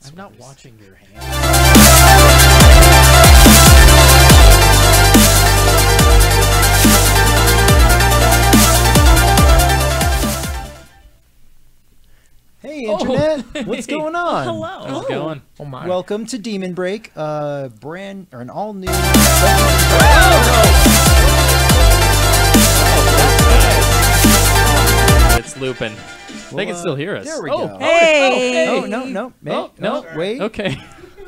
I'm not watching your hand. Hey, Internet! What's going on? Hello. How's it going? Oh my. Welcome to Demon Break, an all new. It's looping. They can still hear us. There we go. Hey. Oh, no. No. Wait. Okay.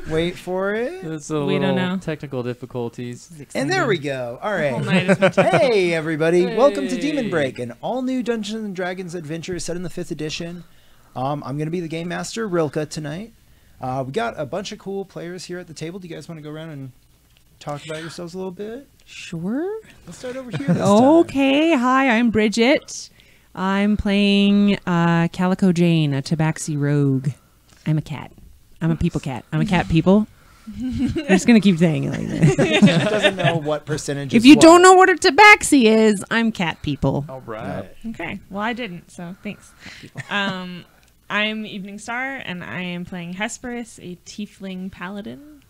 Wait for it. There's a We don't little know. technical difficulties. And there we go. All Whole right. night has been taken. Hey, everybody. Welcome to Hey. Demon Break, an all new Dungeons and Dragons adventure set in the 5th edition. I'm going to be the game master, Rilka, tonight. We got a bunch of cool players here at the table. Do you guys want to go around and talk about yourselves a little bit? Sure. Let's start over here this time. Okay. Hi, I'm Bridget. I'm playing Calico Jane, a tabaxi rogue. I'm a cat. I'm a people cat. I'm a cat people. I'm just going to keep saying it like that. Doesn't know what percentage If is you what. don't know what a tabaxi is, I'm cat people. All right. Okay. Well, I didn't, so thanks. I'm Evening Star, and I am playing Hesperus, a tiefling paladin.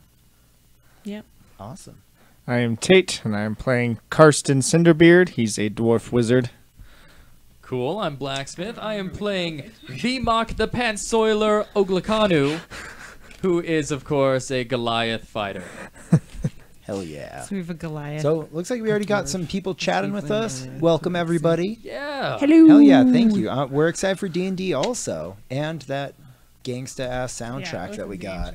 Yep. Awesome. I am Tate, and I am playing Karsten Cinderbeard. He's a dwarf wizard. Cool. I'm Blacksmith. I am playing Vimok the Pantsoiler Oglakanu, who is, of course, a Goliath fighter. Hell yeah. So we have a Goliath. So, looks like we already got some people chatting with us. Welcome, everybody. Yeah. Hello. Hell yeah, thank you. We're excited for D&D also, and that gangsta-ass soundtrack that we got.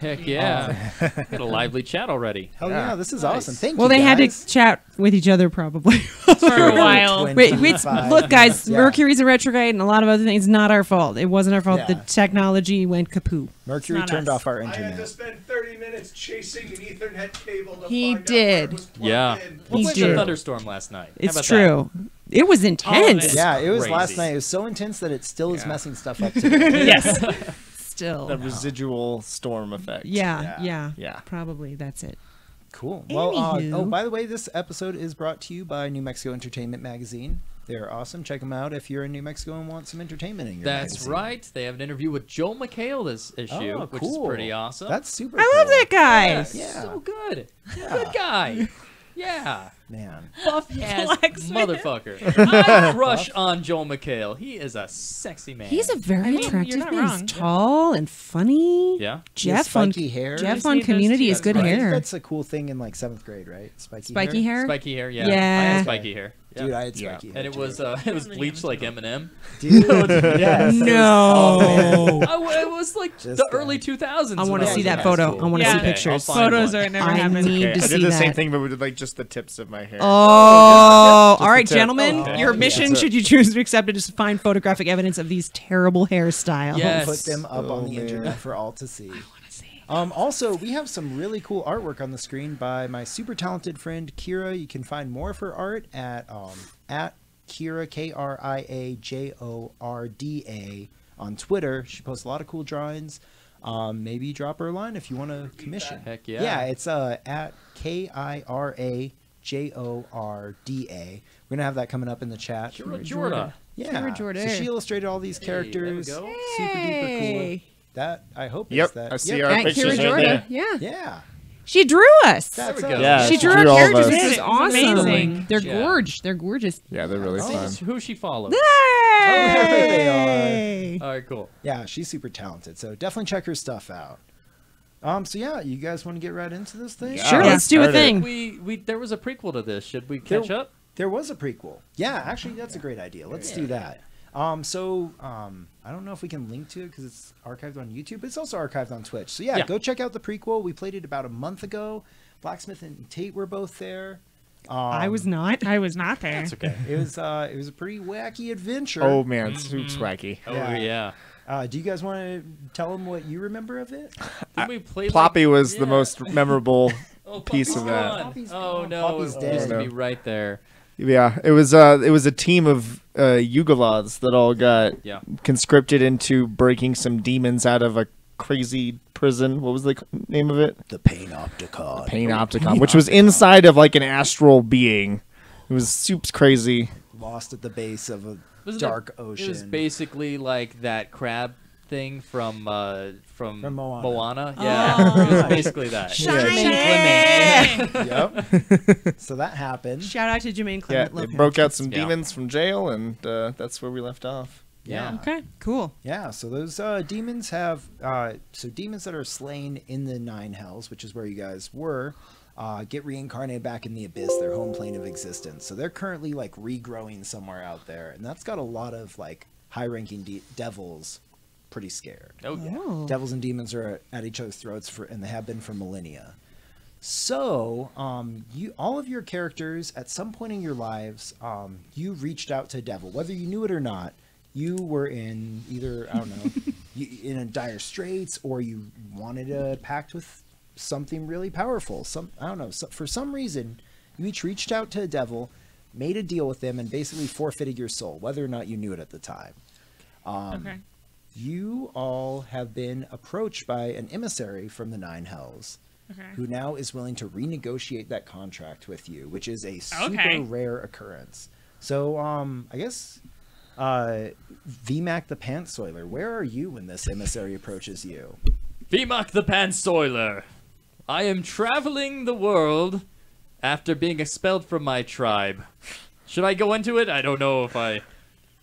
Heck yeah. Got a lively chat already. Hell yeah, this is Nice. awesome. Thank Well, you, they had guys. to chat with each other probably. For a while. Wait, 25 look, guys, minutes, yeah. Mercury's a retrograde and a lot of other things. It's not our fault. It wasn't our fault. Yeah. The technology went kapoo. Mercury It's not turned us. off our I had to internet. spend 30 minutes chasing an Ethernet cable to He find out did. where it was plugged Yeah. in. We He went did. to a thunderstorm last night. How It's about true. It was intense. It's Yeah, it was crazy. last night. It was so intense that it still is Yeah. messing stuff up today. Yes. Still. The residual storm effect. Yeah. Yeah. Probably that's it. Cool. Well, Anywho. oh, by the way, this episode is brought to you by New Mexico Entertainment Magazine. They're awesome. Check them out if you're in New Mexico and want some entertainment in your that? That's magazine. right. They have an interview with Joel McHale this issue, Oh, which cool. is pretty awesome. That's super I love cool. that guy. Yeah. So good. Yeah. Good guy. Yeah. Man. Buff ass Blacksmith. motherfucker. I crush on Joel McHale. He is a sexy man. He's a very I mean, attractive you're not man. wrong. He's tall and funny. Yeah. He has Jeff on spiky hair. Jeff Just on need those Community two. is good That's right. I think hair. that's a cool thing in like 7th grade, right? Spiky hair. Spiky hair. Yeah. I Yeah. had spiky hair. Yeah. Dude, I had Yeah. spiky hair. and it was bleached like Eminem. Dude, yes. No. It was like This the guy. early 2000s. I when want to was see in that high photo. school. I want to Yeah. see Okay, pictures. I'll find Photos one. are never I happening. need Okay, to I see did the same that. thing, but with like just the tips of my hair. Oh, Just all the right, tip. gentlemen. Oh, Your yeah. mission, That's it. should you choose to accept it, is to find photographic evidence of these terrible hairstyles. Yes. Put them up Oh, on the man. internet for all to see. Also, we have some really cool artwork on the screen by my super talented friend Kira. You can find more of her art at Kira, KriaJorda, on Twitter. She posts a lot of cool drawings. Maybe drop her a line if you want to commission. Heck yeah. Yeah, it's at KIRAJORDA. We're gonna have that coming up in the chat. Kira Jorda. Yeah. Kira Jorda. So she illustrated all these Hey, there we characters. go. Super duper cool. Hey. That I hope Yep, is that. I see Yep. our At pictures Kira right Jorda. there. Yeah. Yeah. She drew us. That's There we go. Yeah, She drew our drew all of characters. us. This is It's awesome. amazing. They're Yeah. gorgeous. They're gorgeous. Yeah, they're really See fun. who she follows. there they Hey. All right, cool. Yeah, she's super talented. So definitely check her stuff out. So yeah, you guys want to get right into this thing? Yeah. Sure, Yeah. let's do a Started. thing. We there was a prequel to this. Should we catch up? There was a prequel. Yeah, actually, that's a great idea. Let's do that. I don't know if we can link to it because it's archived on YouTube, but it's also archived on Twitch. So yeah, Yeah. go check out the prequel. We played it about a month ago. Blacksmith and Tate were both there. I was not. I was not there. It's okay. It was a pretty wacky adventure. Oh man, it's super wacky. Oh Yeah. yeah. Do you guys want to tell them what you remember of it? Didn't we play? Ploppy was the yeah. most memorable Oh, piece Poppy's of that. gone. Poppy's Oh gone. no, Poppy's it used to dead. be right there. Yeah, it was a team of Yugoloths that all got Yeah. conscripted into breaking some demons out of a crazy prison. What was the name of it? The Panopticon. Panopticon, which was inside of like an astral being. It was super crazy. Lost at the base of a Wasn't dark it, ocean. It was basically like that crab thing from Moana. Moana. Oh. Yeah, it was basically that. Jermaine Yep. So that happened. Shout out to Jermaine Yeah, Clement. they Lopez. broke out some Yeah. demons from jail, and that's where we left off. Yeah. Okay. Cool. Yeah, so those demons have demons that are slain in the Nine Hells, which is where you guys were, get reincarnated back in the Abyss, their home plane of existence. So they're currently like regrowing somewhere out there, and that's got a lot of like high-ranking devils pretty scared. Oh yeah. Oh. Devils and demons are at each other's throats and they have been for millennia. So, all of your characters at some point in your lives, you reached out to a devil, whether you knew it or not. You were in either, I don't know, in a dire straits, or you wanted a pact with something really powerful. I don't know. For some reason, you each reached out to a devil, made a deal with them, and basically forfeited your soul, whether or not you knew it at the time. Okay. You all have been approached by an emissary from the Nine Hells, Okay. who now is willing to renegotiate that contract with you, which is a super Okay. rare occurrence. So, I guess, VMAC the Pantsoiler, where are you when this emissary approaches you? Vimok the Pantsoiler. I am traveling the world after being expelled from my tribe. Should I go into it? I don't know if I...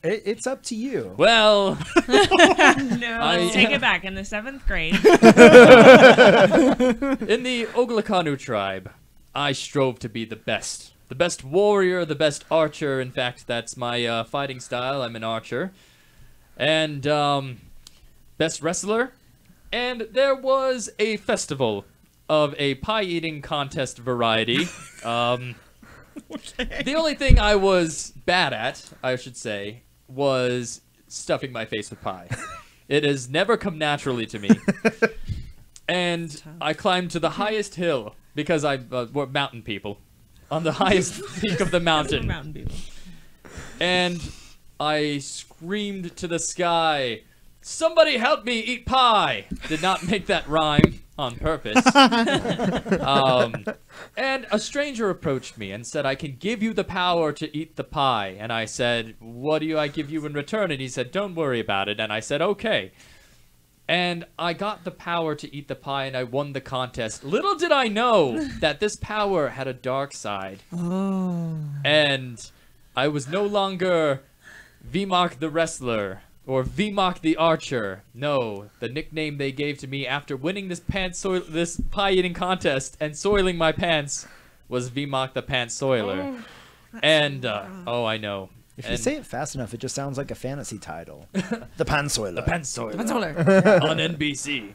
It's up to you. Well... Let's take it back. In the 7th grade. In the Oglakanu tribe, I strove to be the best. The best warrior, the best archer. In fact, that's my fighting style. I'm an archer. And, best wrestler. And there was a festival of a pie-eating contest variety. The only thing I was bad at, I should say, was stuffing my face with pie. It has never come naturally to me. And I climbed to the highest hill because we're mountain people. On the highest peak of the mountain. Mountain people. And I screamed to the sky, "Somebody help me eat pie!" Did not make that rhyme on purpose. And a stranger approached me and said, "I can give you the power to eat the pie." And I said, "What do I give you in return?" And he said, "Don't worry about it." And I said, "Okay." And I got the power to eat the pie, and I won the contest. Little did I know that this power had a dark side. Oh. And I was no longer Vimok the Wrestler or Vimok the Archer. No, the nickname they gave to me after winning this pie-eating contest and soiling my pants was Vimok the Pantsoiler. And, I know. If you say it fast enough, it just sounds like a fantasy title. The Pantsoiler. The Pantsoiler. Pantsoiler. On NBC.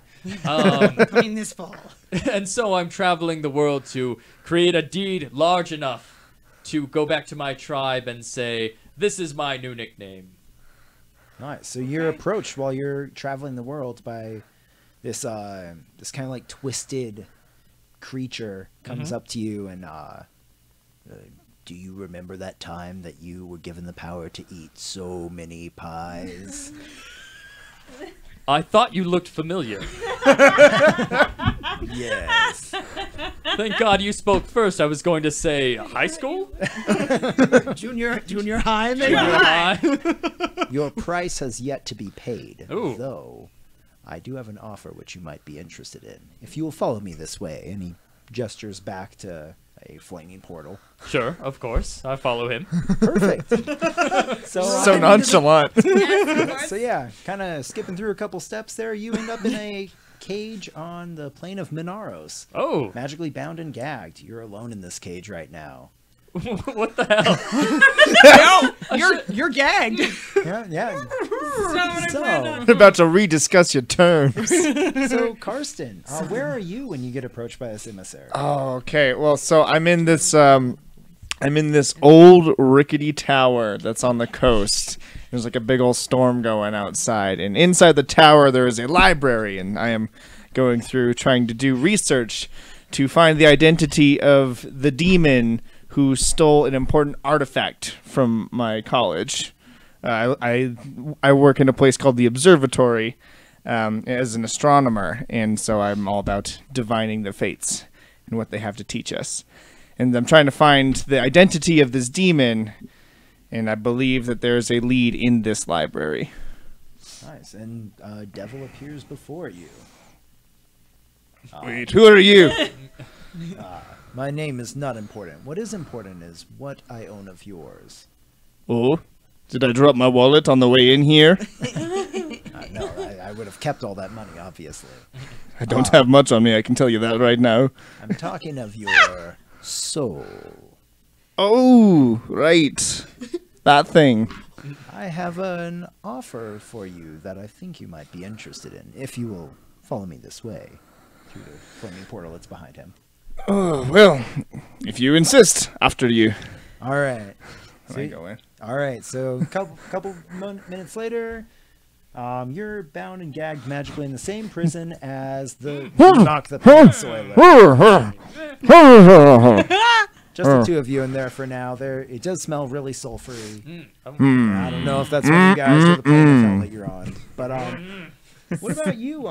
Coming this fall. And so I'm traveling the world to create a deed large enough to go back to my tribe and say, "This is my new nickname." Nice. So you're approached while you're traveling the world by this this kind of like twisted creature comes up to you and do you remember that time that you were given the power to eat so many pies? I thought you looked familiar. Yes. Thank God you spoke first. I was going to say high school? Junior high, maybe? Junior high? Your price has yet to be paid, Ooh. though I do have an offer which you might be interested in. If you will follow me this way, and he gestures back to a flaming portal. Sure, of course. I follow him. Perfect. So nonchalant. So yeah, kind of skipping through a couple steps there, you end up in a cage on the plane of Minaros. Oh, Magically bound and gagged. You're alone in this cage right now. what the hell? You're gagged. Yeah. So, About to rediscuss your terms. so Karsten, where are you when you get approached by this emissary? Oh, okay. Well, so I'm in this old rickety tower that's on the coast. There's like a big old storm going outside, and inside the tower there is a library, and I am going through trying to do research to find the identity of the demon who stole an important artifact from my college. I work in a place called the observatory as an astronomer, and so I'm all about divining the fates and what they have to teach us. And I'm trying to find the identity of this demon, and I believe that there's a lead in this library. Nice. And devil appears before you. Wait, who are you? My name is not important. What is important is what I own of yours. Oh, did I drop my wallet on the way in here? No, I would have kept all that money, obviously. I don't have much on me, I can tell you that right now. I'm talking of your soul. Oh, right. That thing. I have an offer for you that I think you might be interested in, if you will follow me this way, through the flaming portal that's behind him. Oh, well, if you insist, after you. All right. I go in. All right, so a couple minutes later, you're bound and gagged magically in the same prison as the knock the soiler. Just the two of you in there for now. It does smell really sulfury. I don't know if that's one of you guys or the planet that you're on. But what about you,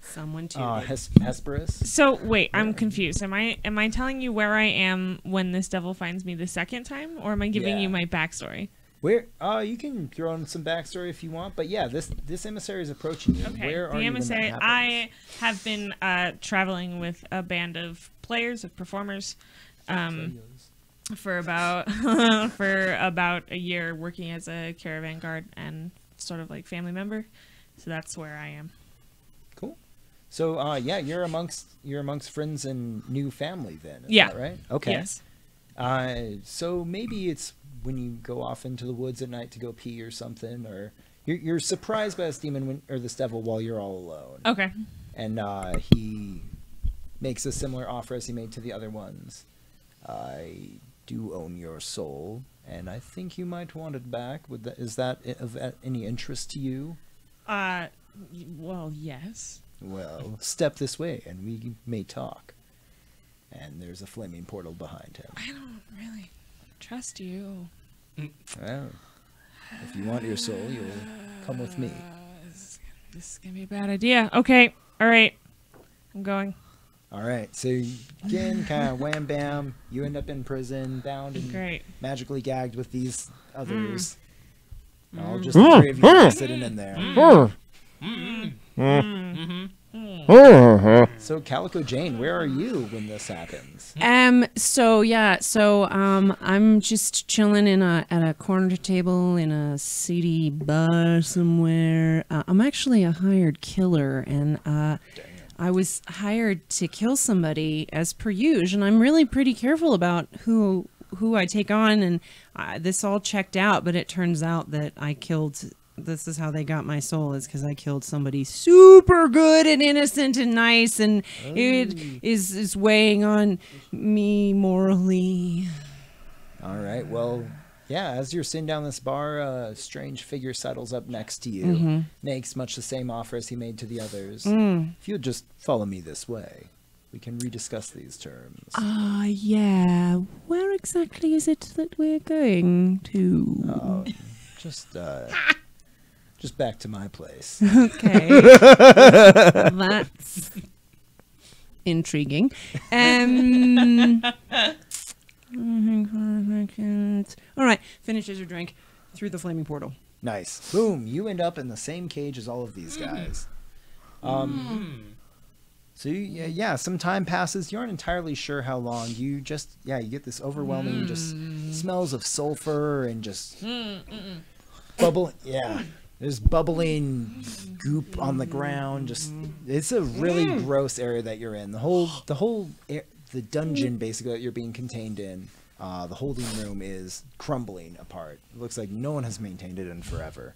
Someone too. Hesperus? So wait, I'm confused. Am I telling you where I am when this devil finds me the second time, or am I giving Yeah. you my backstory? Where? You can throw in some backstory if you want, but yeah, this emissary is approaching you. Okay. Where are The you when that emissary. happens? I have been traveling with a band of players, of performers, for about a year, working as a caravan guard and sort of like family member. So that's where I am. Cool. So yeah, you're amongst friends and new family then. Is Yeah. that right? Okay. Yes. So maybe it's when you go off into the woods at night to go pee or something, or you're surprised by this demon or this devil while you're all alone. Okay. And he makes a similar offer as he made to the other ones. I do own your soul, and I think you might want it back. Is that of any interest to you? Well, yes. Well, step this way, and we may talk. And there's a flaming portal behind him. I don't really trust you. Well, if you want your soul, you'll come with me. This is gonna be a bad idea. Okay. All right. I'm going. All right, so again, kind of wham bam, you end up in prison, bound and Great. magically gagged with these others. All just the three of you sitting in there. So Calico Jane, where are you when this happens? I'm just chilling at a corner table in a seedy bar somewhere. I'm actually a hired killer, and I was hired to kill somebody as per usual, and I'm really pretty careful about who I take on, and this all checked out, but it turns out that I killed. This is how they got my soul, is because I killed somebody super good and innocent and nice, and it is weighing on me morally. All right, well, yeah, as you're sitting down this bar, a strange figure settles up next to you, makes much the same offer as he made to the others. If you'll just follow me this way, we can rediscuss these terms. Yeah. Where exactly is it that we're going to? Just back to my place. Okay. That's intriguing. All right. Finishes your drink through the flaming portal. Nice. Boom, you end up in the same cage as all of these guys. So yeah, some time passes. You aren't entirely sure how long. You get this overwhelming just smells of sulfur and just bubble. Yeah, there's bubbling goop on the ground. Just it's a really gross area that you're in. The dungeon basically that you're being contained in. The holding room is crumbling apart. It looks like no one has maintained it in forever.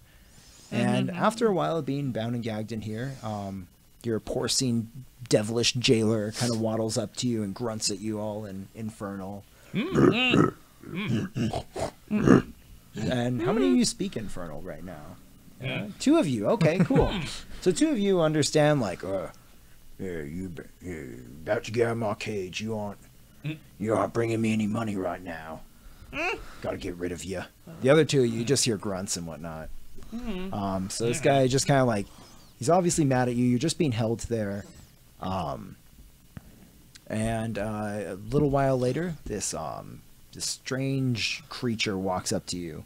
And after a while of being bound and gagged in here, your porcine, devilish jailer kind of waddles up to you and grunts at you all in Infernal. And how many of you speak Infernal right now? Two of you. Okay, cool. So two of you understand, like, you about to get out of my cage. You aren't bringing me any money right now. Got to get rid of you. The other two of you just hear grunts and whatnot. So this guy just kind of like, he's obviously mad at you. You're just being held there. And a little while later, this strange creature walks up to you.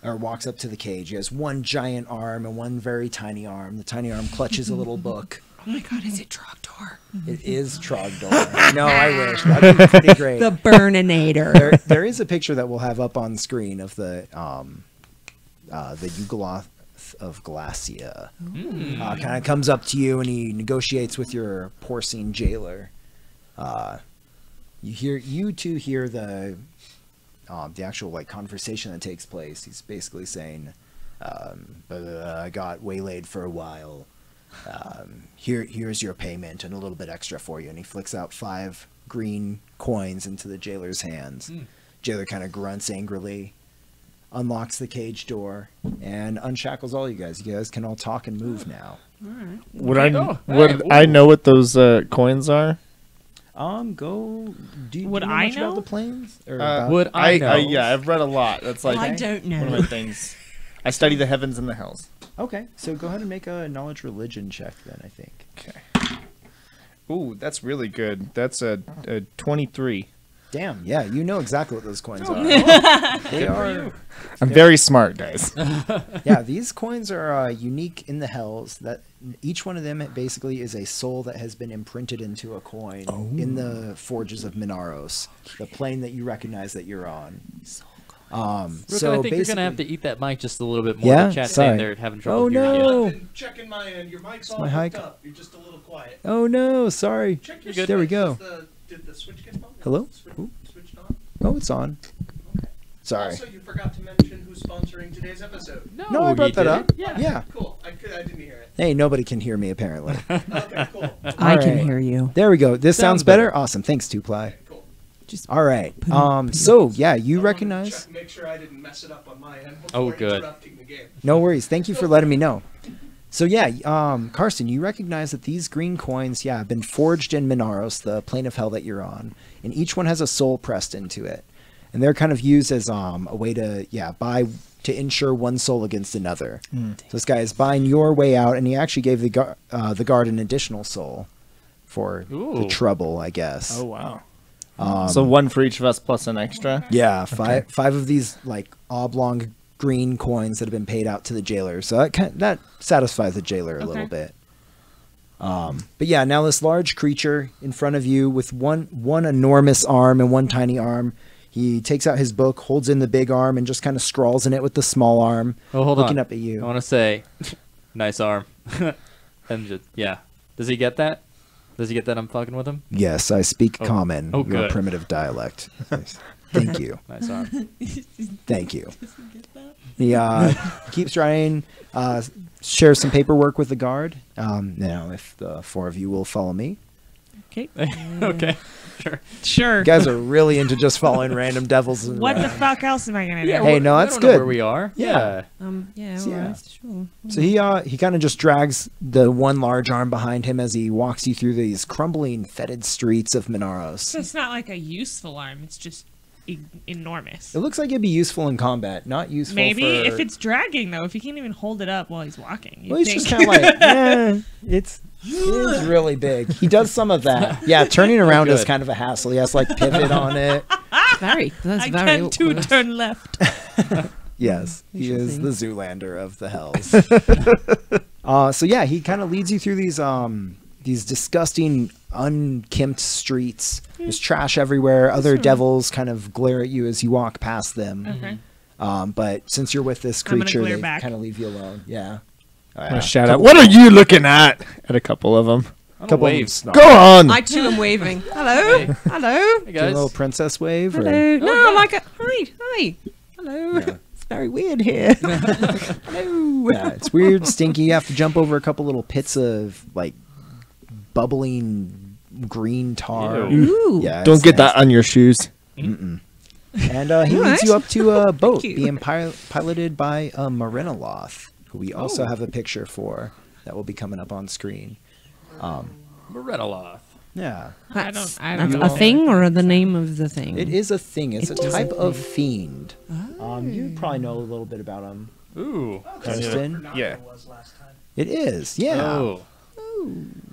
or walks up to the cage. He has one giant arm and one very tiny arm. The tiny arm clutches a little book. Oh my God, is it Trogdor? It is Trogdor. No, I wish. That'd be pretty great. The Burninator. There is a picture that we'll have up on screen of the Yugoloth of Glacia. Kind of comes up to you and he negotiates with your porcine jailer. You two hear the actual like conversation that takes place. He's basically saying, I got waylaid for a while. Here's your payment and a little bit extra for you. And he flicks out 5 green coins into the jailer's hands. Jailer kind of grunts angrily, unlocks the cage door, and unshackles all you guys. You guys can all talk and move now. All right. Would I know what those coins are? Do you Would know I much about know? the planes? Or Would I know? Yeah, I've read a lot. That's like I don't know. one of my things. I study the heavens and the hells. Okay, so go ahead and make a knowledge religion check then, I think. Okay. Ooh, that's really good. That's a 23. Damn, yeah, you know exactly what those coins are. They are. I'm very smart, guys. Yeah, these coins are unique in the hells. That each one of them basically is a soul that has been imprinted into a coin in the forges of Minaros, the plane that you recognize that you're on. Rook, So I think you're gonna have to basically- eat that mic just a little bit more. Yeah? The chat's Sorry. saying they're having trouble Oh, hearing no. you. I've been checking my end. Your mic's all my hooked mic- up. You're just a little quiet. Oh no, sorry. Check your Good. There we switch. go. Did the switch get on? Hello? Switch, Ooh. switched on? Oh, it's on. Sorry. Also, you forgot to mention who's sponsoring today's episode. No, I brought he that up. didn't. Yeah. Cool. I didn't hear it. Hey, nobody can hear me apparently. Okay, cool. I can Alright. hear you. There we go. This sounds Sounds better. better. Awesome. Thanks, Tuply. Cool. Just All right. Put it- So yeah, you I wanted to recognize. check, make sure I didn't mess it up on my end Oh, before good. interrupting the game. No worries. Thank you for letting me know. So yeah, Carson, you recognize that these green coins, have been forged in Minaros, the plane of hell that you're on, and each one has a soul pressed into it, and they're kind of used as a way to buy to insure one soul against another. So this guy is buying your way out, and he actually gave the guard an additional soul for the Ooh. trouble, I guess. Oh wow. So one for each of us plus an extra. Yeah, five of these like oblong green coins that have been paid out to the jailer. So that satisfies the jailer a little bit. But yeah, now this large creature in front of you with one enormous arm and one tiny arm. He takes out his book, holds in the big arm, and just kind of scrawls in it with the small arm. Oh, hold looking on. up at you. I want to say, nice arm. And just, yeah. Does he get that? Does he get that I'm fucking with him? Yes, I speak common, Oh, your good. primitive dialect. Thank you. Nice arm. Thank you. He keeps trying, shares some paperwork with the guard. Now, if the 4 of you will follow me. Okay. Okay. Sure. Sure. You guys are really into just following random devils. What the fuck else am I gonna do? Hey, no, I that's don't know good. where we are. Yeah. Yeah, So, well, yeah. that's sure. So he kind of just drags the one large arm behind him as he walks you through these crumbling, fetid streets of Minaros. So it's not like a useful arm. It's just enormous. It looks like it'd be useful in combat, not useful Maybe for... if it's dragging though, if he can't even hold it up while he's walking. you'd Well, he's think- just kind of like, it is really big. He does some of that. Yeah, turning around is Good. kind of a hassle. He has to like pivot on it. That's I very can too awkward. turn left. Yes, he is Interesting. the Zoolander of the hells. So yeah, he kind of leads you through these disgusting, unkempt streets. There's trash everywhere. Other devils kind of glare at you as you walk past them. Okay. But since you're with this I'm gonna creature, glare they back. kind of leave you alone. Yeah. I'm gonna shout out. What are you looking at? At a couple of them. Couple wave. of snarl. Go on. I too am waving. Hello, Hey. hello, Hey Do a guys. little princess wave. Or... hello. No, yeah. like a hi, hello. Yeah. It's very weird here. hello. Yeah, it's weird, stinky. You have to jump over a couple little pits of like bubbling green tar. Ew. Ooh. Yeah, Don't it's get that nasty. on your shoes. And he All leads right. you up to a boat you. being piloted by a Marinaloth, who we also have a picture for that will be coming up on screen. Marinaloth. Yeah, That's, I that's don't a know. thing or the name of the thing. it is a thing. It's It a is type a of thing. fiend. You probably know a little bit about him. Ooh. Kristen? Yeah. Was last time. It is, yeah.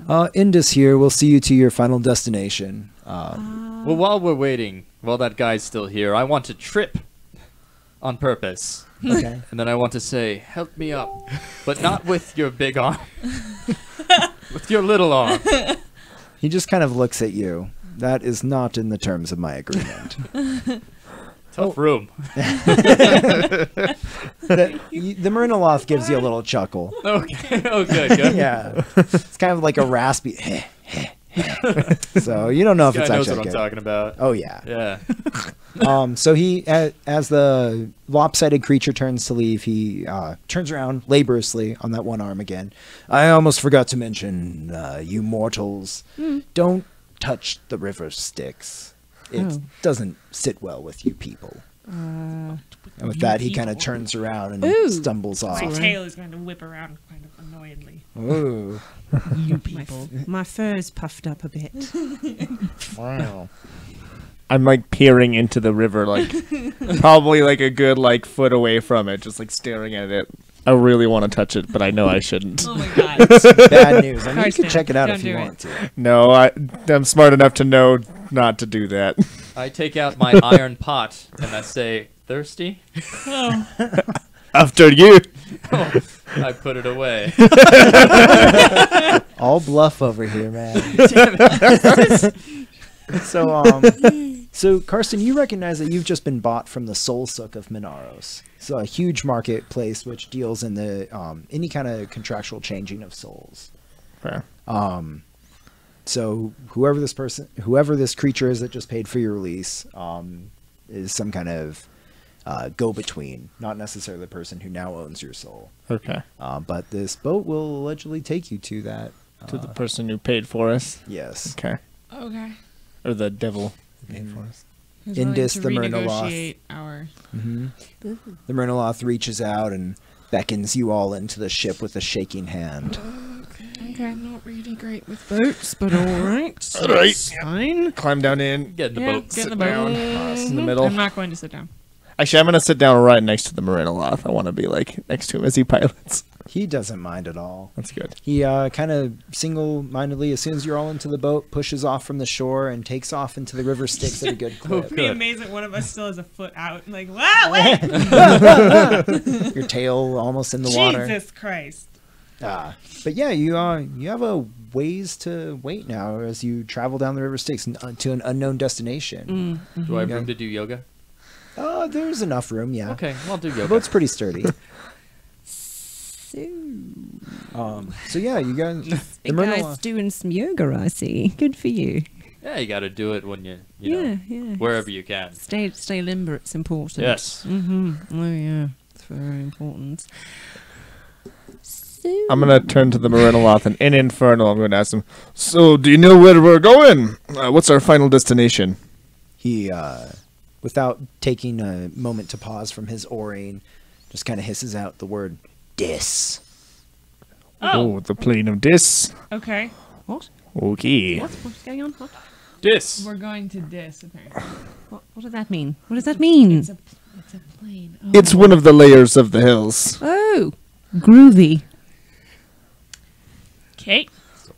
Oh. Indus here. We'll see you to your final destination. Well, while we're waiting, while that guy's still here, I want to trip on purpose. Okay. And then I want to say, help me up. But not with your big arm. With your little arm. He just kind of looks at you. That is not in the terms of my agreement. Tough room. The Marinoloth gives you a little chuckle. Okay. Oh, good. Yeah. It's kind of like a raspy. So you don't know if This it's guy knows actually what I'm good. talking about. Oh yeah. Yeah. So he, as the lopsided creature turns to leave, he turns around laboriously on that one arm again. I almost forgot to mention, you mortals, don't touch the river Styx. It doesn't sit well with you people. And with that, he kind of turns around and stumbles off. My tail is going to whip around kind of annoyedly. Ooh. You people. My fur's puffed up a bit. Wow. I'm like peering into the river, like probably like a good like foot away from it, just like staring at it. I really want to touch it, but I know I shouldn't. Oh my god. Bad news. I mean, you can Karsten, check it out don't if you do it. want to. No, I'm smart enough to know not to do that. I take out my iron pot and I say, thirsty? After you. I put it away. All bluff over here, man. So Karsten, you recognize that you've just been bought from the Soul Sook of Minaros. It's a huge marketplace which deals in the any kind of contractual changing of souls. Fair. So whoever this creature is that just paid for your release, is some kind of go-between, not necessarily the person who now owns your soul. Okay. But this boat will allegedly take you to that. To the person who paid for us. Yes. Okay. Okay. Or the devil who paid for us. Who's Indus willing to the Marinoloth. renegotiate our... The Marinoloth reaches out and beckons you all into the ship with a shaking hand. Okay, I'm not really great with boats, but alright. All right. It's fine. Climb down in. Get in the Yeah, boat. get in the Sit boat. down. Us in the middle. I'm not going to sit down. Actually, I'm going to sit down right next to the Marinoloth. I want to be like next to him as he pilots. He doesn't mind at all. That's good. He kind of single-mindedly, as soon as you're all into the boat, pushes off from the shore and takes off into the river Styx at a good clip. It'd be amazing if one of us still has a foot out. Like, wow, wait! Your tail almost in the water. Jesus Christ. But yeah, you have a ways to wait now as you travel down the river Styx to an unknown destination. Do I have room to do yoga? There's enough room, yeah. Okay, I'll do The yoga. boat's pretty sturdy. So yeah, you guys. Big guy's doing some yoga, I see. Good for you. Yeah, you got to do it when you know, Yeah. wherever you can. Stay limber. It's important. Yes. Oh yeah, it's very important. So I'm going to turn to the Marinoloth and in Infernal, I'm going to ask him, so do you know where we're going? What's our final destination? He, without taking a moment to pause from his oaring, just kind of hisses out the word "dis." Oh, The plane of Dis. okay. what? Okay. What's going on? What? Dis. We're going to this, apparently. What does that mean? What does that mean? It's a plane. Oh. It's one of the layers of the hills. Oh, groovy. Okay.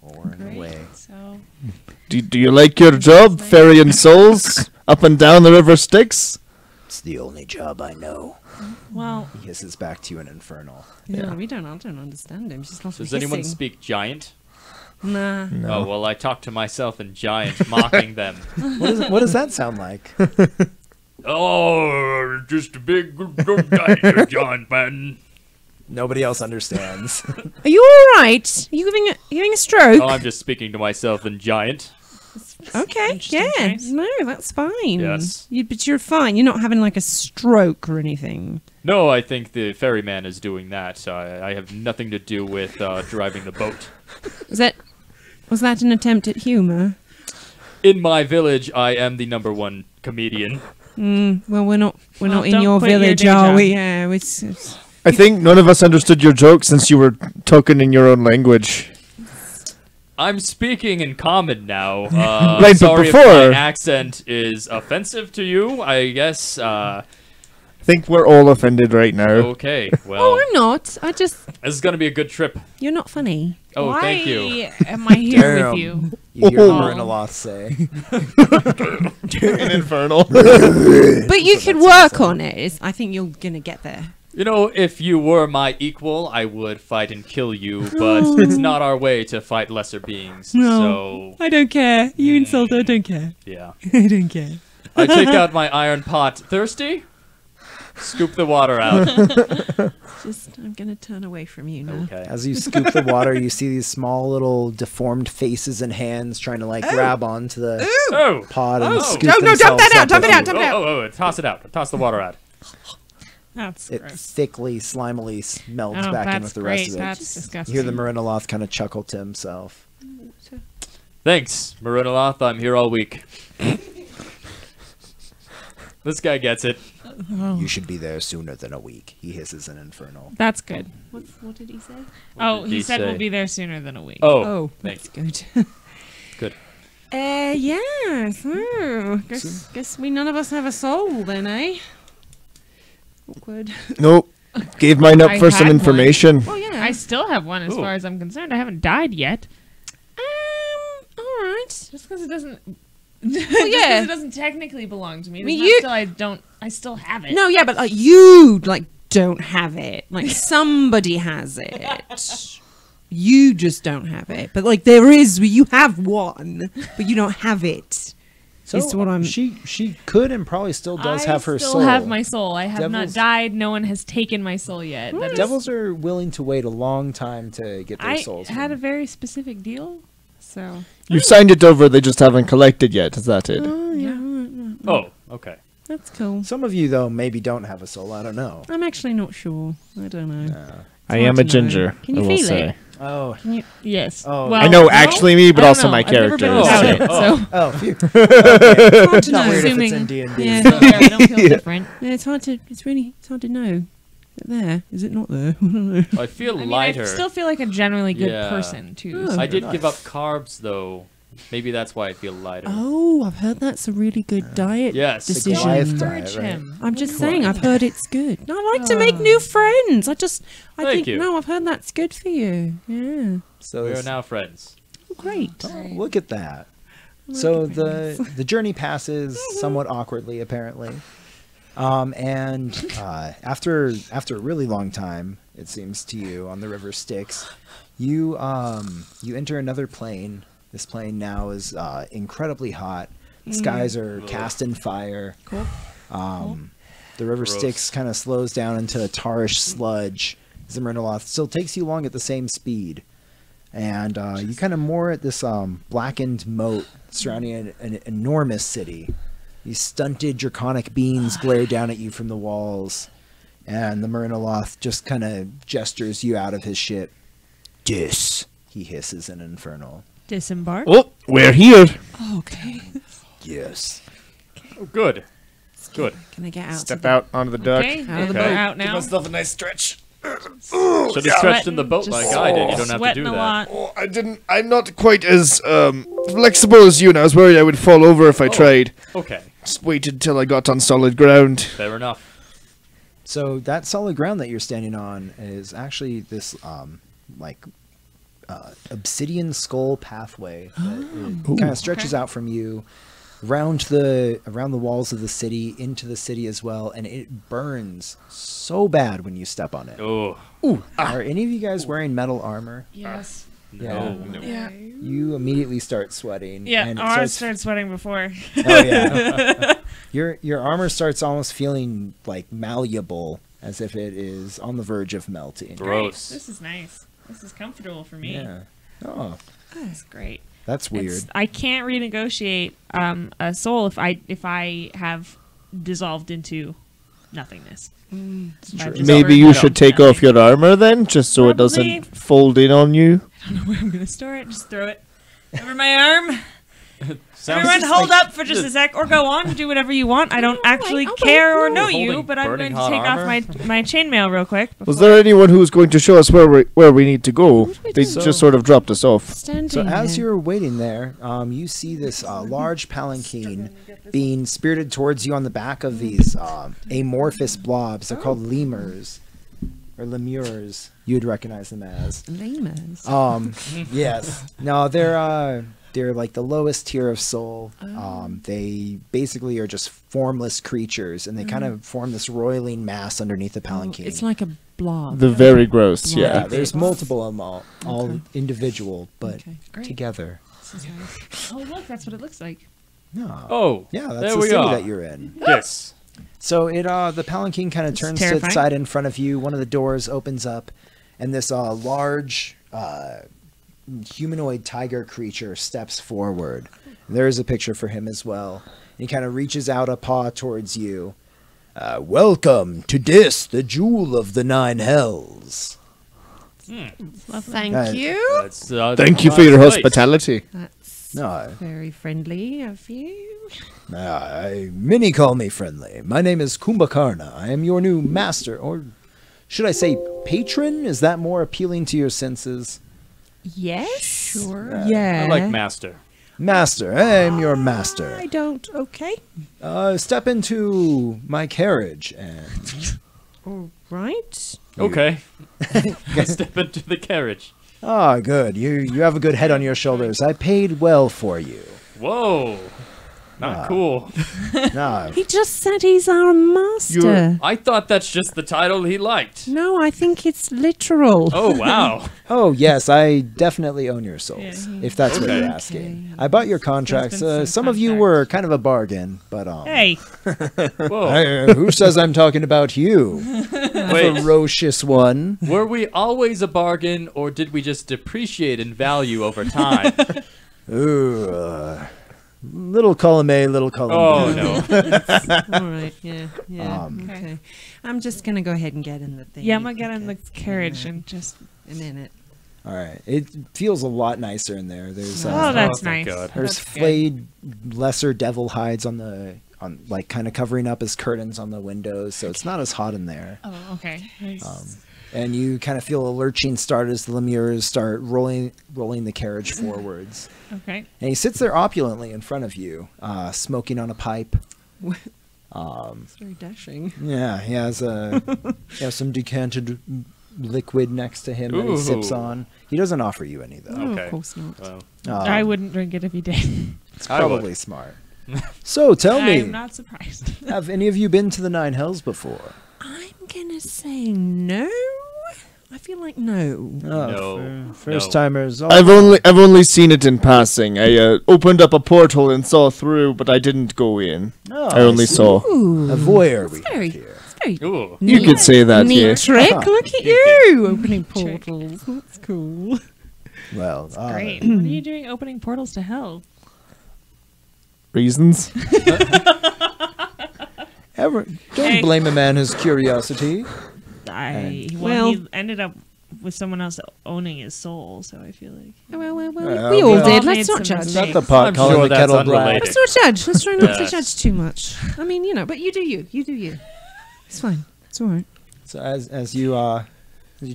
Oaring away. So, Do you like your job, ferrying souls up and down the river Styx? It's the only job I know. well, He hisses back to you in Infernal. Yeah, I don't understand him. She's not Does anyone speak giant? Nah. Oh, well, I talk to myself in giant, mocking them. What does that sound like? Oh, just a big giant man. Nobody else understands. Are you all right? Are you having a stroke? Oh, I'm just speaking to myself in giant. Okay, Interesting yeah. choice. No, that's fine. Yes. But you're fine. You're not having like a stroke or anything. No, I think the ferryman is doing that. So I have nothing to do with driving the boat. Was that an attempt at humor? In my village, I am the #1 comedian. Well, we're not Well, in don't your quit your village, day are job. we? Yeah, it's I think none of us understood your joke since you were talking in your own language. I'm speaking in common now. Right, but Sorry if before- my accent is offensive to you. I guess. I think we're all offended right now. Okay. Oh, Well, I'm not. this is gonna be a good trip. You're not funny. Oh, why thank you. am I here Damn. with you? You hear Oh. Marinoloth say. An infernal. But you could work on it. I think you're gonna get there. You know, if you were my equal, I would fight and kill you, but it's not our way to fight lesser beings. No. So, I don't care. You insult her, I don't care. yeah. I don't care. I take out my iron pot. Thirsty? Scoop the water out. Just, I'm gonna turn away from you now. Okay. As you scoop the water, you see these small little deformed faces and hands trying to like grab onto the Oh! pot and Oh. scoop No, dump themselves that out, up dump with it out, you. dump it out. Oh, toss it out. Toss the water out. That's It gross. thickly, slimily melts Oh, back in that's with the great. rest of it. That's You disgusting. hear the Marinoloth kind of chuckle to himself. Thanks, Marinoloth. I'm here all week. This guy gets it. You should be there sooner than a week. He hisses an infernal. That's good. What did he say? Oh, did he he said say? we'll be there sooner than a week. Oh, that's thanks. good. Good. Yeah, so guess we none of us have a soul then, eh? Awkward. Nope. Gave mine up I for some had one. information. Oh yeah. I still have one as Ooh. far as I'm concerned. I haven't died yet. Alright. Just because it doesn't. yeah. It doesn't technically belong to me. mean, It's not you- still, I don't. I still have it. No, yeah, but like you like don't have it. Like somebody has it. You just don't have it. But like there is, you have one, but you don't have it. So Is what I'm- she could and probably still does have her I still soul. have my soul. I have not Devils- died. No one has taken my soul yet. That is- Devils are willing to wait a long time to get their I souls. had a from. very specific deal, so You've signed it over, they just haven't collected yet. Is that it? Oh yeah. Oh, okay. That's cool. Some of you though maybe don't have a soul. I don't know. I'm actually not sure. I don't know. I hard am to a know. ginger. Can you I will feel say. it? Oh, yes. Oh. Well, I know no? actually me, but I don't also know. my I've never character. been is without it. it, so oh, phew. It's hard to Not know. weird if it's Assuming- in D&D. Yeah. So there, I don't feel different. Yeah, it's hard to. It's hard to know. Is it there? Is it not there? I don't know. I feel I mean, lighter. I still feel like a generally good Yeah. person too. Oh. I did Nice. give up carbs, though. Maybe that's why I feel lighter. Oh, I've heard that's a really good diet Yes. The decision. Goliath Encourage diet, right? him. I'm just saying, I've heard it's good. I like to make new friends. I Thank think, you. no, I've heard that's good for you. Yeah. So We are it's- now friends. Oh, great. Oh, look at that. So the journey passes somewhat awkwardly, apparently, and after a really long time, it seems to you on the river Styx, you enter another plane. This plane now is incredibly hot. The skies are cast in fire. Cool. The river Gross. Styx kind of slows down into a tarish sludge. Zimmernoloth still takes you along at the same speed. And you kind of moor at this blackened moat surrounding an enormous city. These stunted draconic beams glare down at you from the walls. And the Marinoloth just kind of gestures you out of his ship. Dis, he hisses in infernal. Disembark. Oh, we're here. Oh, okay. Yes. Oh, good. Good. Can I get out? Step to out onto the dock. Okay, Out of the and we're boat. out now. a nice stretch. Should have stretched in the boat Just like I did. You don't have to sweating do a that. lot. Oh, I didn't. I'm not quite as flexible as you, and I was worried I would fall over if I tried. Okay. Just waited till I got on solid ground. Fair enough. So that solid ground that you're standing on is actually this obsidian skull pathway that kind of stretches out from you around the walls of the city into the city as well, and it burns so bad when you step on it. Oh. Are any of you guys wearing metal armor? Yes. No. Yeah. You immediately start sweating. Yeah. and it Oh, I starts- started sweating before. Oh yeah. Your armor starts almost feeling like malleable, as if it is on the verge of melting. Gross. This is nice. This is comfortable for me. Yeah. Oh, That's great. that's weird. I can't renegotiate a soul if I have dissolved into nothingness. If I've dissolved Maybe you into should take nothing. off your armor then, just so it Probably. doesn't fold in on you. I don't know where I'm gonna store it. Just throw it over my arm. Sounds Everyone, just hold like- up for just a sec, or go on, do whatever you want. I don't actually I'll wait. care or No. know Holding you, but I'm burning going to hot take off armor? my chainmail real quick. Was before- there anyone who was going to show us where we need to go? What do we They do? just sort of dropped us off. Standing So as here. you're waiting there, you see this large palanquin being spirited towards you on the back of these amorphous blobs. They're called lemurs, or lemurs. You'd recognize them as. Lemurs. Yes. No, they're They're like the lowest tier of soul. Oh. They basically are just formless creatures, and they kind of form this roiling mass underneath the Oh, palanquin. it's like a blob. The very gross, Yeah. yeah, yeah. there's multiple of them all Okay. individual, but Okay, great. together. This is nice. Oh, look, that's what it looks like. No. Oh, Yeah, that's there the we city are. that you're in. Yes. So the palanquin kind of It's turns to its terrifying. side in front of you. One of the doors opens up, and this large humanoid tiger creature steps forward. There is a picture for him as well. He kind of reaches out a paw towards you. Welcome to Dis, the jewel of the 9 hells. Thank Uh, you. That's, Thank you for your nice. hospitality. That's No, very friendly of you. many call me friendly. My name is Kumbhakarna. I am your new master, or should I say patron? Is that more appealing to your senses? Yes. Sure. Yeah. I like master. Master, I am your master. I don't. Okay. Step into my carriage and... All right. Okay. Step into the carriage. Ah, good. You have a good head on your shoulders. I paid well for you. Whoa. Not cool. No, He just said he's our master. I thought that's just the title he liked. No, I think it's literal. Oh, wow. oh yes, I definitely own your souls, Yeah. if that's what Okay. you're asking. I bought your contracts. been Some some of you contracts. were kind of a bargain, but Hey, Whoa. who says I'm talking about you, Wait, ferocious one? were we always a bargain, or did we just depreciate in value over time? Ooh, little column A, little column Oh, B. no. All right. Yeah. Yeah. Okay. I'm just gonna go ahead and get in the thing. yeah, I'm gonna get in the Okay. carriage Yeah. and just. A minute. All right, it feels a lot nicer in there. There's Oh, that's thank nice. God. There's That's good. flayed lesser devil hides on like kind of covering up as curtains on the windows, so it's not as hot in there. Oh, okay. Nice. And you kind of feel a lurching start as the lemures start rolling the carriage forwards. Okay. And he sits there opulently in front of you, smoking on a pipe. It's very dashing. Yeah, he has some decanted liquid next to him that he sips Ooh. on. He doesn't offer you any though. No, Okay. of course not. Well, I wouldn't drink it if he did. It's I would. probably smart. So tell me, I'm not surprised. have any of you been to the 9 hells before? I'm gonna say no. I feel like no. No. First No. timers. I've only seen it in passing. I opened up a portal and saw through, but I didn't go in. I only saw. Ooh. a voyeur. We Very, have here. very Ooh. You could say that, neat yeah. trick. Look at you opening portals. That's cool. Well, Great. What are you doing opening portals to hell? Reasons? don't Hey. blame a man his curiosity. Well, Well- he ended up with someone else owning his soul, so I feel like. Well, Well, we all well, did. made Let's not some judge. mistakes. Not the pot I'm calling sure the that's kettle black. unrelated. Let's not judge. Let's try not to Yes. judge too much. I mean, but you do you. You do you. It's fine. It's all right. So as you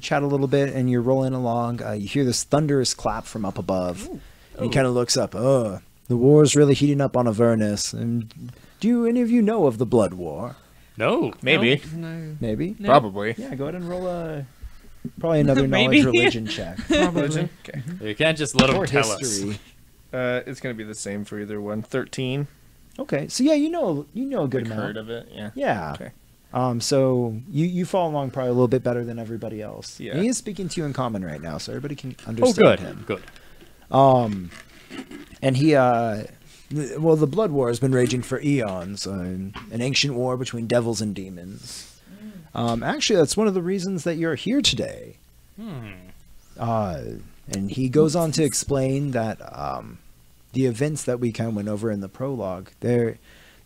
chat a little bit and you're rolling along, you hear this thunderous clap from up above. And he kind of looks up. Oh, the war's really heating up on Avernus. And do any of you know of the Blood War? No. Maybe. No. Maybe. No. Probably. Yeah, go ahead and roll probably another Maybe. knowledge religion check. Probably. Okay. You can't just let him Or tell us. history. It's gonna be the same for either one. 13. Okay, so yeah, you know a good Like amount. heard of it, yeah. Yeah. Okay. So you follow along probably a little bit better than everybody else. Yeah. And he is speaking to you in common right now, so everybody can Oh, understand good. him. Good. And he well, the Blood War has been raging for eons, an ancient war between devils and demons. Actually, that's one of the reasons that you're here today. And he goes on to explain that the events that we kind of went over in the prologue, there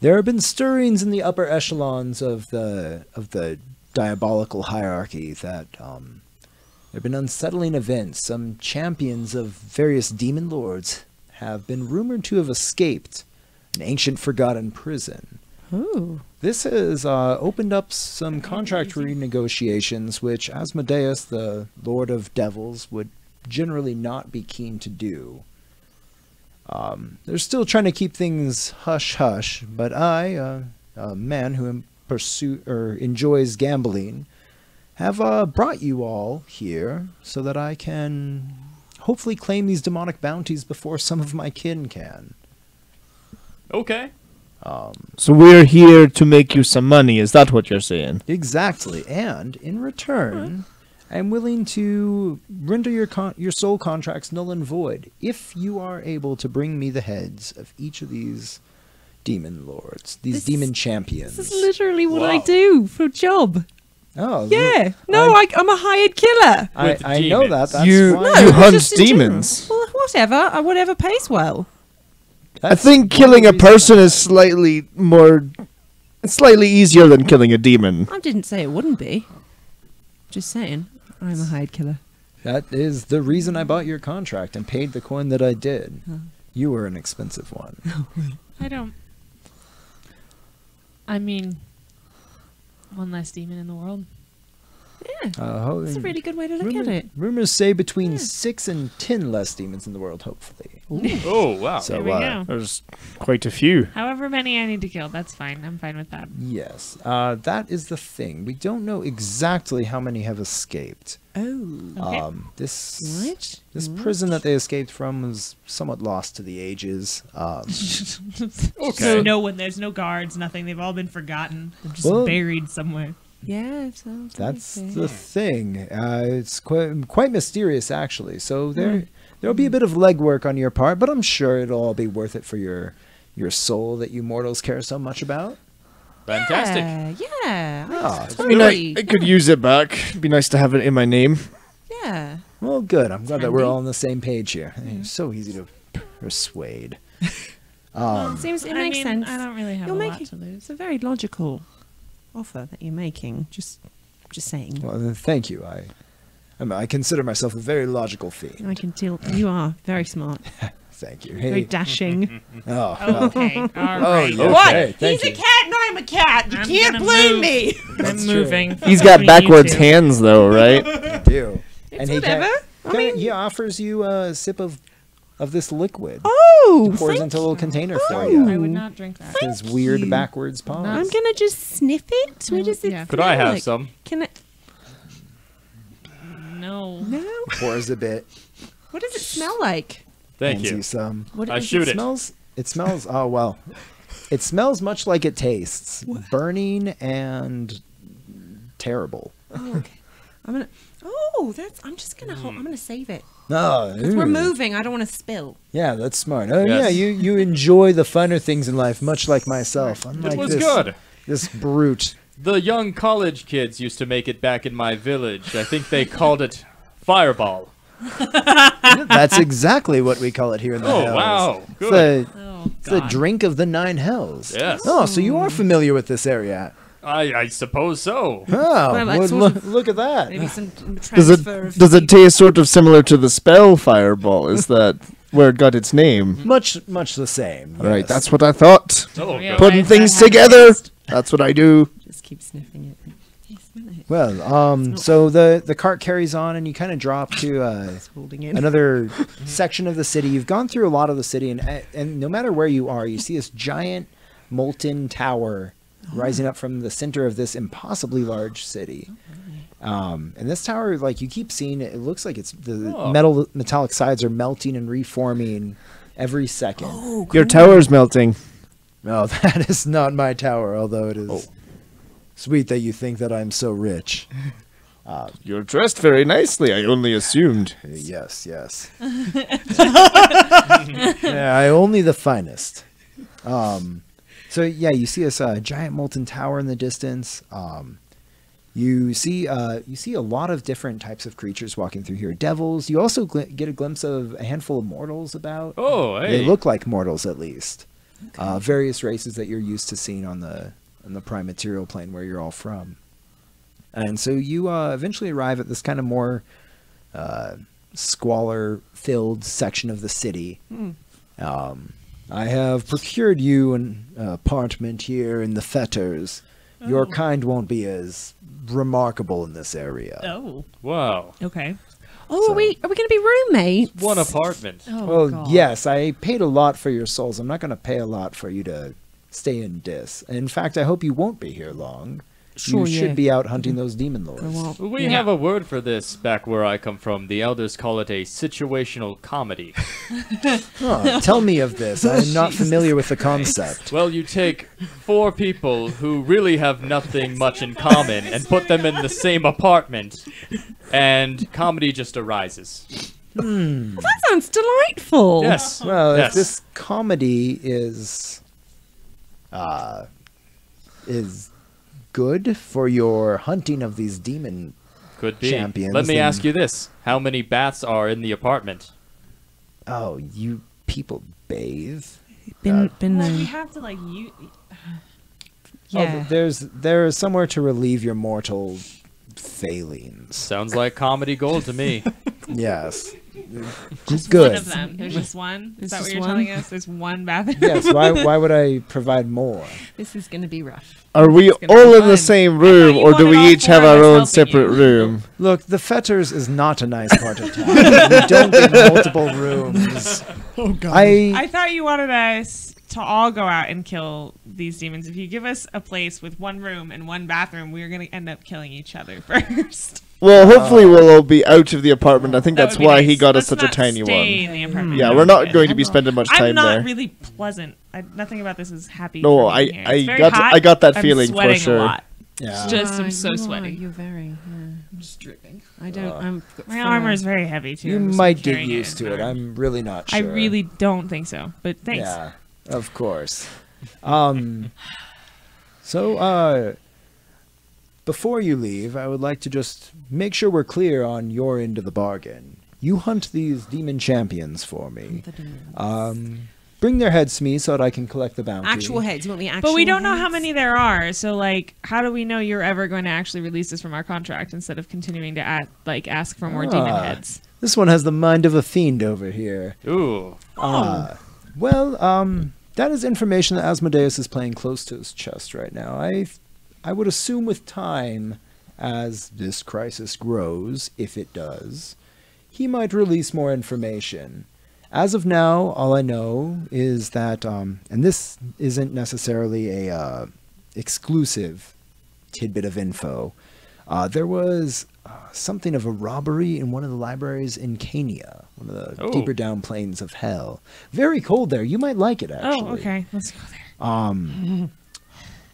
have been stirrings in the upper echelons of the diabolical hierarchy that there have been unsettling events. Some champions of various demon lords have been rumored to have escaped an ancient forgotten prison. Ooh. This has opened up some contract renegotiations, which Asmodeus, the Lord of Devils, would generally not be keen to do. They're still trying to keep things hush-hush, but I, a man who enjoys gambling, have brought you all here so that I can hopefully claim these demonic bounties before some of my kin can. Okay. So we're here to make you some money. Is that what you're saying? Exactly. And in return, I'm willing to render your soul contracts null and void if you are able to bring me the heads of each of these demon lords, these demon champions. This is literally what I Wow. do for a job. Oh, Yeah. No, I'm a hired killer. With I know that. demons. That's You why. you hunt just in general. demons. Well, whatever pays well. I That's think one killing a of the reasons person is slightly easier than killing a demon. I didn't say it wouldn't be. Just saying, I'm a hired killer. That is the reason I bought your contract and paid the coin that I did. You were an expensive one. I don't. I mean, one less demon in the world. Yeah, that's a really good way to look at it. Rumors say between 6 and 10 less demons in the world, hopefully. Oh, wow. So, There we go. There's quite a few. However many I need to kill, that's fine. I'm fine with that. Yes, that is the thing. We don't know exactly how many have escaped. Oh. Okay. This What? prison that they escaped from was somewhat lost to the ages. So no one, there's no guards, nothing. They've all been forgotten. They're just Well- buried somewhere. Yeah, sounds like That's it. the thing. It's quite mysterious, actually. So there'll be a bit of legwork on your part, but I'm sure it'll all be worth it for your soul that you mortals care so much about. Fantastic. Yeah. Ah, I mean, I could use it back. It'd be nice to have it in my name. Yeah. Well, good. I'm glad that we're handy. all on the same page here. It's so easy to persuade. Seems it I makes mean, sense. I don't really have You're a making lot to lose. it's a very logical offer that you're making. Just saying. Well, then thank you. I consider myself a very logical fiend. I can tell you are very smart, Thank you. very Hey. dashing. Oh, Okay, all oh, right. yeah. What? Hey, thank He's you. a cat and I'm a cat. You I'm can't gonna blame move. me. I'm moving. He's got between you backwards two. hands, though, right? I do. It's whatever. I mean, he offers you a sip of this liquid. oh, Pours thank into a little container for I you. would not drink that. His weird you. backwards palms. I'm gonna just sniff it. What does it Yeah. Could I smell have like? some? Can I? No. No. Pours a bit. What does it smell like? Thank hands you. some. What I is shoot it. Smells. It smells. Oh well. It smells much like it tastes. Burning and terrible. Oh, okay. I'm gonna. Oh, that's. I'm just gonna. I'm gonna save it. Oh, We're moving. I don't want to spill. Yeah, that's smart. Oh Yes. yeah, you enjoy the funner things in life, much like myself. Unlike It was this, good. This brute. The young college kids used to make it back in my village. I think they called it Fireball. That's exactly what we call it here in the Oh, hells. wow. It's Good. the, Oh, it's the God. drink of the 9 hells. Yes. Oh, so you are familiar with this area. I suppose so. Oh, Well, like well, sort look at that. Maybe some Does transfer. it does it taste sort of similar to the spell Fireball? Is that where it got its name? Much the same. Right, yes. that's what I thought. Oh, Yeah, good. Putting why is that things having together. taste? That's what I do. Just keep sniffing it. Hey, smell it. Well, so the cart carries on, and you kind of drop to It's holding it. another section of the city. You've gone through a lot of the city, and no matter where you are, you see this giant molten tower rising up from the center of this impossibly large city. And this tower, like you keep seeing, it looks like it's the Oh. metallic sides are melting and reforming every second. Oh, Your tower's melting. No, that is not my tower, although it is sweet that you think that I'm so rich. You're dressed very nicely. I only assumed. Yes. Yeah, only the finest. So yeah, you see this giant molten tower in the distance. You see a lot of different types of creatures walking through here. Devils. You also get a glimpse of a handful of mortals about. Oh, hey. They look like mortals at least. Various races that you're used to seeing on the prime material plane where you're all from. And so you eventually arrive at this kind of more squalor-filled section of the city. I have procured you an apartment here in the Fetters. Your kind won't be as remarkable in this area. Oh, Wow. okay. Oh, So- are we going to be roommates? One apartment. Oh, Well, God. yes, I paid a lot for your souls. I'm not going to pay a lot for you to stay in Dis. In fact, I hope you won't be here long. you yeah. should be out hunting those demon lords. Well, We have a word for this back where I come from. The elders call it a situational comedy. Oh, tell me of this. I am not familiar with the concept. Well, you take 4 people who really have nothing much in common and put them in the same apartment, and comedy just arises. that sounds delightful. Yes. Well, yes. if this comedy is good for your hunting of these demon Could be. champions, Let me then- ask you this. How many bats are in the apartment? Oh, you people bathe? Been Well, we the have to like you. yeah. Oh, there's somewhere to relieve your mortal failings. Sounds like comedy gold to me. Yes. Just Good. one of them. There's just one. Is There's that what just you're one? telling us? There's one bathroom. Yes. Why would I provide more? This is gonna be rough. Are we It's gonna all be in fun. the same thought room, you or do wanted we all each 4 have of our us own helping separate you. room? Look, the Fetters is not a nice part of town. We don't get multiple rooms. Oh god. I thought you wanted us to all go out and kill these demons. If you give us a place with one room and one bathroom, we're going to end up killing each other first. Well, hopefully we'll all be out of the apartment. I think That that's would be why nice. he got us Let's such a not tiny stay one. in the apartment. Yeah, No, we're not okay. going to be spending much I'm time not there. really pleasant. Nothing about this is happy. No, for me here. I It's very got hot. I got that I'm feeling for sweating sure. A lot. Yeah. Just I'm so you sweaty. You're very. I'm just dripping. I don't. I'm. My armor is very heavy too. You I'm just might get carrying used in to it. my arm. I'm really not sure. I really don't think so. But thanks. Yeah, of course. So, before you leave, I would like to just make sure we're clear on your end of the bargain. You hunt these demon champions for me. Bring their heads to me so that I can collect the bounty. Actual heads. You want the actual? But we don't know how heads? many there are. So like, how do we know you're ever going to actually release us from our contract instead of continuing to ask for more demon Ah. heads? This one has the mind of a fiend over here. Ooh. Well, that is information that Asmodeus is playing close to his chest right now. I would assume with time, as this crisis grows, if it does, he might release more information. As of now, all I know is that, and this isn't necessarily a exclusive tidbit of info, there was something of a robbery in one of the libraries in Cania, one of the Oh. deeper down plains of hell. Very cold there. You might like it, actually. Oh, okay. Let's go there.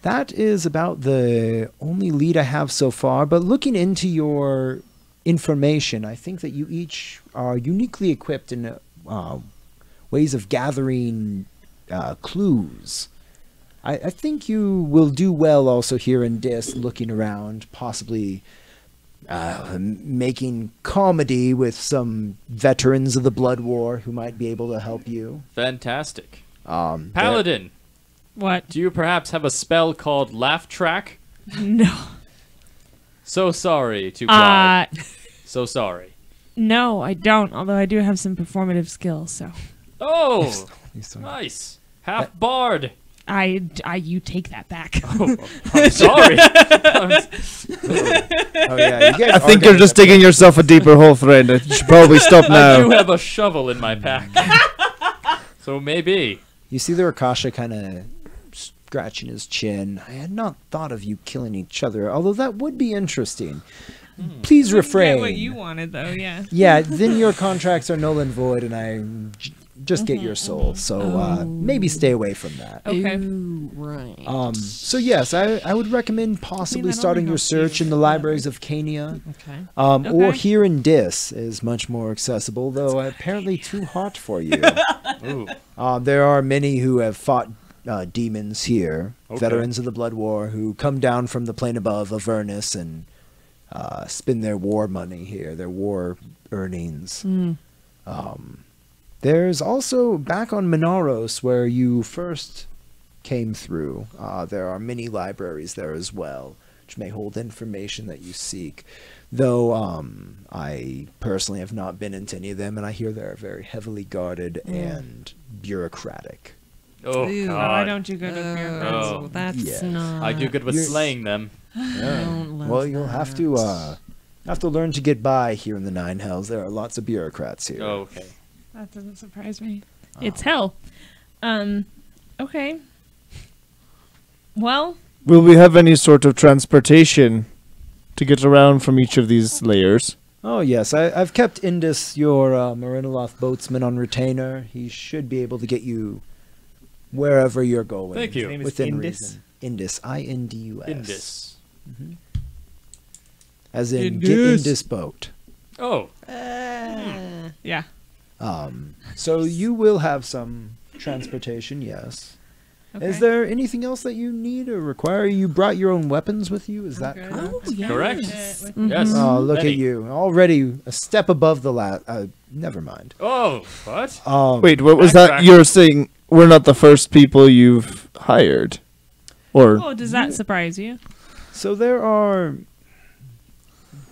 That is about the only lead I have so far, but looking into your information, I think that you each are uniquely equipped in ways of gathering clues. I think you will do well also here in Dis, looking around, possibly making comedy with some veterans of the Blood War who might be able to help you. Fantastic. There- Paladin, What? do you perhaps have a spell called Laugh Track? No. So sorry to Clyde. So sorry. No, I don't. Although I do have some performative skills, so Oh, He's so- nice. Half bard. you take that back. Oh, I'm sorry. Oh yeah, you guys I think you're just digging yourself a deeper hole, friend. You should probably stop I do now. have a shovel in my pack. So maybe. You see the Rakasha kind of scratching his chin. I had not thought of you killing each other, although that would be interesting. Please refrain. Get what you wanted, though. Yeah. Yeah, then your contracts are null and void, and I just get your soul. So maybe stay away from that. Okay. Ooh, right. So yes, I would recommend possibly that starting only your helps you search in the with libraries of Cania. Okay. Or Okay. here in Dis is much more accessible, though apparently too hot for you. Ooh. There are many who have fought demons here, Okay. veterans of the Blood War, who come down from the plane above Avernus and spend their war money here, their war earnings. There's also, back on Minaros, where you first came through, there are many libraries there as well, which may hold information that you seek. Though I personally have not been into any of them, and I hear they're very heavily guarded and bureaucratic. Oh, Ooh. Why God. don't you go to Fear Oh. That's Yes. not. I do good with You're- slaying them. don't love Well, you'll have to learn to get by here in the Nine Hells. There are lots of bureaucrats here. Oh, okay. That doesn't surprise me. It's hell. Okay. Well, Will we have any sort of transportation to get around from each of these layers? Oh, yes. I've kept Indus, your Marinoloth boatsman, on retainer. He should be able to get you wherever you're going. Thank you. His name is Within Indus? reason. Indus. Indus. Indus. As in, get Indus. Indus boat. Oh, Yeah. So you will have some transportation, yes. Okay. Is there anything else that you need or require? You brought your own weapons with you, is that Okay. correct? Oh, yes. correct. Mhm. Yes. Oh, look Many. at you. Already a step above the last. Never mind. Oh, what? Wait, what was that? Backtrack. You're saying we're not the first people you've hired? Or Oh, does that surprise you? So there are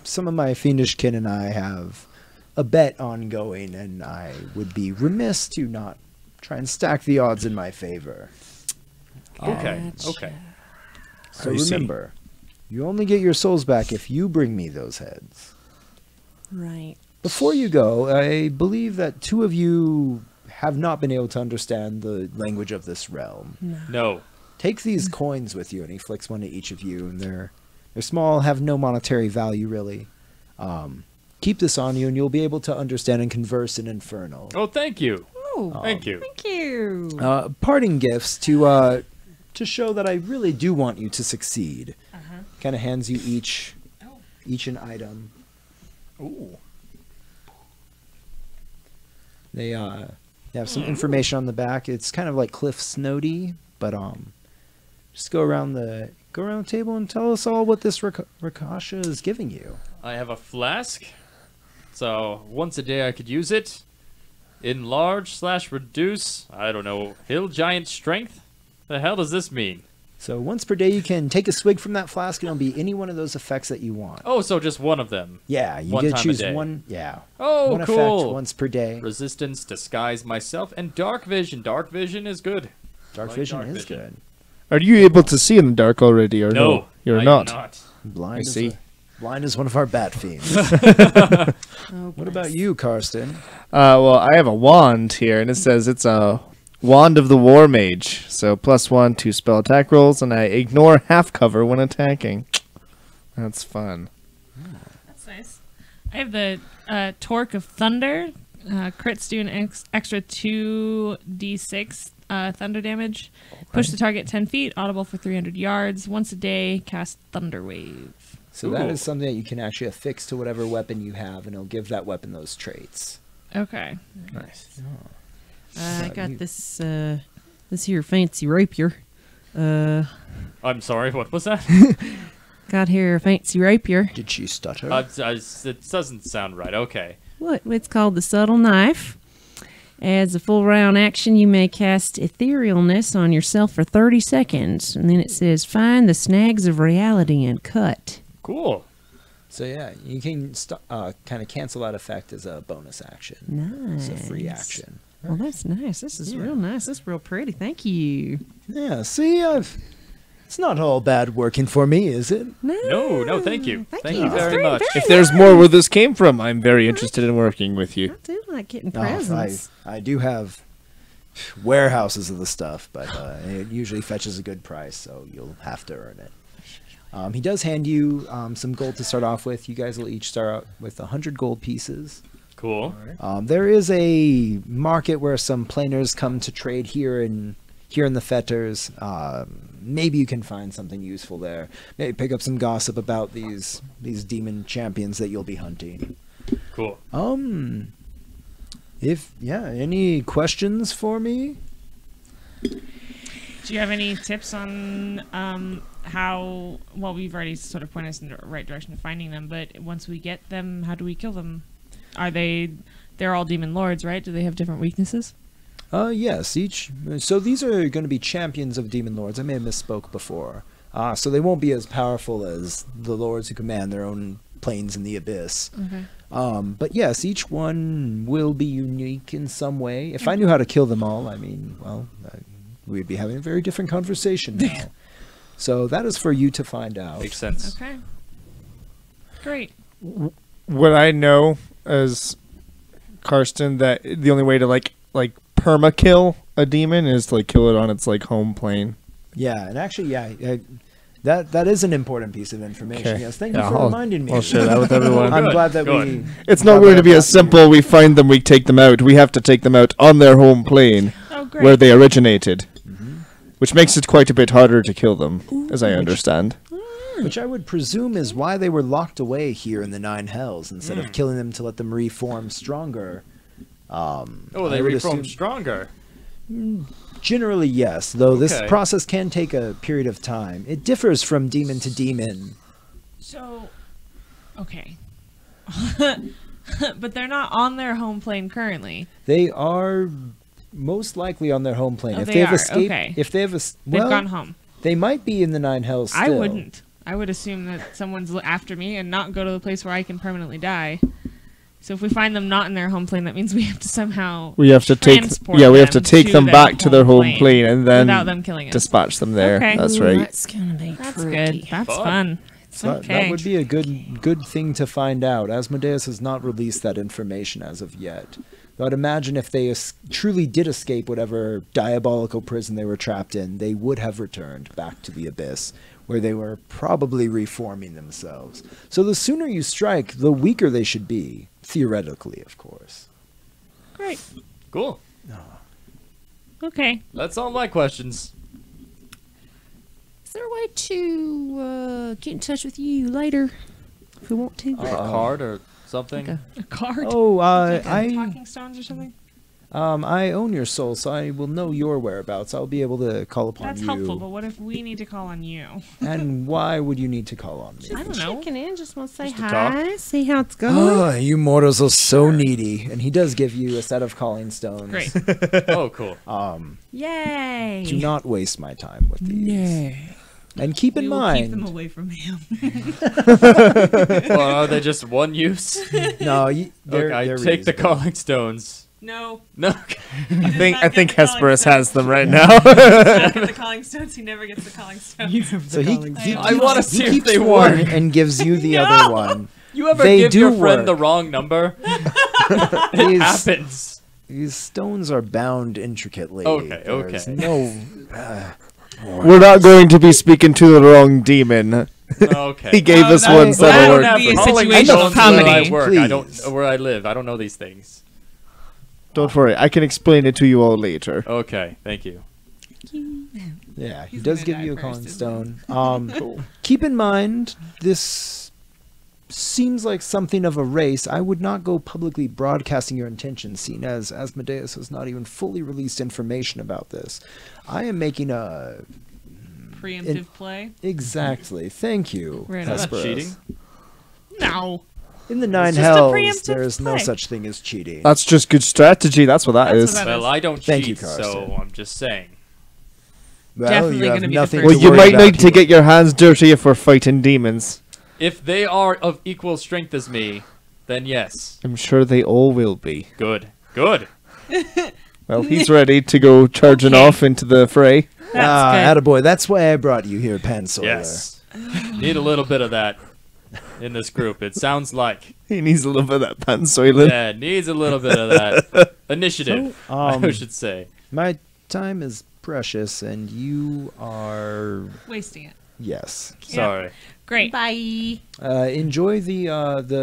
some of my fiendish kin and I have a bet ongoing, and I would be remiss to not try and stack the odds in my favor. Okay. Gotcha. Okay. So I see. remember, you only get your souls back if you bring me those heads. Right. Before you go, I believe that two of you have not been able to understand the language of this realm. No. No. Take these coins with you, and he flicks one to each of you, and they're small, have no monetary value really. Keep this on you, and you'll be able to understand and converse in Infernal. Oh, thank you. Oh, Thank you. thank you. Parting gifts to show that I really do want you to succeed. Kind of hands you each an item. Ooh. They have some information on the back. It's kind of like Cliff Snowdy, but just go around the table and tell us all what this Rakasha is giving you. I have a flask, so once a day I could use it. Enlarge/reduce, I don't know, hill giant strength? The hell does this mean? So once per day, you can take a swig from that flask, and it'll be any one of those effects that you want. Oh, so just one of them. Yeah, you One get time to a choose day. one. Yeah, Oh, one cool. effect once per day. Resistance, disguise myself, and dark vision. Dark vision is good. Dark like vision dark is vision. good. are you able to see in the dark already, or no? You're I am not. not. Blind. I is see. blind is one of our bat fiends. Oh, What about you, Karsten? Well, I have a wand here, and it says it's a wand of the War Mage. So +1 to spell attack rolls, and I ignore half cover when attacking. That's fun. That's nice. I have the Torque of Thunder. Crits do an extra 2d6 thunder damage. Push the target 10 feet, audible for 300 yards. Once a day, cast Thunder Wave. So that Ooh. is something that you can actually affix to whatever weapon you have, and it'll give that weapon those traits. Okay. Nice. I So got you- this this here fancy rapier. I'm sorry, what was that? Got here a fancy rapier. Did she stutter? It doesn't sound right. Okay. What? It's called the subtle knife. As a full round action, you may cast etherealness on yourself for 30 seconds, and then it says find the snags of reality and cut. Cool. So yeah, you can kind of cancel that effect as a bonus action. Nice. It's a free action. Well, that's nice. This is Yeah. real nice. This is real pretty. Thank you. Yeah, see, it's not all bad working for me, is it? No, thank you. Thank you That's very much. If there's more where this came from, I'm very interested in working with I you. do like getting Oh, presents. I do have warehouses of the stuff, but it usually fetches a good price, so you'll have to earn it. He does hand you some gold to start off with. You guys will each start out with 100 gold pieces. Cool. There is a market where some planers come to trade here in the Fetters. Maybe you can find something useful there. Maybe pick up some gossip about these demon champions that you'll be hunting. Cool. Any questions for me? Do you have any tips on how? Well, we've already sort of pointed us in the right direction of finding them, but once we get them, how do we kill them? They're all demon lords, right? Do they have different weaknesses? Yes. So these are going to be champions of demon lords. I may have misspoke before. So they won't be as powerful as the lords who command their own planes in the abyss. Okay. But yes, each one will be unique in some way. If I knew how to kill them all, we'd be having a very different conversation now. So that is for you to find out. Makes sense. Okay. Great. Would I know as Karsten that the only way to like perma kill a demon is to like kill it on its like home plane? Yeah, and actually, That is an important piece of information. Okay. Yes, thank you Yeah, for I'll- reminding me. I'll share that with everyone. I'm Good, glad that good. It's not going to be as simple. We find them, we take them out. We have to take them out on their home plane Oh, great. where they originated, which makes it quite a bit harder to kill them, as I understand. Which I would presume is why they were locked away here in the Nine Hells instead of killing them to let them reform stronger. Oh, they I would reform assume- stronger. Generally, yes, though this Okay. process can take a period of time. It differs from demon to demon. So, okay. But they're not on their home plane currently. They are most likely on their home plane. Oh, if they they have are, escaped, okay. if they have They've well, gone home. they might be in the Nine Hells still. I wouldn't. I would assume that someone's after me and not go to the place where I can permanently die. So if we find them not in their home plane, that means we have to somehow We have to take, transport we have to them take to them their back to their home plane and then without them killing us. dispatch them there. Okay. That's Ooh, right. That's gonna be That's tricky. good. That's Fun. fun. So Okay. that would be a good thing to find out. Asmodeus has not released that information as of yet. Though I'd imagine if they truly did escape whatever diabolical prison they were trapped in, they would have returned back to the Abyss, where they were probably reforming themselves. So the sooner you strike, the weaker they should be, theoretically, of course. Great. Cool. Okay. That's all my questions. Is there a way to get in touch with you later if we want to? A card or something. Okay. A card. Oh, Like I talking stones or something. I own your soul, so I will know your whereabouts. I'll be able to call upon That's you. helpful, but what if we need to call on you? And why would you need to call on me? I don't know. Checking in, just want to say Just to hi, see how it's going. Oh, you mortals are so needy. And he does give you a set of calling stones. Great. Oh, cool. Yay. Do not waste my time with these. And keep we in will mind, keep them away from him. Well, are they just one use? no, Okay, I take the calling stones. No. No. I think Hesperus has them right now. He does not get the calling stones. He never gets the calling stones. So he I wanna see if keeps they one work. and gives you the other one. You ever They give do your friend work. the wrong number? It These, happens. these stones are bound intricately. Okay, There's okay. no. We're not going to be speaking to the wrong demon. Okay. He gave us one set that of would work. be a Calling situation stones of comedy. Where I work. I don't. Please. Where I live. I don't know these things. Don't worry, I can explain it to you all later. Okay. Thank you. Yeah, he He's does gonna give die you a first, calling isn't stone. Keep in mind, this seems like something of a race. I would not go publicly broadcasting your intentions, seeing as Asmodeus has not even fully released information about this. I am making a... Preemptive play. Exactly. Thank you, Right on. That's Hesperus. cheating. No. In the Nine just a Hells, preemptive there is no play. such thing as cheating. That's just good strategy, that's what that That's is. what that Well, is. I don't Thank you, cheat, Carson. so I'm just saying. Well, definitely you have gonna be the nothing first Well, to you worry might about need to here. get your hands dirty if we're fighting demons. If they are of equal strength as me, then yes. I'm sure they all will be. Good. Good. Well, he's ready to go charging Okay. off into the fray. That's good. attaboy. That's why I brought you here, Pencil. Yes. Need a little bit of that in this group. It sounds like. He needs a little bit of that pan soiling. Yeah, needs a little bit of that initiative. So, I should say. My time is precious, and you are... Wasting it. Yes. Sorry. Great. Bye. Enjoy the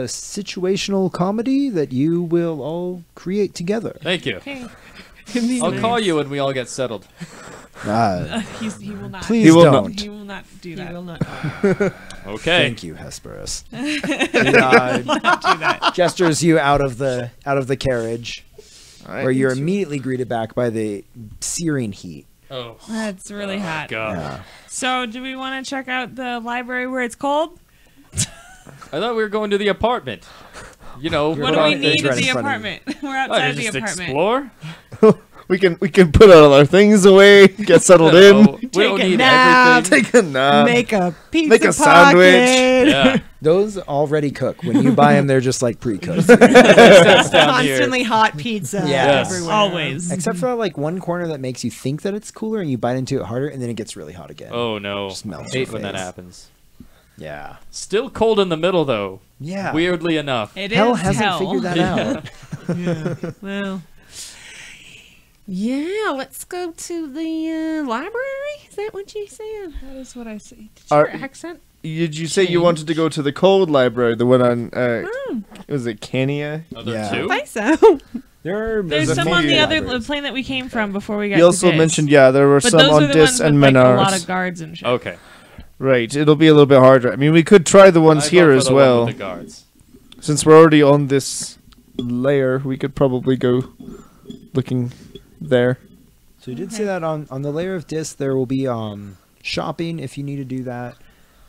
situational comedy that you will all create together. Thank you. Okay. I'll call you when we all get settled. He will not. Please He will don't. He will not do that. Okay. Thank you, Hesperus. He, gestures you out of the carriage, where you're immediately greeted back by the searing heat. Oh. That's really hot. God. Yeah. So, do we want to check out the library where it's cold? I thought we were going to the apartment. You know, You're What do put we on need things at right in the front of you. apartment? We're Oh, outside to of the just apartment. explore? We can put all our things away, get settled in, No, we don't Take a need nap. everything. take a nap. Make a pizza Make a sandwich. Yeah. Those already cook. When you buy them, they're just like pre-cooked. That's down here. Constantly hot pizza Yes. everywhere. Always. Except for like one corner that makes you think that it's cooler, and you bite into it harder, and then it gets really hot again. Oh no. Just melts Hate your when that face. happens. Yeah. Still cold in the middle though. Yeah. Weirdly enough. It Hell is hasn't hell. figured that out. Well, Yeah, let's go to the library. Is that what you said? That is what I say. Did Are- your accent? Did you say you wanted to go to the cold library, the one on, was it Kenya? Are there Yeah. two? I think so. There's a some on few the other libraries. plane that we came from before we got You also to Dis. mentioned, yeah, there were But some those are on the Dis ones and with, like, a lot Menards. of guards and shit. Okay. Right, it'll be a little bit harder. I mean, we could try the ones I here vote for as the one well. with the guards. Since we're already on this layer, we could probably go looking there. So you did say that on the layer of Dis there will be shopping if you need to do that.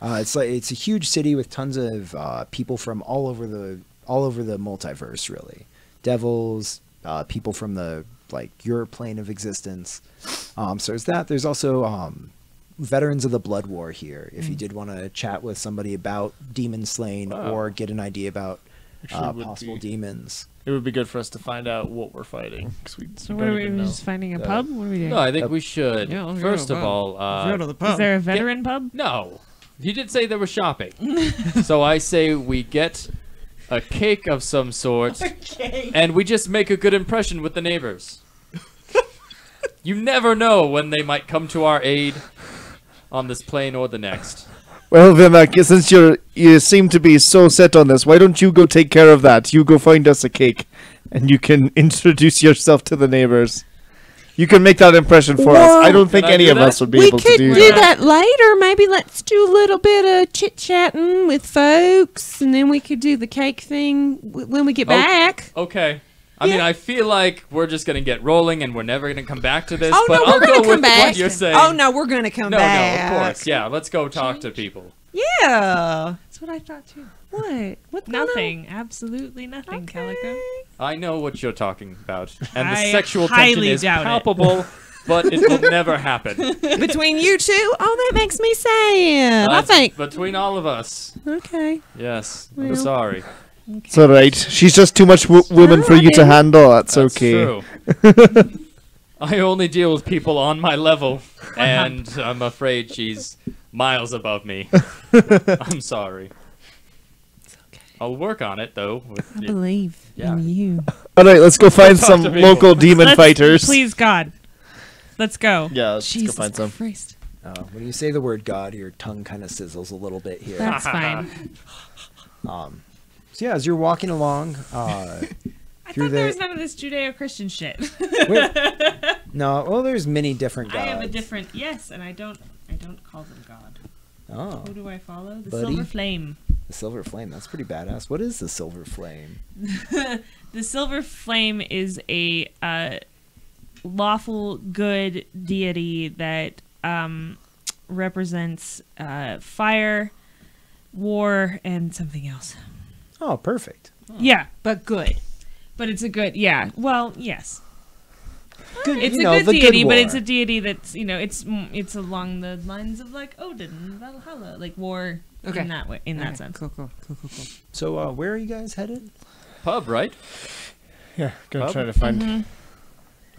It's a huge city with tons of people from all over the multiverse, really. Devils, people from the your plane of existence. So there's that. There's also veterans of the Blood War here. If you did want to chat with somebody about demon slaying Wow. or get an idea about Actually, would possible be- demons. It would be good for us to find out what we're fighting. 'Cause we So don't what are we even know. just finding a pub? What are we doing? No, I think we should. Yeah, let's go First to of the all, Is there a veteran pub? no. You did say there was shopping. So I say we get a cake of some sort, and we just make a good impression with the neighbors. You never know when they might come to our aid on this plane or the next. Well, Vimak, since you seem to be so set on this, why don't you go take care of that? You go find us a cake, and you can introduce yourself to the neighbors. You can make that impression for us. I don't think Can I any do of that? us would be We able to could do do that. that later. Maybe let's do a little bit of chit-chatting with folks, and then we could do the cake thing when we get Oh. back. Okay. I mean, I feel like we're just gonna get rolling and we're never gonna come back to this. Oh, but no, I'll we're go gonna with come back. what you're saying. Oh, no, we're going to come no, back. of course. Yeah, let's go talk to people. Yeah. That's what I thought too. What? What's going on? Nothing. Absolutely nothing, Calico. I know what you're talking about, and the I sexual tension highly is doubt it. palpable, but it will never happen. Between you two? Oh, that makes me sad. I That's think. between all of us. Okay. Yes, Well. I'm sorry. It's all right. She's just too much woman for you to Alright. handle. That's That's okay. true. I only deal with people on my level, and I'm afraid she's miles above me. I'm sorry. I'll work on it though. With I you. believe Yeah. in you. All right, let's go find talk some to people. local demon Let's- fighters. Please, God. Let's go. Yeah, let's Jesus go find some. Christ. When you say the word God, your tongue kind of sizzles a little bit here. That's fine. So yeah, as you're walking along, I through thought there the- was none of this Judeo-Christian shit. there's many different gods. I have a different and I don't call them God. Oh, Who do I follow? The Buddy? Silver Flame. the silver flame. That's pretty badass. What is the silver flame? The Silver Flame is a lawful good deity that represents fire, war, and something else. Oh, perfect. Yeah, But good. but it's a good. Yeah, well, yes, Good. it's you a know, good the deity, war. but it's a deity that's it's along the lines of like Odin and Valhalla, like war Okay. in that way, in that Okay, sense. Cool. So where are you guys headed? Pub, right? Yeah, go Pub? try to find. Mm-hmm.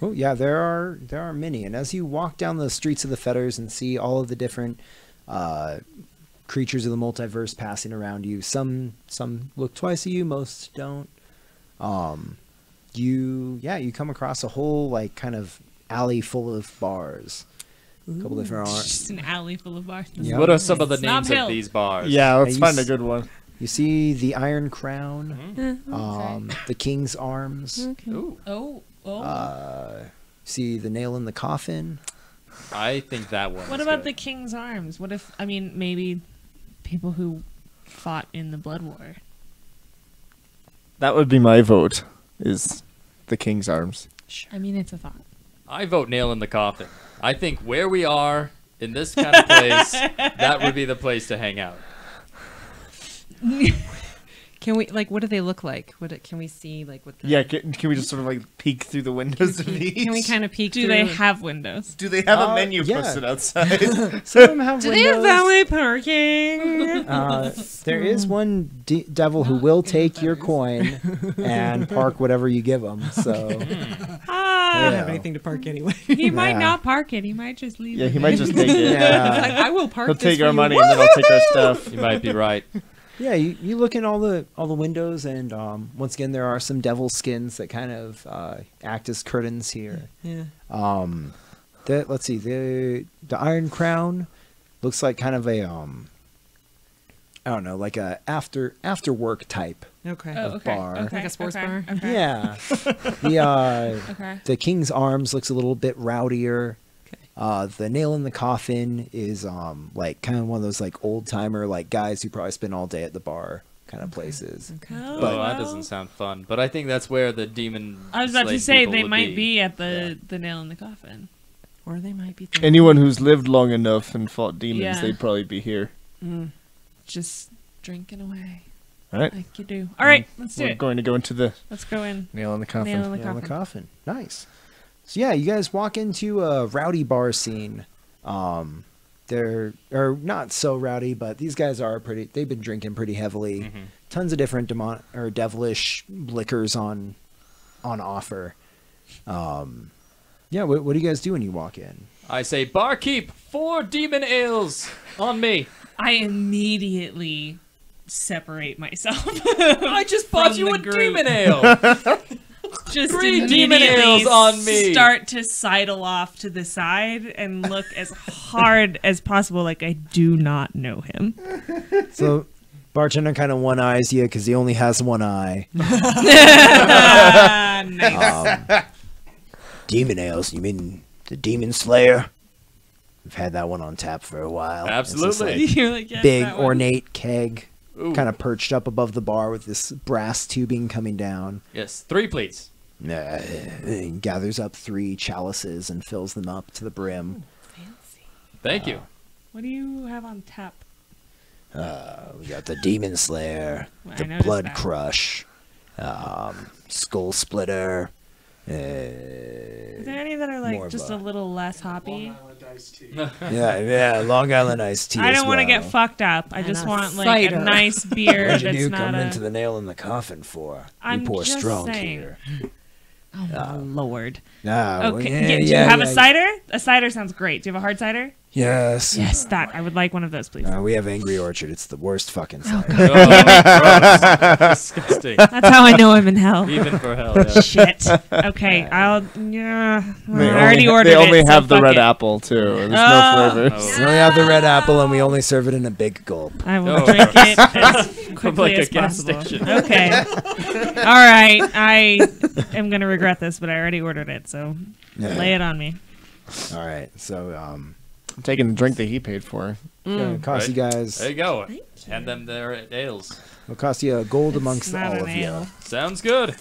Oh yeah, there are many. And as you walk down the streets of the Fetters and see all of the different creatures of the multiverse passing around you, some look twice at you, most don't. You come across a whole kind of alley full of bars. A couple different Just an alley full of bars. Yeah. What are some of the Snob names Hill. of these bars? Yeah, let's you find a s- good one. You see the Iron Crown, Mm-hmm. the King's Arms. Ooh, Oh. See the Nail in the Coffin. I think that one. What is about good. the King's Arms? What if maybe people who fought in the Blood War? That would be my vote. Is the King's Arms? I mean, it's a thought. I vote nail in the coffin. I think where we are in this kind of place, that would be the place to hang out. Can we what do they look like? Can we see what? The, Yeah, can we just sort of peek through the windows of these? Can we kind of peek? Do through they and- have windows? Do they have a Uh, menu yeah. posted outside? Some of them have Do they have windows. valet parking? There is one devil who will take your coin and park whatever you give him. So I don't Yeah. have anything to park anyway. He might Yeah. not park it. He might just leave yeah, it. he might just take it. Yeah. It's I will park. He'll this take for our you. money and then I'll take our stuff. You might be right. Yeah, you look in all the windows, and once again there are some devil skins that kind of act as curtains here. Yeah. Let's see, the Iron Crown looks like kind of a I don't know, like a after work type. Okay. Oh, okay. bar. Okay. Like a sports okay, bar? Okay. Yeah. Okay. The King's Arms looks a little bit rowdier. Okay. The Nail in the Coffin is like kind of one of those like old timer like guys who probably spend all day at the bar kind of places. Okay. Oh, But that well, doesn't sound fun. But I think that's where the demon. I was about to slaying say people they would might be at the nail in the coffin. Or they might be thinking, Anyone who's lived long enough and fought demons, Yeah. they'd probably be here. Just drinking away All right. like you do. All right, let's do We're it. going to go into the Let's go in. nail in the coffin. Nail in the Nail in the coffin. Coffin. Nice. So yeah, you guys walk into a rowdy bar scene. They're not so rowdy, but these guys are pretty. They've been drinking pretty heavily. Tons of different devilish liquors on offer. Yeah, what do you guys do when you walk in? I say, barkeep, 4 demon ales on me. I immediately separate myself. I just bought From you the a group. demon ale. Just 3 demon immediately ales on me. Start to sidle off to the side and look as hard as possible like I do not know him. So, bartender kind of one eyes you because he only has one eye. Nice. Demon ales? You mean the Demon Slayer? We've had that one on tap for a while. It's this, Absolutely. like, You're like, yes, big that one. ornate keg, Ooh. kind of perched up above the bar with this brass tubing coming down. Yes, 3 please. He gathers up 3 chalices and fills them up to the brim. Fancy. Thank you. What do you have on tap? We got the Demon Slayer, I the noticed Blood that. Crush, Skull Splitter. Is there any that are More like of just a- a little less hoppy? Long Island iced tea. Yeah, Long Island iced tea. I as don't want to well. get fucked up. I And just a want like cider. a nice beer What'd you that's do not coming a... into the nail in the coffin for? I'm you pour just strong saying. here. Oh my lord. Ah, Okay. well, Do you have a cider? A cider sounds great. Do you have a hard cider? Yes. Yes, that. I would like one of those, please. We have Angry Orchard. It's the worst fucking Oh, cider. Gross. Disgusting. That's how I know I'm in hell. Even for hell. Yeah. Shit. Okay, I'll. Yeah. They I already ordered They it. only so have the fuck red it. apple too. There's Oh. no flavor. Oh. We only have the red apple, and we only serve it in a big gulp. I will Oh. drink it as quickly like a as gas possible. station. Okay. All right. I am gonna regret this, but I already ordered it, so lay it on me. All right, so I'm taking the drink that he paid for. gonna cost you Right. guys. There you go. Hand them their ales. It'll cost you a gold It's amongst not all an of ale. you. Sounds good.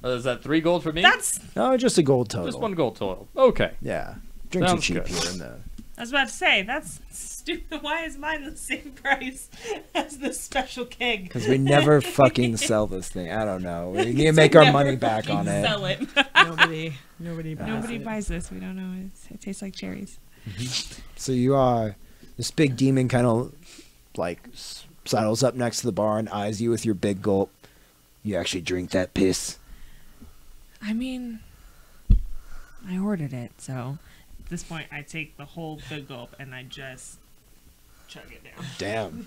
Is that 3 gold for me? That's. No, just a gold total. Just 1 gold total. Okay. Yeah, drinks Sounds are cheap good. here in the. I was about to say that's stupid. Why is mine the same price as the special keg? Because we never fucking sell this thing. I don't know. We need to make our money back on it. Sell it. Nobody buys Nobody it. buys this. We don't know. It tastes like cherries. So you are this big demon kind of like sidles up next to the bar and eyes you with your big gulp. You actually drink that piss. I mean, I ordered it, so at this point, I take the whole big gulp and I just chug it down. Damn.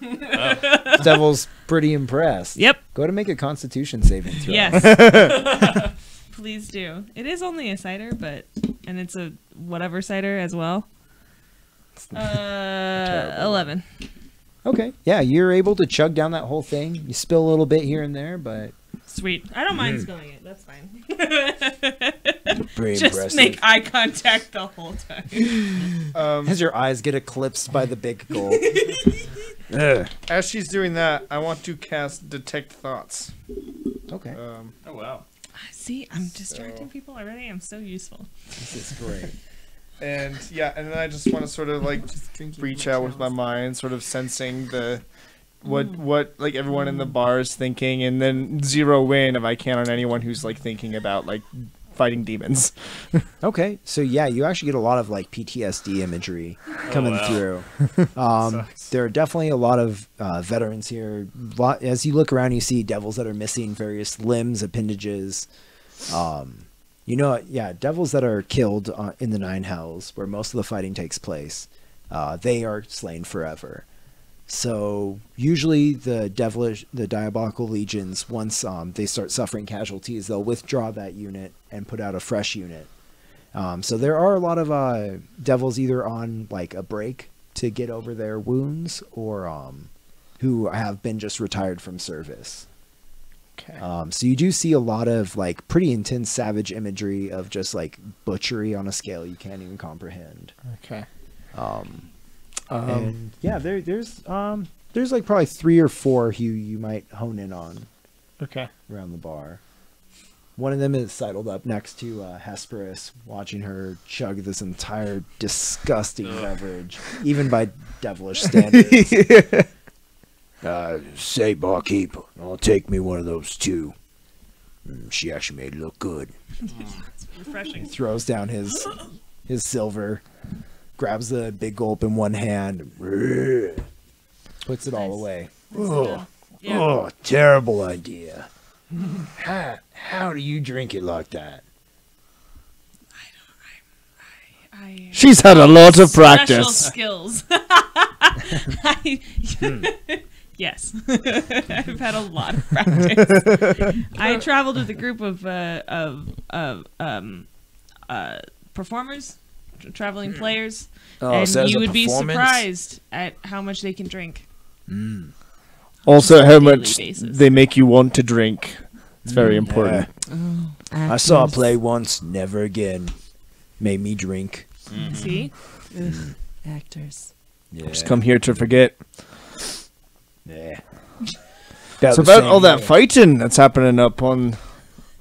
Devil's pretty impressed. Yep. Go ahead and make a Constitution saving throw. Yes. Please do. It is only a cider, and it's a whatever cider as well. 11. Okay. Yeah, you're able to chug down that whole thing. You spill a little bit here and there, but Sweet. I don't mind spilling it. That's fine. pretty Just impressive. make eye contact the whole time. As your eyes get eclipsed by the big gulp. Ugh. As she's doing that, I want to cast Detect Thoughts. Okay. Oh, wow. See, I'm distracting people already. I'm so useful. This is great. And yeah, and then I just want to sort of like reach out with my mind, sort of sensing the what like everyone in the bar is thinking, and then zero in if I can on anyone who's like thinking about like fighting demons. Okay, so yeah, you actually get a lot of like PTSD imagery coming wow. through. Sucks. There are definitely a lot of veterans here. As you look around, you see devils that are missing various limbs, appendages. You know, yeah, devils that are killed in the Nine Hells, where most of the fighting takes place. They are slain forever. So usually the diabolical legions, once they start suffering casualties, they'll withdraw that unit and put out a fresh unit. So there are a lot of devils either on like a break to get over their wounds, or who have been just retired from service. Okay. So you do see a lot of like pretty intense savage imagery of just like butchery on a scale you can't even comprehend. Okay. And yeah, there's like probably 3 or 4 who you might hone in on Okay. around the bar. One of them is sidled up next to Hesperus, watching her chug this entire disgusting beverage, even by devilish standards. Say, barkeep, I'll take me one of those too. She actually made it look good. It's refreshing. Throws down his silver, grabs the big gulp in one hand, puts it all Nice. away. Oh, Yeah. oh, terrible idea. How do you drink it like that? I She's had a lot of special practice. skills. Yes, I've had a lot of practice. I traveled with a group of performers, traveling players, and so as you a would be performance? surprised at how much they can drink. Also, on a how daily much basis. they make you want to drink. It's very important. I saw a play once, never again. Made me drink. See, Actors. Yeah. Just come here to forget. Yeah. So about all that fighting that's happening up on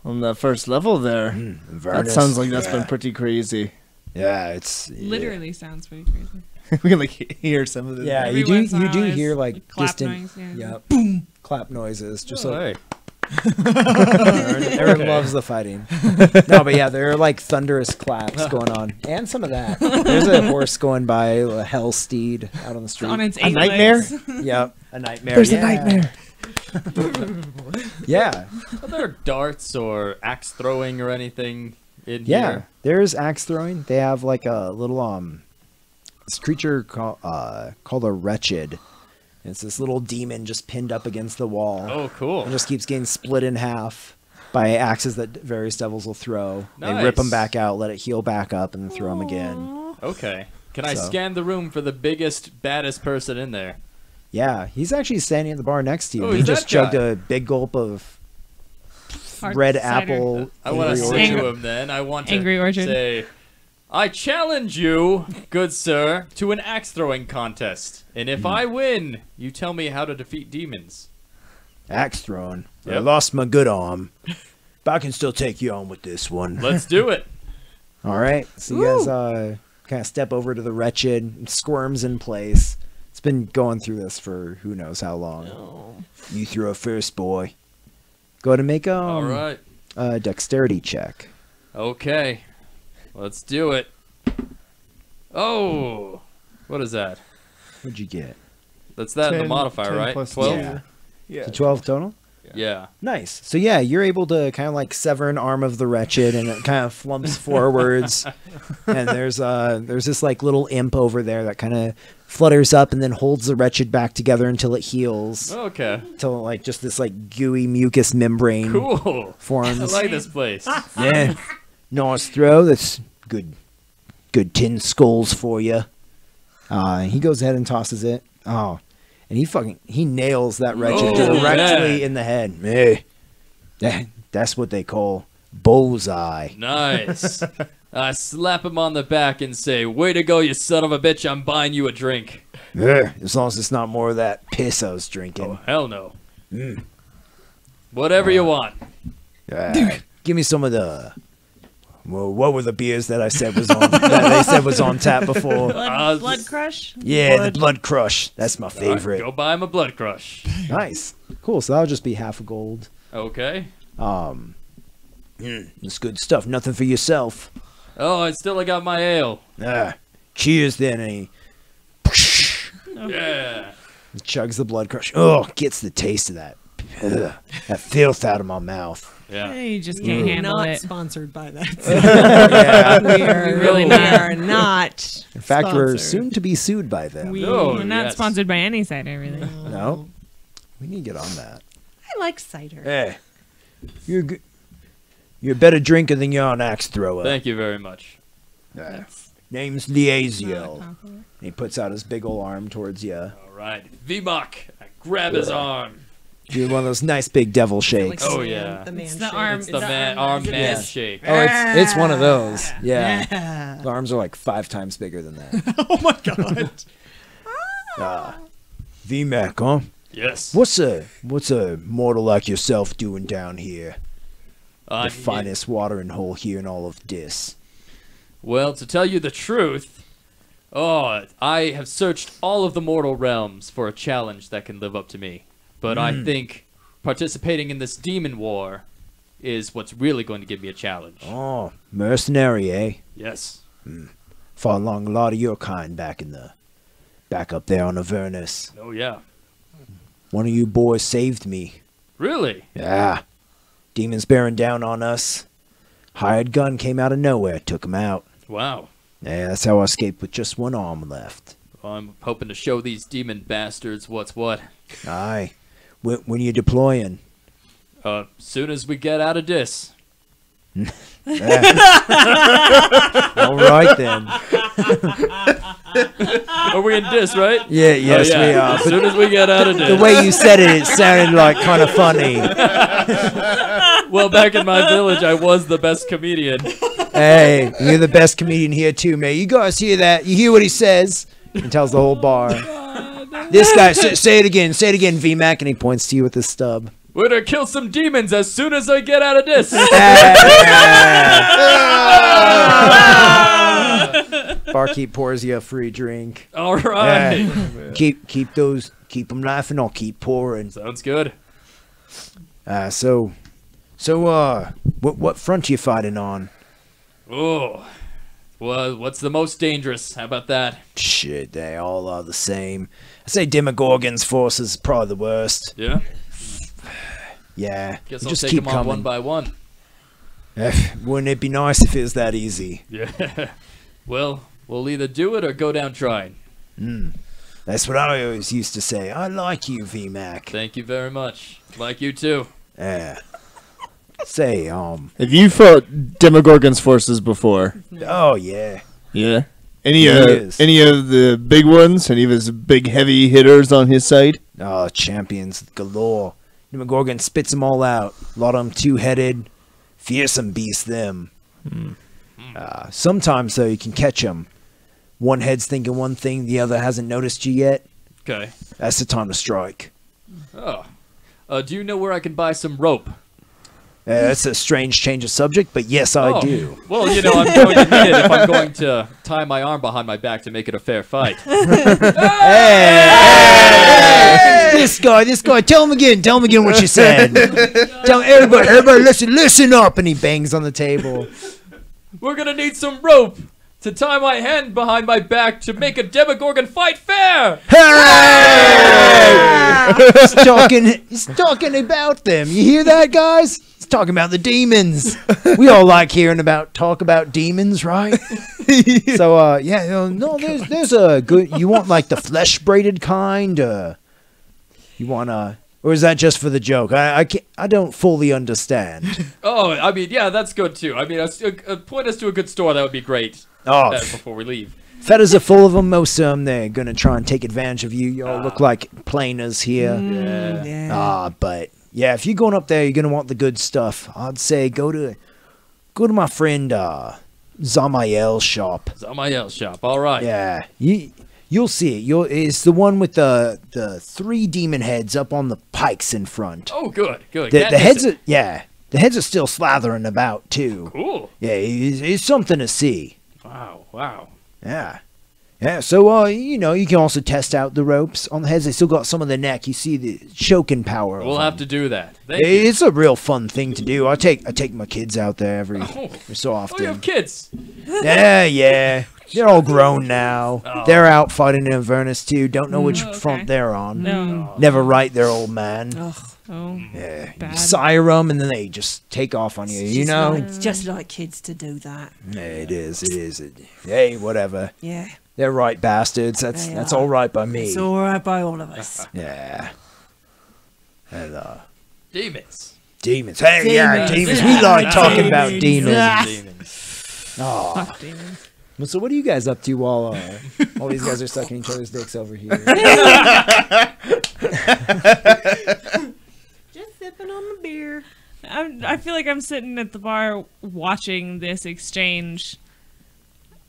that first level there. That sounds like that's been pretty crazy. Yeah, it's literally sounds pretty crazy. We can like hear some of the. Yeah, Every you do once in a you do while hear there's like clap distant noise, yeah. yeah, boom clap noises, just Oh, like hey. everyone loves the fighting. No, but yeah, there are like thunderous claps going on, and some of that. There's a horse going by, a hell steed out on the street. On its A 8 nightmare? legs. Yep, a nightmare. There's yeah. a nightmare. Yeah, Are there darts or axe throwing or anything in yeah. here? There's axe throwing. They have like a little this creature called a wretched. It's this little demon just pinned up against the wall. Oh, cool. And just keeps getting split in half by axes that various devils will throw. They rip Nice. them back out, let it heal back up, and then throw them again. Okay. Can I So- scan the room for the biggest, baddest person in there? Yeah, he's actually standing at the bar next to you. Oh, he he's just that chugged guy. a big gulp of Hard red cider. apple. I want to Angry say Orchard. to him then, I want to Angry Orchard. say, I challenge you, good sir, to an axe throwing contest. And if I win, you tell me how to defeat demons. axe throwing. I Yep. lost my good arm, but I can still take you on with this one. Let's do it. All right, so you guys kind of step over to the wretched, and squirms in place. It's been going through this for who knows how long. You throw first, boy. Go ahead and make All right. a dexterity check. Okay. Let's do it. Oh. What is that? What'd you get? That's that in the 10 modifier, 10 right? plus 12? Yeah. Yeah. So 12 total? Yeah. Nice. So yeah, you're able to kind of like sever an arm of the wretched, and it kind of flumps forwards. And there's this like little imp over there that kind of flutters up and then holds the wretched back together until it heals. Okay. Until like just this like gooey mucus membrane Cool. I forms. like this place. Yeah. Nice throw. That's good. Good 10 skulls for you. He goes ahead and tosses it. Oh, and he nails that wretched Oh, directly yeah. in the head. Hey, that's what they call bullseye. Nice. I slap him on the back and say, way to go, you son of a bitch. I'm buying you a drink. As long as it's not more of that piss I was drinking. Oh, hell no. Whatever you want. Give me some of the. Well, what were the beers that I said was on? that they said was on tap before. Blood Crush. Yeah, the Blood Crush. That's my favorite. Go buy him a Blood Crush. Nice. Cool. So that'll just be half a gold. Okay. It's good stuff. Nothing for yourself. Oh, I still got my ale. Cheers, then. And he Yeah. Chugs the blood crush. oh, gets the taste of that filth out of my mouth. Yeah. You just can't handle Not it. sponsored by that. Yeah. we are Really we not. are not. In fact, we're sponsored. soon to be sued by them. Oh, We're not yes. sponsored by any cider, really. No, we need to get on that. I like cider. Hey, you're a better drinker than you're an axe thrower. Thank you very much. Name's Not a Liaziel. compliment. He puts out his big ol' arm towards you. All right. VMOC. I grab his arm. Do one of those nice big devil Like shakes. Oh, the man- yeah. the man It's the shake. arm- It's the arm man Yes. shake. Oh, it's one of those. Yeah. Yeah. The arms are like 5 times bigger than that. Oh my god. VMAC, huh? Yes. What's a mortal like yourself doing down here? I'm The here- finest watering hole here in all of Dis. Well, to tell you the truth, I have searched all of the mortal realms for a challenge that can live up to me. But I think participating in this demon war is what's really going to give me a challenge. Oh, mercenary, eh? Yes. Fought along a lot of your kind back up there on Avernus. Oh, yeah. One of you boys saved me. Really? Yeah. Demons bearing down on us. Hired gun came out of nowhere, took him out. Wow. Yeah, that's how I escaped with just one arm left. Well, I'm hoping to show these demon bastards what's what. Aye. When you deploying? Soon as we get out of this. All right then. Are we in this, right? Yeah, yes Oh, yeah. we are. As soon as we get out of The this. way you said it, it sounded like kind of funny. Well, back in my village, I was the best comedian. Hey, you're the best comedian here too, man. You guys hear that? You hear what he says? He tells the whole bar. This guy, say it again, VMAC, and he points to you with his stub. We're gonna kill some demons as soon as I get out of this. Barkeep pours you a free drink. All right. Keep them laughing. I'll keep pouring. Sounds good. What front you fighting on? Oh. Well, what's the most dangerous? How about that? Shit, they all are the same. I say Demogorgon's force is probably the worst. Yeah. Yeah, Guess you I'll just take keep them on one coming. by one. Wouldn't it be nice if it was that easy? Yeah. Well, we'll either do it or go down trying. That's what I always used to say. I like you, VMAC. Thank you very much. Like you too. Yeah. Say, Have you fought Demogorgon's forces before? oh yeah. Yeah. Any Yes. any of the big ones? Any of his big heavy hitters on his side? Oh, champions galore. Demogorgon spits them all out. A lot of them two-headed. Fearsome beast them. Sometimes, though, you can catch them. One head's thinking one thing, the other hasn't noticed you yet. Okay. That's the time to strike. Oh. Do you know where I can buy some rope? That's a strange change of subject, but yes, I Oh, do. Well, I'm going to need it if I'm going to tie my arm behind my back to make it a fair fight. This guy, tell him again what you said. Tell everybody, listen up, and he bangs on the table. We're going to need some rope to tie my hand behind my back to make a Demogorgon fight fair. Hey! He's talking about them. You hear that, guys? He's talking about the demons. We all like hearing talk about demons, right? So, there's a good. You want like the flesh braided kind? You want or is that just for the joke? I don't fully understand. Oh, I mean, yeah, that's good too. I mean, point us to a good store. That would be great. Oh, Before we leave. fetters are full of them. Most of them, they're gonna try and take advantage of you. You all look like planers here. Yeah. But yeah, if you're going up there, you're gonna want the good stuff. I'd say go to my friend Zamael's shop. Zamael's shop. All right. Yeah, you'll see it. It's the one with the 3 demon heads up on the pikes in front. Oh, good. The Can't miss heads it. the heads are still slathering about too. Cool. Yeah, it's something to see. Wow. Yeah. Yeah, so, you can also test out the ropes on the heads. They still got some of the neck. You see the choking power of We'll them. have to do that. Thank you. It's a real fun thing to do. I take my kids out there every so Oh, often. you have kids. Yeah. They're all grown now. Oh. They're out fighting in Avernus, too. Don't know which front they're on. No. Never right there, old man. Oh, Yeah, you bad. sire them and then they just take off on you. You know? It's just like kids to do that. Yeah, it is. Hey, whatever. Yeah. They're right bastards. That's They that's are. all right by me. It's all right by all of us. Yeah. And Demons. demons. Hey, yeah, demons. We like talking about demons. Demons. Oh. Fuck demons. Well, so what are you guys up to while all these guys are sucking each other's dicks over here? Just sipping on the beer. I feel like I'm sitting at the bar watching this exchange,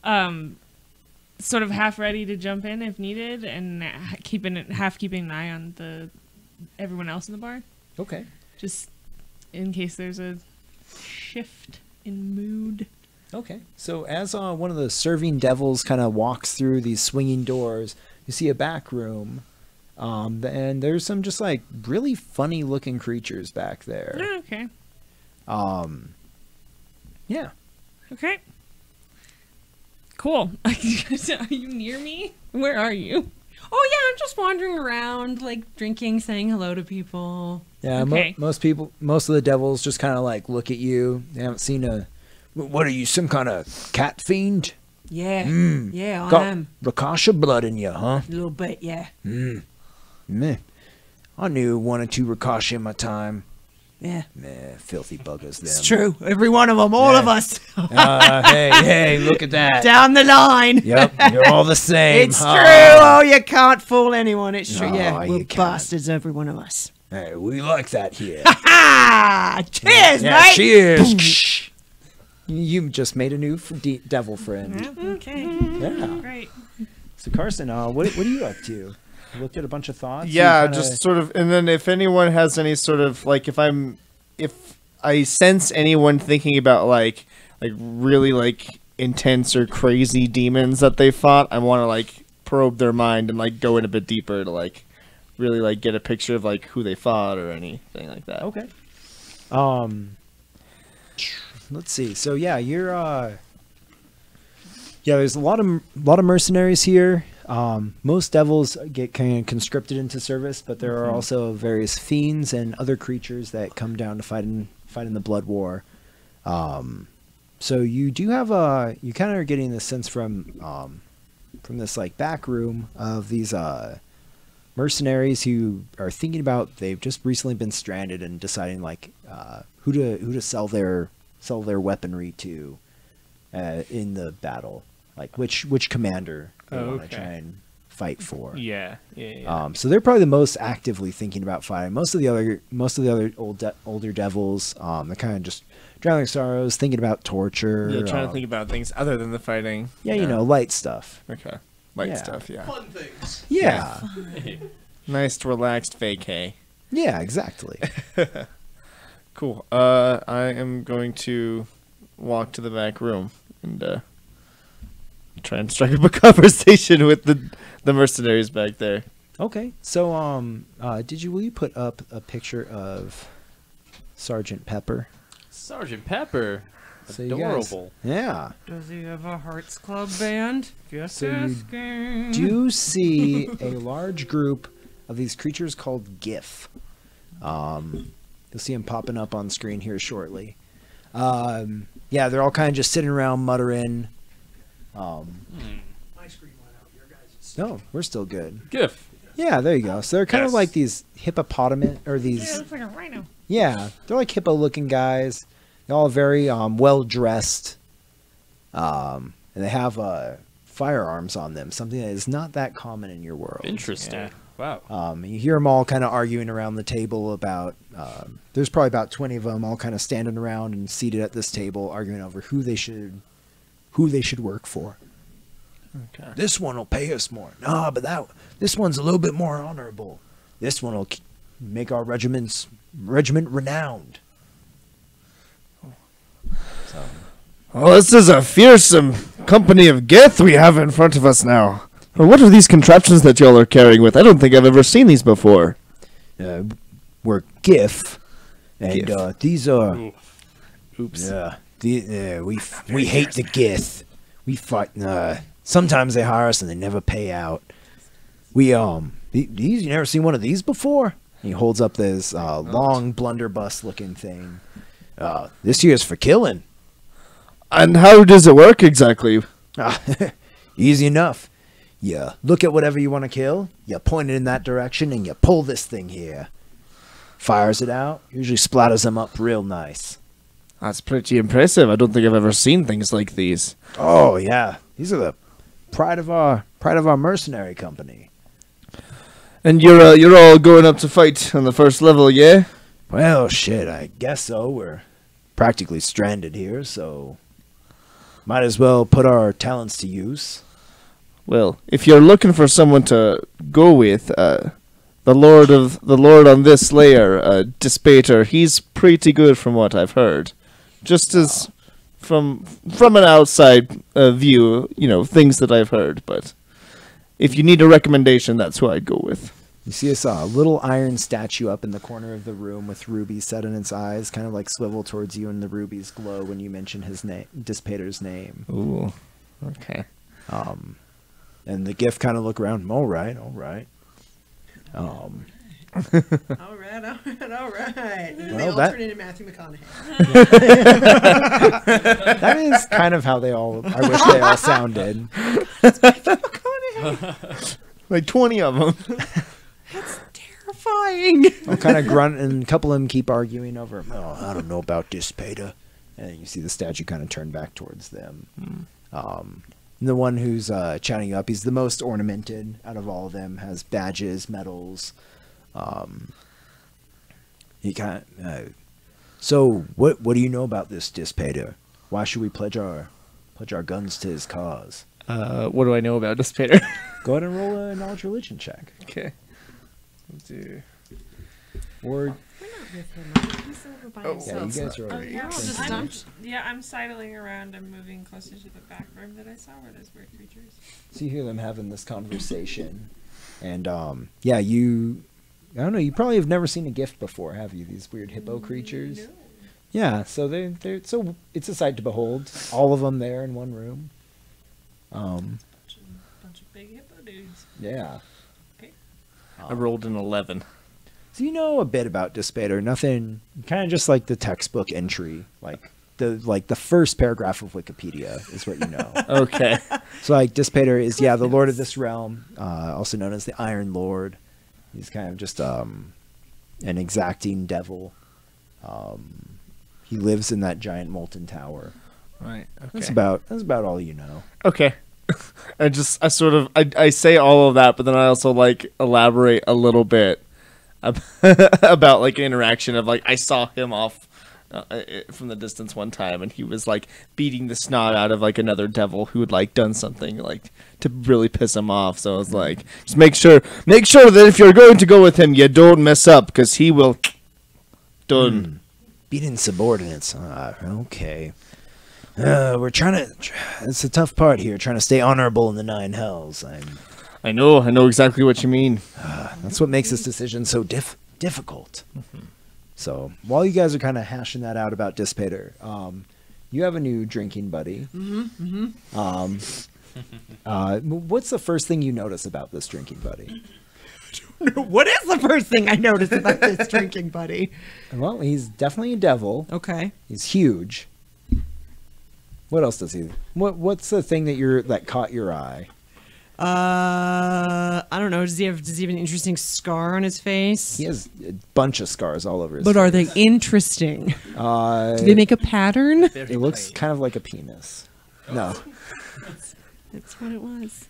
sort of half ready to jump in if needed, and keeping an eye on everyone else in the bar, Okay. just in case there's a shift in mood. Okay. So as one of the serving devils kind of walks through these swinging doors, you see a back room, and there's some just like really funny looking creatures back there. Oh, okay. Yeah. Okay. Cool. Are you near me? Where are you? Oh yeah, I'm just wandering around, like drinking, saying hello to people. Yeah. Okay. Most of the devils just kind of like look at you. They haven't seen what are you, some kind of cat fiend? Yeah. Mm. Yeah, I Got am. Rakasha blood in you, huh? A little bit, yeah. Meh. I knew one or two Rakasha in my time. Yeah. Meh, filthy buggers them. It's true. Every one of them, all of us. Hey, look at that. Down the line. Yep, you're all the same. It's huh? true. Oh, you can't fool anyone. It's true. No, Yeah, you we're can't. bastards, every one of us. Hey, we like that here. Ah! Cheers, Yeah, mate. cheers. You just made a new devil friend. Okay. Yeah. Great. So Carson, what are you up to? You looked at a bunch of thoughts. Yeah, You kinda- just sort of, and then if anyone has any sort of like, if I sense anyone thinking about like really like intense or crazy demons that they fought, I want to like probe their mind and like go in a bit deeper to like really like get a picture of like who they fought or anything like that. Okay. Let's see. So yeah, you're there's a lot of mercenaries here. Most devils get kind of conscripted into service, but there are also various fiends and other creatures that come down to fight in the blood war. So you do have you kind of are getting this sense from this like back room of these mercenaries who are thinking about, they've just recently been stranded and deciding like who to sell their weaponry to in the battle, like which commander they want to Okay. try and fight for. Yeah. So they're probably the most actively thinking about fighting. Most of the other older devils, they're kind of just drowning their sorrows, thinking about torture. Yeah, trying to think about things other than the fighting. Yeah, you know, light stuff. Okay. Light Yeah. stuff, yeah. Fun things. Yeah, Nice, relaxed vacay. yeah, exactly. Cool. I am going to walk to the back room and try and strike up a conversation with the mercenaries back there. Okay, so will you put up a picture of Sergeant Pepper? Sergeant Pepper. So you guys- Adorable. Yeah. Does he have a Hearts Club band? Just So you asking. do see a large group of these creatures called GIF. You'll see them popping up on screen here shortly. Yeah, they're all kind of just sitting around muttering. My screen went out. Your guys' No, we're still good. GIF. Yeah, there you go. So they're kind of Yes. like these hippopotamus, or Yeah, these, it looks like a rhino. yeah, they're like hippo-looking guys. They're all very well-dressed. And they have firearms on them, something that is not that common in your world. Interesting. Yeah. Wow. You hear them all kind of arguing around the table about. There's probably about 20 of them, all kind of standing around and seated at this table, arguing over who they should work for. Okay. This one will pay us more. No, but this one's a little bit more honorable. This one will make our regiment renowned. So, Well, this is a fearsome company of Gith we have in front of us now. Well, what are these contraptions that y'all are carrying with? I don't think I've ever seen these before. we're GIF, and GIF. these are. Oops. Yeah, we hate the Gith. We fight. Sometimes they hire us and they never pay out. We these, you never seen one of these before? He holds up this long blunderbuss-looking thing. This here's for killing. And how does it work exactly? Easy enough. You look at whatever you want to kill, you point it in that direction, and you pull this thing here. Fires it out, usually splatters them up real nice. That's pretty impressive. I don't think I've ever seen things like these. Oh, yeah. These are the pride of our mercenary company. And you're all going up to fight on the first level, yeah? Well, shit, I guess so. We're practically stranded here, so might as well put our talents to use. Well, if you're looking for someone to go with, the Lord on this layer, Dispater, he's pretty good from what I've heard. Just as from an outside view, things that I've heard, but if you need a recommendation, that's who I'd go with. You see this little iron statue up in the corner of the room with rubies set in its eyes, kind of like swivel towards you, and the rubies glow when you mention his name, Dispater's name. Ooh, okay. And the gift kind of look around. All right. All right. Well, And they all that- turn into Matthew McConaughey. that is kind of how I wish they all sounded. Like 20 of them. Terrifying. I'll kind of grunt, and a couple of them keep arguing over, I don't know about Dispater. And then you see the statue kind of turn back towards them. And the one who's chatting you up, he's the most ornamented out of all of them, has badges, medals. He kind of, so what do you know about this Dispater? Why should we pledge our guns to his cause? What do I know about Dispater? Go ahead and roll a knowledge religion check. Okay. Let's do. Or He's over by yeah, himself. you guys are Oh, already. yeah, I'm- I'm sidling around. I'm moving closer to the back room that I saw where there's weird creatures. So you hear them having this conversation, and yeah, I don't know, you probably have never seen a gift before, have you? These weird hippo creatures. No. Yeah, so they're so it's a sight to behold. All of them there in one room. Bunch of big hippo dudes. Yeah. I rolled an 11. So you know a bit about Dispater. Nothing, kind of just like the textbook entry, like the first paragraph of Wikipedia is what you know. Okay. So like Dispater is the Lord of this realm, also known as the Iron Lord. He's kind of just an exacting devil. He lives in that giant molten tower. Right. Okay. That's about all you know. Okay. I say all of that, but then I also like elaborate a little bit about like an interaction of like I saw him off from the distance one time, and he was like beating the snot out of like another devil who had like done something like to really piss him off. So I was like, just make sure that if you're going to go with him, you don't mess up, because he will done. Beating subordinates. Okay. We're trying to. It's a tough part here, trying to stay honorable in the nine hells. I know exactly what you mean. That's what makes this decision so difficult. So while you guys are kind of hashing that out about Dispater, you have a new drinking buddy. What's the first thing you notice about this drinking buddy? What is the first thing I noticed about this drinking buddy? Well, he's definitely a devil. Okay. He's huge. What else does he? What's the thing that caught your eye? I don't know. Does he have an interesting scar on his face? He has a bunch of scars all over his But face. are they interesting? Do Do they make a pattern? It looks kind of like a penis. No. That's what it was.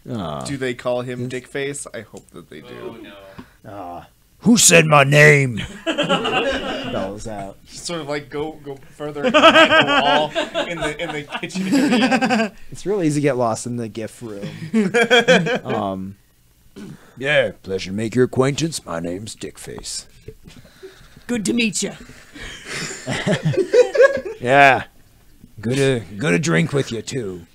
Do they call him Dickface? I hope that they do. Who said my name? Bells out. Sort of like go further behind the wall in the kitchen area. It's real easy to get lost in the GIF room. Yeah, pleasure to make your acquaintance. My name's Dickface. Good to meet you. Yeah. Good to drink with you too.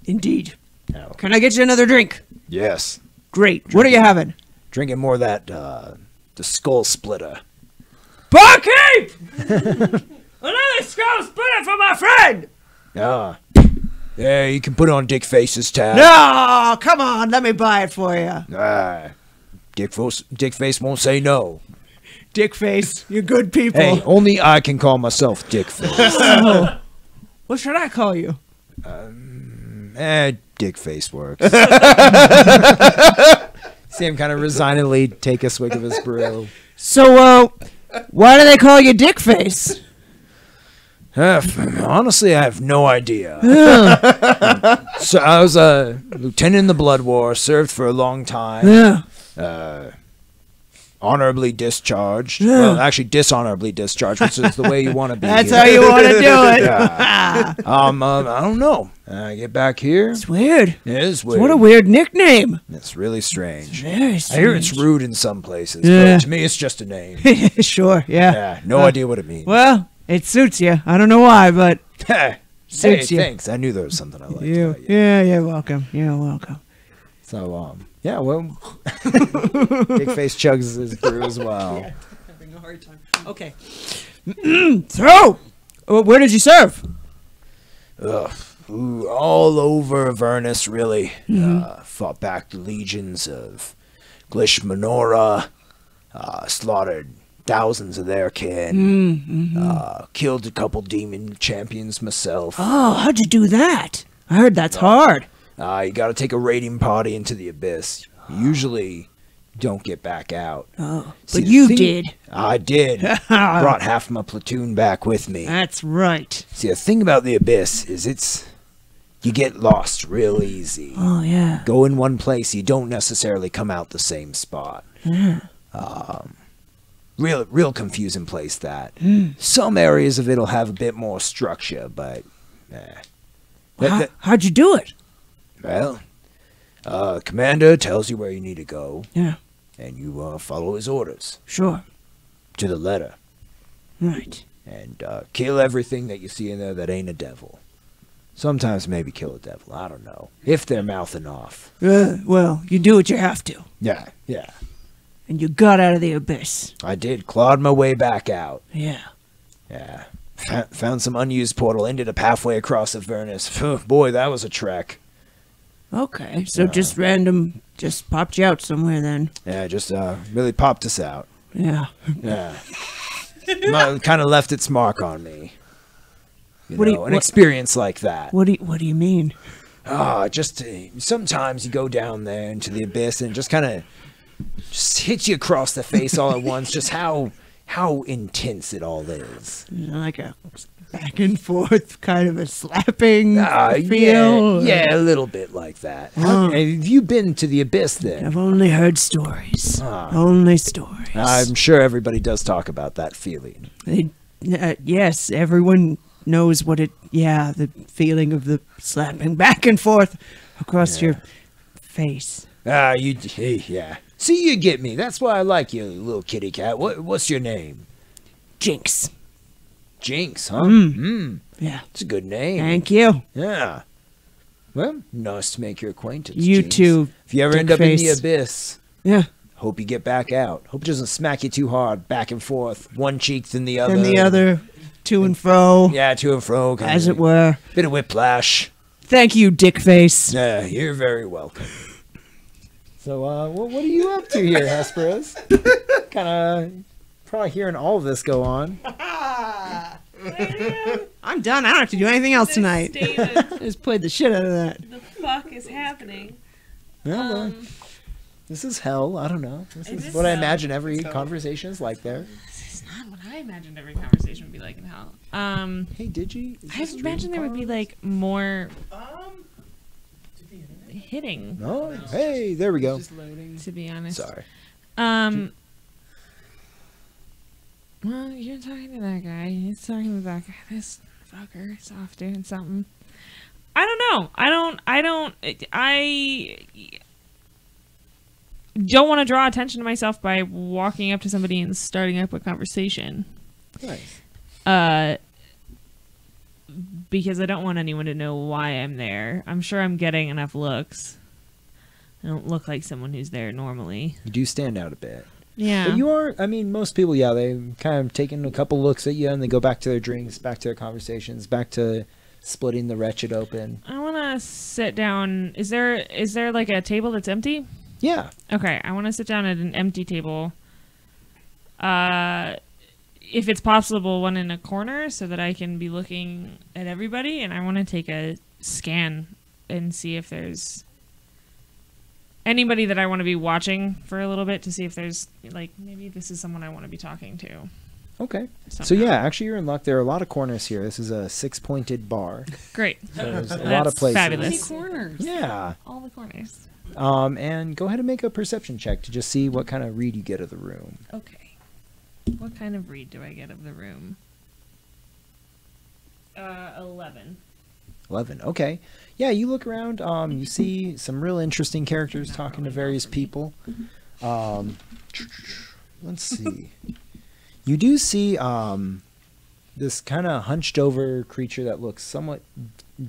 Indeed. Oh, Can I get you another drink? yes. Great. What are you having? Drinking more of that the skull splitter. Barkeep! Another skull splitter for my friend! Yeah, you can put on Dickface's tab. No, come on, let me buy it for you. Dickface won't say no. Dickface. You're good people. Hey, only I can call myself Dickface. Oh. What should I call you? Dickface works. See him kind of resignedly take a swig of his brew. So, why do they call you Dickface? Honestly, I have no idea. So I was a lieutenant in the Blood War, served for a long time. Yeah. Honorably discharged. Yeah. Well, actually, dishonorably discharged, which is the way you want to be. That's here. how you want to do it. Yeah. I don't know. I get back here. It's weird. It is weird. What a weird nickname. It's really strange. Very I hear it's strange. rude in some places, Yeah. but to me, it's just a name. Sure, yeah. Yeah, no idea what it means. Well, it suits you. I don't know why, but Hey, suits you. thanks. I knew there was something I liked. you. about you. Yeah, you're welcome. You're welcome. So, yeah, well, Big Face chugs his brew as well. Having a hard time. Okay. So, where did you serve? Ugh. Ooh, all over Avernus, really. Fought back the legions of Glishmanora, slaughtered thousands of their kin, killed a couple demon champions myself. Oh, how'd you do that? I heard that's hard. You gotta take a raiding party into the abyss. Usually don't get back out. Oh, See, but the you thing- did. I did. Brought half my platoon back with me. That's right. See, the thing about the abyss is you get lost real easy. Oh, yeah. Go in one place, you don't necessarily come out the same spot. Yeah. Real confusing place that. Some areas of it'll have a bit more structure, but How'd you do it? well, commander tells you where you need to go, Yeah, and you follow his orders sure. to the letter, Right. and kill everything that you see in there that ain't a devil. Sometimes maybe kill a devil. I don't know if they're mouthing off. Well, you do what you have to. Yeah. And you got out of the abyss. I did. Clawed my way back out. Yeah. Yeah. Found some unused portal. Ended up halfway across Avernus. Phew, boy, that was a trek. Okay, so just random, just popped you out somewhere then. Yeah, just really popped us out. Yeah. Yeah. Kind of left its mark on me. What do you- An what- experience like that. What do you mean? Just sometimes you go down there into the abyss and it just kind of just hits you across the face all at once. Just how intense it all is. Like a back and forth kind of a slapping Yeah, feel? yeah, a little bit like that. Have you been to the abyss then? I've only heard stories. Only stories. I'm sure everybody does talk about that feeling. Yes, everyone knows what it. Yeah, the feeling of the slapping back and forth across your face. Yeah. See, you get me. That's why I like you, little kitty cat. What's your name? Jinx. Jinx, huh? Yeah. It's a good name. Thank you. Yeah. Well, nice to make your acquaintance. You Jinx. too. If you ever end up in the Dickface. abyss, Yeah. hope you get back out. Hope it doesn't smack you too hard, back and forth, one cheek then the other. And the other, to and fro, Yeah, to and fro. kinda as it were. Bit of whiplash. Thank you, Dickface. Yeah, you're very welcome. So, what are you up to here, Hesperus? Kind of probably hearing all of this go on. I'm done. I don't have to do anything else tonight. David, Just played the shit out of that. the fuck is happening? Well, this is hell. I don't know. This It is is what I hell. imagine every conversation is like there. It's not what I imagined every conversation would be like in hell. Hey, Digi? Is I this imagine there would be like more hitting. Oh, hey, there we go. To be honest. Sorry. Well, you're talking to that guy. He's talking to that guy. This fucker's off doing something. I don't know. I don't want to draw attention to myself by walking up to somebody and starting up a conversation. Nice. Because I don't want anyone to know why I'm there. I'm sure I'm getting enough looks. I don't look like someone who's there normally. You do stand out a bit. Yeah. But you are, I mean, most people, yeah, they kind of taking a couple looks at you and they go back to their drinks, back to their conversations, back to splitting the wretched open. I want to sit down. Is there like a table that's empty? Yeah. Okay, I want to sit down at an empty table. if it's possible, one in a corner so that I can be looking at everybody, and I want to take a scan and see if there's anybody that I want to be watching for a little bit to see if there's, like, maybe this is someone I want to be talking to. Okay. So somehow. yeah, actually you're in luck. There are a lot of corners here. This is a 6-pointed bar. Great. So there's a That's lot of places. fabulous. corners. Yeah. All the corners. And go ahead and make a perception check to just see what kind of read you get of the room. Okay. What kind of read do I get of the room? 11. 11. Okay. Yeah, you look around. You see some real interesting characters talking to various people. Let's see. You do see this kind of hunched over creature that looks somewhat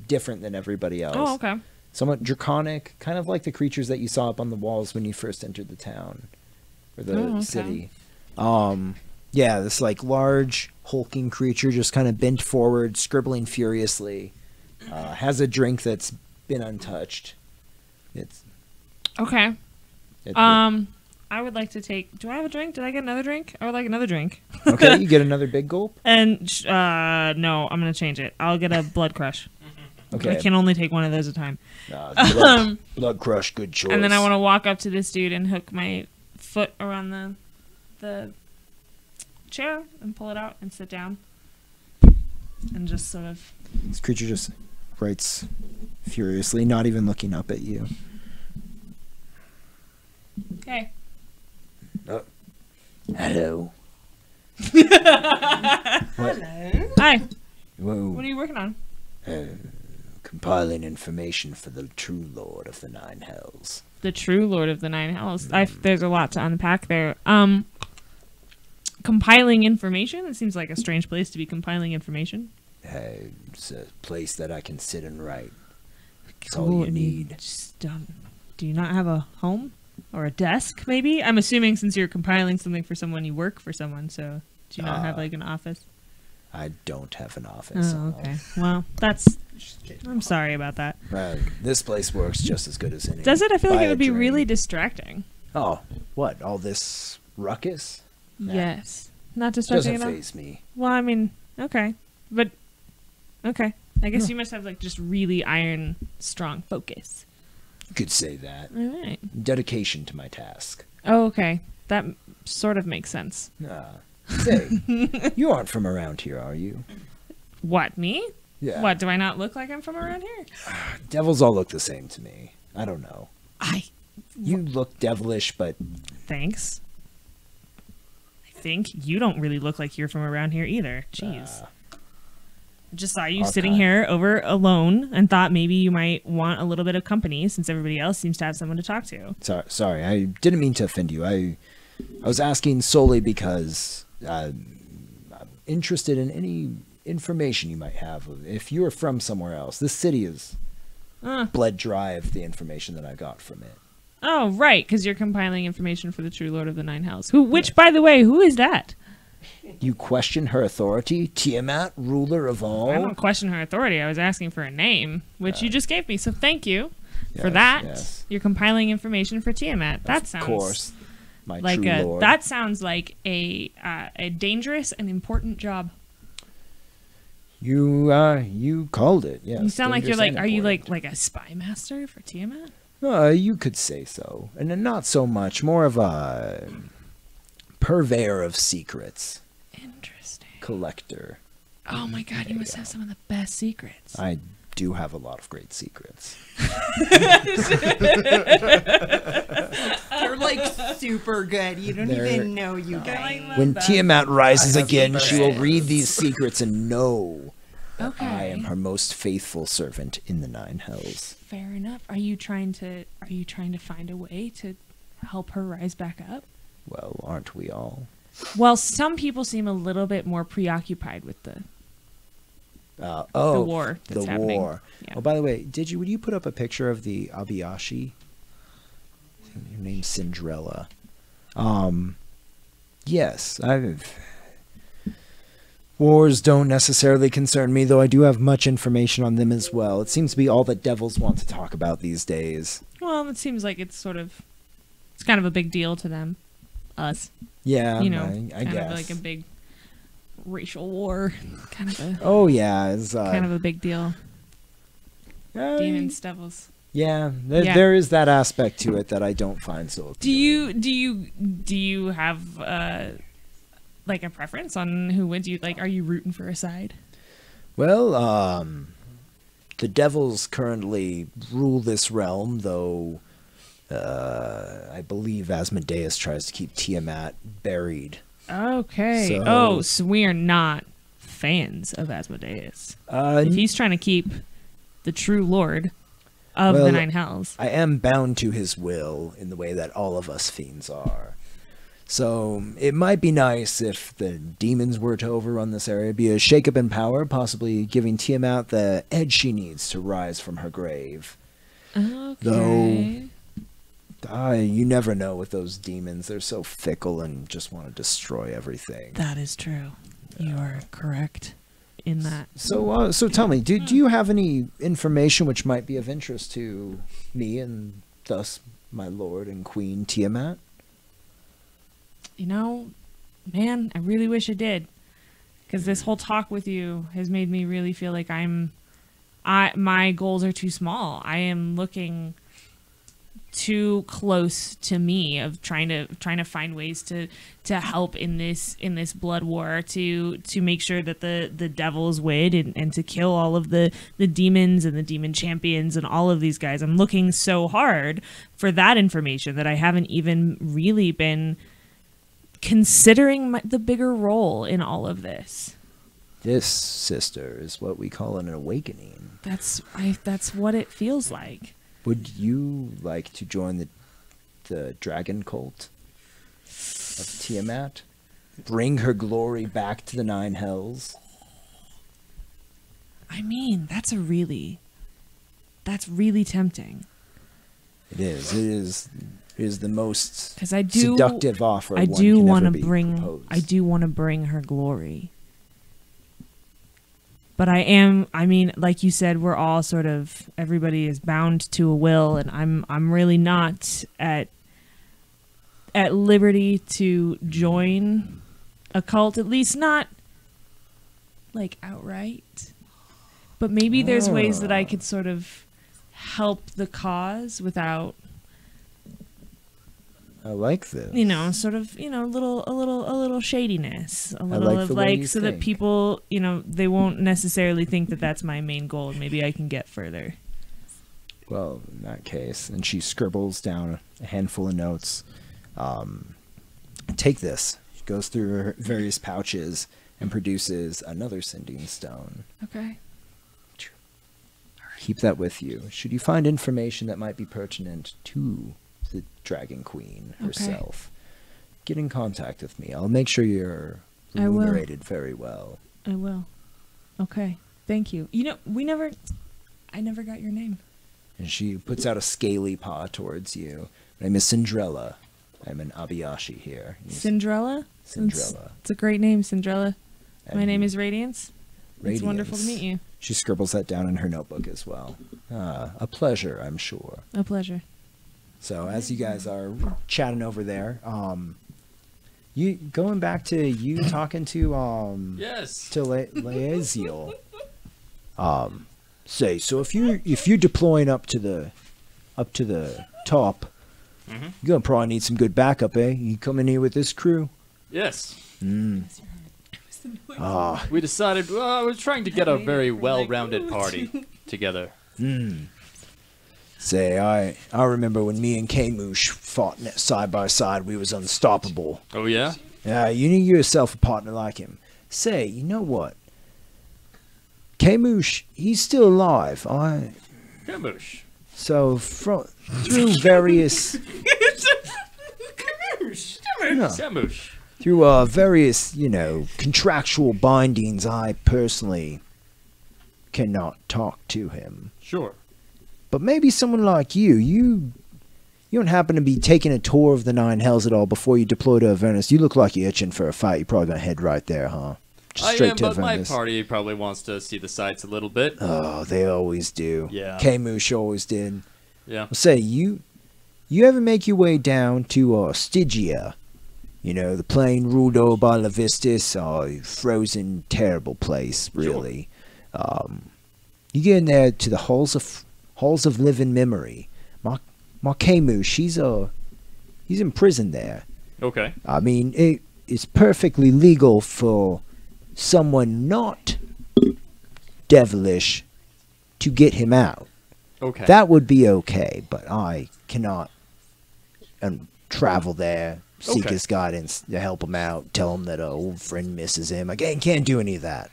different than everybody else. Oh, okay. Somewhat draconic, kind of like the creatures that you saw up on the walls when you first entered the town or the city. Yeah, this like large hulking creature just kind of bent forward, scribbling furiously. Has a drink that's been untouched. It's Okay. it- I would like to take. Do I have a drink? Did I get another drink? I would like another drink. okay. You get another big gulp. And no, I'm gonna change it. I'll get a blood crush. Okay. I can only take one of those at a time. Blood crush, good choice. And then I want to walk up to this dude and hook my foot around the chair and pull it out and sit down. And just sort of. This creature just writes furiously, not even looking up at you. Okay. Hello. Hi. Whoa. What are you working on? Compiling information for the true Lord of the Nine Hells. The true Lord of the Nine Hells. There's a lot to unpack there. Compiling information? It seems like a strange place to be compiling information. It's a place that I can sit and write. That's Cool, all you and need. Just, do you not have a home? Or a desk, maybe? I'm assuming since you're compiling something for someone, you work for someone, so do you not have, like, an office? I don't have an office. Oh, okay. Well, that's... I'm sorry about that. This place works just as good as any. Does it? I feel like Buy it a would be drink. really distracting. Oh, what? All this ruckus? Nah. Yes. Not distracting Doesn't enough? faze me. Well, I mean, okay. But, okay. I guess No. you must have, like, just really iron strong focus. You could say that. All right. Dedication to my task. Oh, okay. That sort of makes sense. Say, you aren't from around here, are you? What, me? Yeah. What, do I not look like I'm from around here? Devils all look the same to me. I don't know. You look devilish, but Thanks. I think you don't really look like you're from around here either. Jeez. Just saw you sitting Okay. here over alone and thought maybe you might want a little bit of company since everybody else seems to have someone to talk to. sorry, I didn't mean to offend you. I was asking solely because I'm interested in any information you might have. If you're from somewhere else, this city is bled dry of the information that I got from it. Oh, right, because you're compiling information for the true Lord of the Nine Hells. Which, by the way, who is that? You question her authority? Tiamat, ruler of all? I don't question her authority. I was asking for a name, which you just gave me. So thank you for Yes, that. yes. You're compiling information for Tiamat. That sounds Of course, my like true lord. that sounds like a dangerous and important job. You called it. Yes. You sound like you're dangerous like, and are you important. like a spy master for Tiamat? You could say so, and then not so much. More of a purveyor of secrets, Interesting. collector. Oh my God, you must have some of the best secrets. I do have a lot of great secrets. They're like super good. You don't They're- even know you guys. When Tiamat rises I have again, the she will best. read these secrets and know that Okay. I am her most faithful servant in the Nine Hells. Fair enough. Are you trying to find a way to help her rise back up? Well, aren't we all? Well, some people seem a little bit more preoccupied with the war that's the happening. war. Yeah. Oh, by the way, would you put up a picture of the Abiyashi? I think her name's Cinderella. Yes, wars don't necessarily concern me, though I do have much information on them as well. It seems to be all that devils want to talk about these days. Well, it seems like it's kind of a big deal to them. us. Yeah, You know, I kind guess. of like a big racial war, kind of a Oh yeah, it's kind of a big deal. Demons, devils. Yeah, Yeah. there is that aspect to it that I don't find so appealing. Do you have like a preference on who wins? You like, are you rooting for a side? Well, the devils currently rule this realm, though I believe Asmodeus tries to keep Tiamat buried. Okay. So- So we are not fans of Asmodeus. Uh, If he's trying to keep the true lord of the Well, Nine Hells. I am bound to his will in the way that all of us fiends are. So it might be nice if the demons were to overrun this area, be a shakeup in power, possibly giving Tiamat the edge she needs to rise from her grave. Okay. You never know with those demons. They're so fickle and just want to destroy everything. That is true. You are correct in that. So tell me, do you have any information which might be of interest to me and thus my lord and queen Tiamat? You know, man, I really wish I did. Because this whole talk with you has made me really feel like my goals are too small. I am looking too close to me of trying to find ways to help in this blood war to make sure that the devils win and to kill all of the demons and the demon champions and all of these guys. I'm looking so hard for that information that I haven't even really been considering the bigger role in all of this. This, sister, is what we call an awakening. That's what it feels like. Would you like to join the dragon cult of Tiamat? Bring her glory back to the Nine Hells? I mean, that's really tempting. It is the most 'Cause I do- seductive offer I one do can want ever to be bring proposed. I do want to bring her glory. But I mean, like you said, we're all sort of, everybody is bound to a will, and I'm really not at liberty to join a cult, at least not like outright. But maybe there's ways that I could sort of help the cause without, I like this. sort of, a little shadiness, a little like of the way like, you so that think. people, they won't necessarily think that that's my main goal, and maybe I can get further. Well, in that case, and she scribbles down a handful of notes. Take this. She goes through her various pouches and produces another sending stone. Okay. Keep that with you. Should you find information that might be pertinent to the Dragon Queen herself, get in contact with me. I'll make sure you're I will. remunerated very well. I will. Okay. Thank you. I never got your name. And she puts out a scaly paw towards you. My name is Cinderella. I'm an Abiyashi here. Cinderella? Cinderella. It's a great name, Cinderella. My And name is Radiance. It's wonderful to Radiance. meet you. She scribbles that down in her notebook as well. A pleasure, I'm sure. A pleasure. So as you guys are chatting over there, you going back to you talking to Yes. to Laeziel. So if you're deploying up to the top, Mm-hmm. you're gonna probably need some good backup, eh? You come in here with this crew? Yes. Ah, We decided, I was trying to get a very well-rounded party together. say I remember when me and Kamush fought side by side. We was unstoppable. Oh, yeah? Yeah, you need yourself a partner like him. Say, you know what? Kamush, he's still alive. Kamush. So through various Yeah. Kamush. through various, contractual bindings, I personally cannot talk to him. Sure. But maybe someone like you don't happen to be taking a tour of the Nine Hells at all before you deploy to Avernus. You look like you're itching for a fight. You're probably gonna head right there, huh? Just I straight am, to but my Avernus. party probably wants to see the sights a little bit. Oh, they always do. Yeah. Kamush always did. Yeah. Say, you ever make your way down to Stygia? You know, the plane ruled over by Levistus, frozen, terrible place, really. You get in there to the halls of living memory. Markemu, he's in prison there. Okay. I mean, it's perfectly legal for someone not devilish to get him out. Okay. That would be okay, but I cannot travel there, seek Okay. his guidance to help him out, tell him that an old friend misses him. I can't do any of that.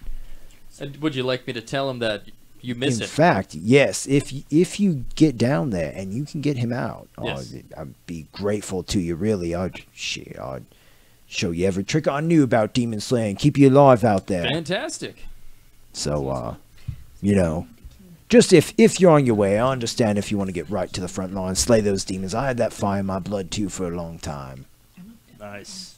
And would you like me to tell him that you miss In it? fact, yes, if you get down there and you can get him out, Yes. I'd be grateful to you, really. I'd show you every trick I knew about demon slaying, keep you alive out there. Fantastic. So, you know, just if you're on your way, I understand if you want to get right to the front line, slay those demons. I had that fire in my blood, too, for a long time. Nice.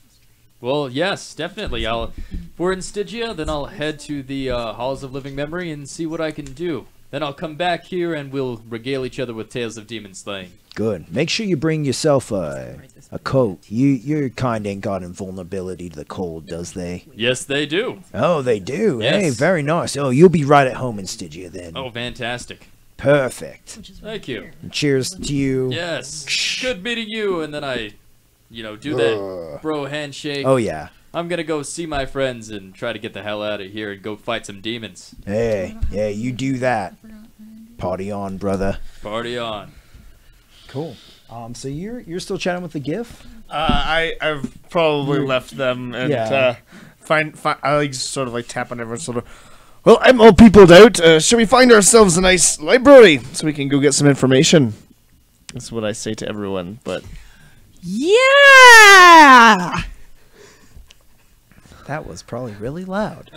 Well, yes, definitely. If we're in Stygia, then I'll head to the Halls of Living Memory and see what I can do. Then I'll come back here and we'll regale each other with tales of demon slaying. Good. Make sure you bring yourself a coat. Your kind ain't got invulnerability to the cold, does they? Yes, they do. Oh, they do. Yes. Hey, very nice. Oh, you'll be right at home in Stygia then. Oh, fantastic. Perfect. Thank you. And cheers to you. Yes. Good meeting you. And then I, do that bro handshake. Oh, yeah. I'm going to go see my friends and try to get the hell out of here and go fight some demons. Hey, yeah, you do that. Party on, brother. Party on. Cool. So you're still chatting with the GIF? I've probably left them and Yeah. I like just sort of like tap on everyone, sort of. Well, I'm all peopled out. Shall we find ourselves a nice library so we can go get some information? That's what I say to everyone. But Yeah! That was probably really loud.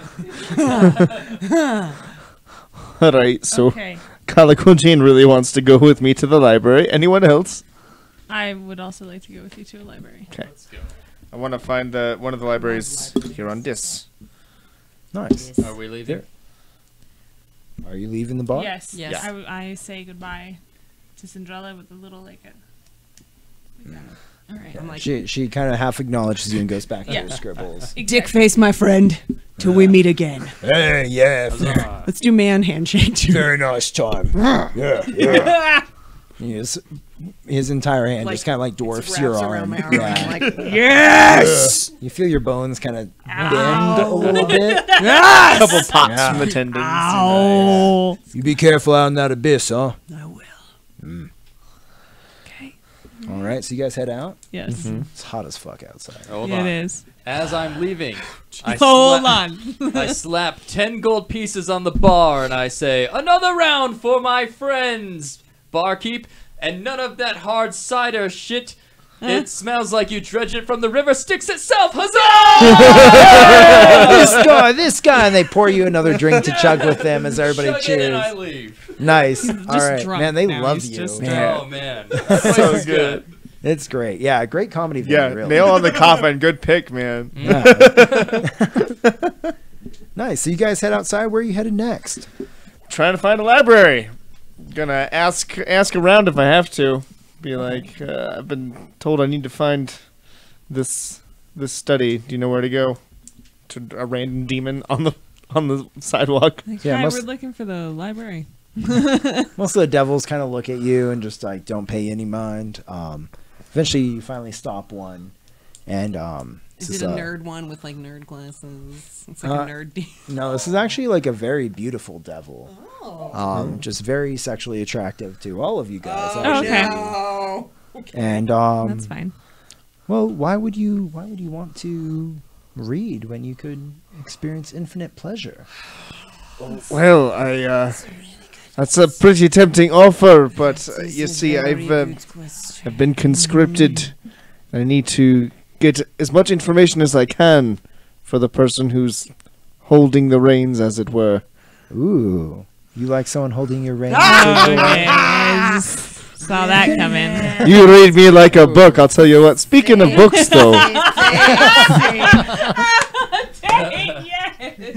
all right, so Okay. Calico Jane really wants to go with me to the library. Anyone else? I would also like to go with you to a library. Okay. I want to find one of the libraries here on Dis. Nice. Are we leaving? Are you leaving the bar? Yes. Yes. I say goodbye to Cinderella with a little like a. All right. I'm like, She kind of half acknowledges you and goes back to Yeah. her scribbles. Dick face, my friend, till we meet again. Hey, yeah. Huzzah. Let's do man handshake too. Very nice time. Yeah. His entire hand Like, just kind of like dwarfs Wraps your around arm. my arm. Yeah. I'm like, yes! You feel your bones kind of bend a little bit. Yes! Couple pops Yeah. from the tendons. Ow! You be careful out in that abyss, huh? I will. Okay. All right, so you guys head out. Yes. It's hot as fuck outside. Hold Yeah, on. it is. As I'm leaving, Hold on. I slap 10 gold pieces on the bar and I say, another round for my friends, barkeep, and none of that hard cider shit. It smells like you dredge it from the river Styx itself. Huzzah! this guy, and they pour you another drink to chug with them as everybody Chug it and I cheers. leave. Nice. All right, drunk man, they now, love he's you. just Oh, man. This So is good. It's great. Yeah, great comedy. Yeah, Really. nail on the coffin. Good pick, man. Nice. So you guys head outside. Where are you headed next? Trying to find a library. Gonna ask around if I have to. Be like, I've been told I need to find this study. Do you know where to go? To a random demon on the sidewalk. Like, Yeah, hi, most- we're looking for the library. Most of the devils kind of look at you and just like don't pay any mind. Eventually, you finally stop one, and is this it is a nerd one with like nerd glasses? It's like a nerd. No, this is actually like a very beautiful devil. Oh. Just very sexually attractive to all of you guys. Oh, actually. okay. No. And That's fine. well, why would you want to read when you could experience infinite pleasure? Well, that's a pretty tempting offer, but you see, I've been conscripted. I need to get as much information as I can for the person who's holding the reins, as it were. Ooh, you like someone holding your reins? Oh, yes. Saw that coming. You read me like a book, I'll tell you what. Speaking of books, though,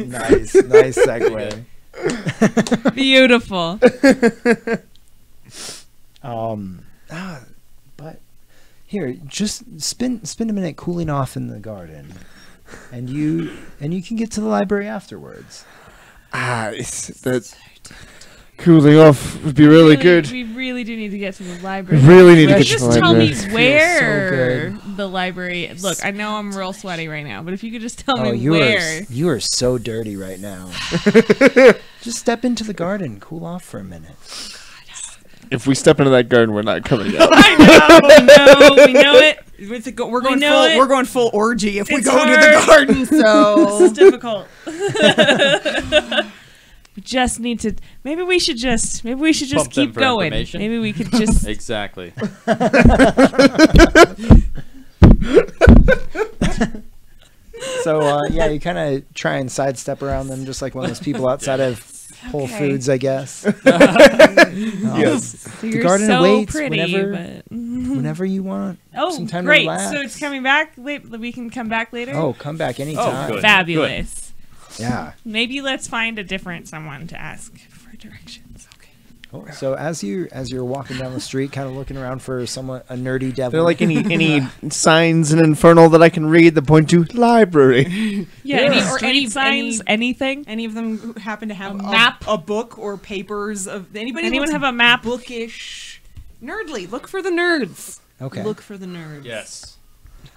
Nice segue. Beautiful. But Here, just spend a minute cooling off in the garden, and you can get to the library afterwards. That cooling off would be really good. We really do need to get to the library. Really need to Fresh get to the Just tell me library. where so the library. Look, I know I'm real sweaty right now, but if you could just tell Oh, me you where. you are so dirty right now. Just step into the garden, cool off for a minute. If we step into that garden, we're not coming out. I know, we know it. We're going know full. it. We're going full orgy if we It's go to the hard. garden. This So is difficult. We just need to. Maybe we should just Pump them keep for going. information. Maybe we could just. Exactly. So yeah, you kind of try and sidestep around them, just like one of those people outside of Whole Okay. Foods, I guess. Yes. So you're garden so awaits pretty, whenever- but. Whenever you want. Oh, some time to great! relax. So it's coming back. We can come back later. Oh, come back anytime. good. Fabulous. Yeah. Maybe let's find a different someone to ask for directions. Okay. Cool. So as you're walking down the street, kind of looking around for a nerdy devil. Are there like any signs in Infernal that I can read that point to library? Yeah. Any- Or street any signs? Anything? any of them who happen to have A map? a book or papers of anybody? Anyone looks have a map? bookish, nerdly? Look for the nerds. Okay. Look for the nerds. Yes.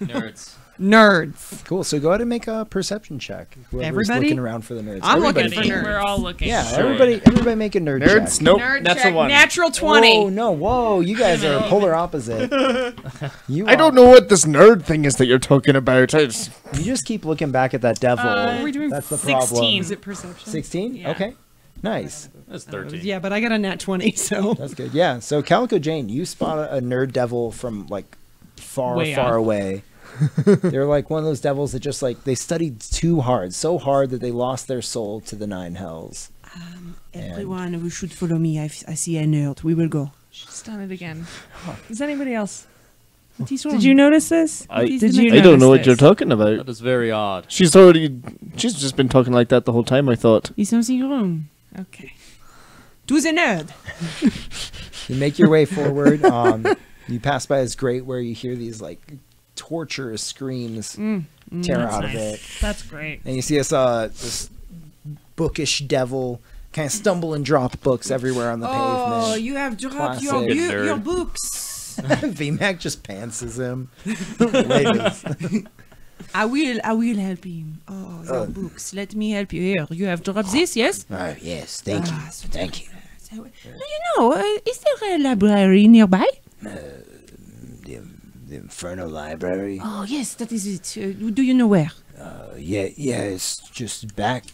Nerds. Nerds. Cool. So go ahead and make a perception check. Whoever's Everybody? looking around for the nerds. I'm looking Everybody. for nerds. We're all looking. Yeah, Sure. everybody make a nerd Nerds? check. Nope. Nerd That's check. a one. Natural 20. Oh no! Whoa! You guys are polar opposite. I don't know what this nerd thing is that you're talking about. You just keep looking back at that devil. What are we doing? That's the 16. problem. Is it perception? 16? Yeah. Okay. Nice. That's 13. Yeah, but I got a nat 20, so. That's good. Yeah. So Calico Jane, you spot a nerd devil from like far Way far off. away. They're like one of those devils that just like they studied too hard, so hard that they lost their soul to the nine hells. Everyone who should follow me. I see a nerd. We will go. She's done it again. Is anybody else? What is Did you notice this? I Did you don't notice know what this? you're talking about. That is very odd. She's just been talking like that the whole time, I thought. Is something wrong? Okay. To the nerd. You make your way forward. You pass by this grate where you hear these like torturous screams tear That's out of nice. it, That's great. and you see this bookish devil kind of stumble and drop books everywhere on the Oh, pavement. you have dropped your, Classic. your, Nerd. your books. VMAC just pantses him. Ladies. I will help him. Oh, your books. Let me help you. Here, you have dropped this, yes? Oh, yes, thank you. Ah, so Thank you. So, you know, is there a library nearby? The Inferno Library. Oh, yes, that is it. Do you know where? Yeah, it's just back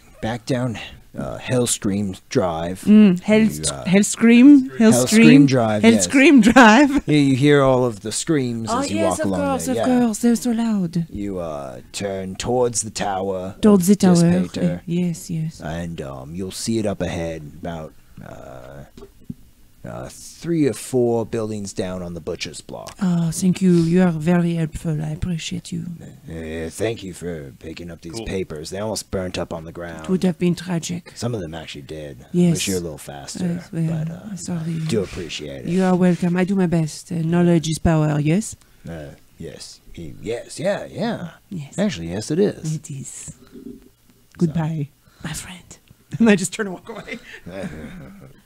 down Hellscream Drive. Hellscream? Hellscream Drive, yes. Hellscream Drive. You hear all of the screams Oh, as you yes, walk of along course, there. of Yeah. course. They're so loud. You turn towards the tower. Towards the of tower. Dissipator, Yes, yes. and you'll see it up ahead, about 3 or 4 buildings down on the butcher's block. Oh, thank you. You are very helpful. I appreciate you. Thank you for picking up these Cool. papers. They almost burnt up on the It ground. would have been tragic. Some of them actually did. Yes. Wish you were a little faster, Yes, well, but sorry. do appreciate it. You are welcome. I do my best. Knowledge is power, yes? Yes. Yes. Yeah. Yes. Actually, yes, it is. It is. Goodbye, my friend. And I just turn and walk away.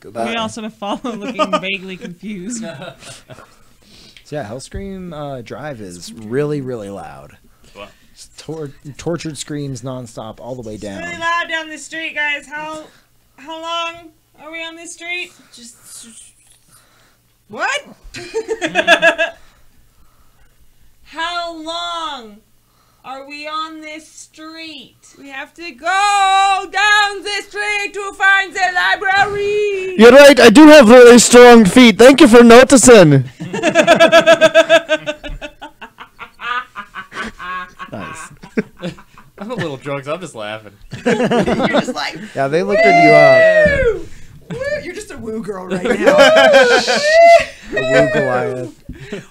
Goodbye. We all sort of follow, looking vaguely confused. So yeah, Hellscream Drive is really, really loud. Wow. Tortured screams nonstop all the way down. Really loud down the street, guys. How long are we on this street? Just. What? How long are we on this street? We have to go down the street to find the library. You're right, I do have really strong feet. Thank you for noticing. Nice. I'm a little drunk, so I'm just laughing. You're just like, Yeah, they lifted you up. woo. You're just a woo girl right now. A woo Goliath.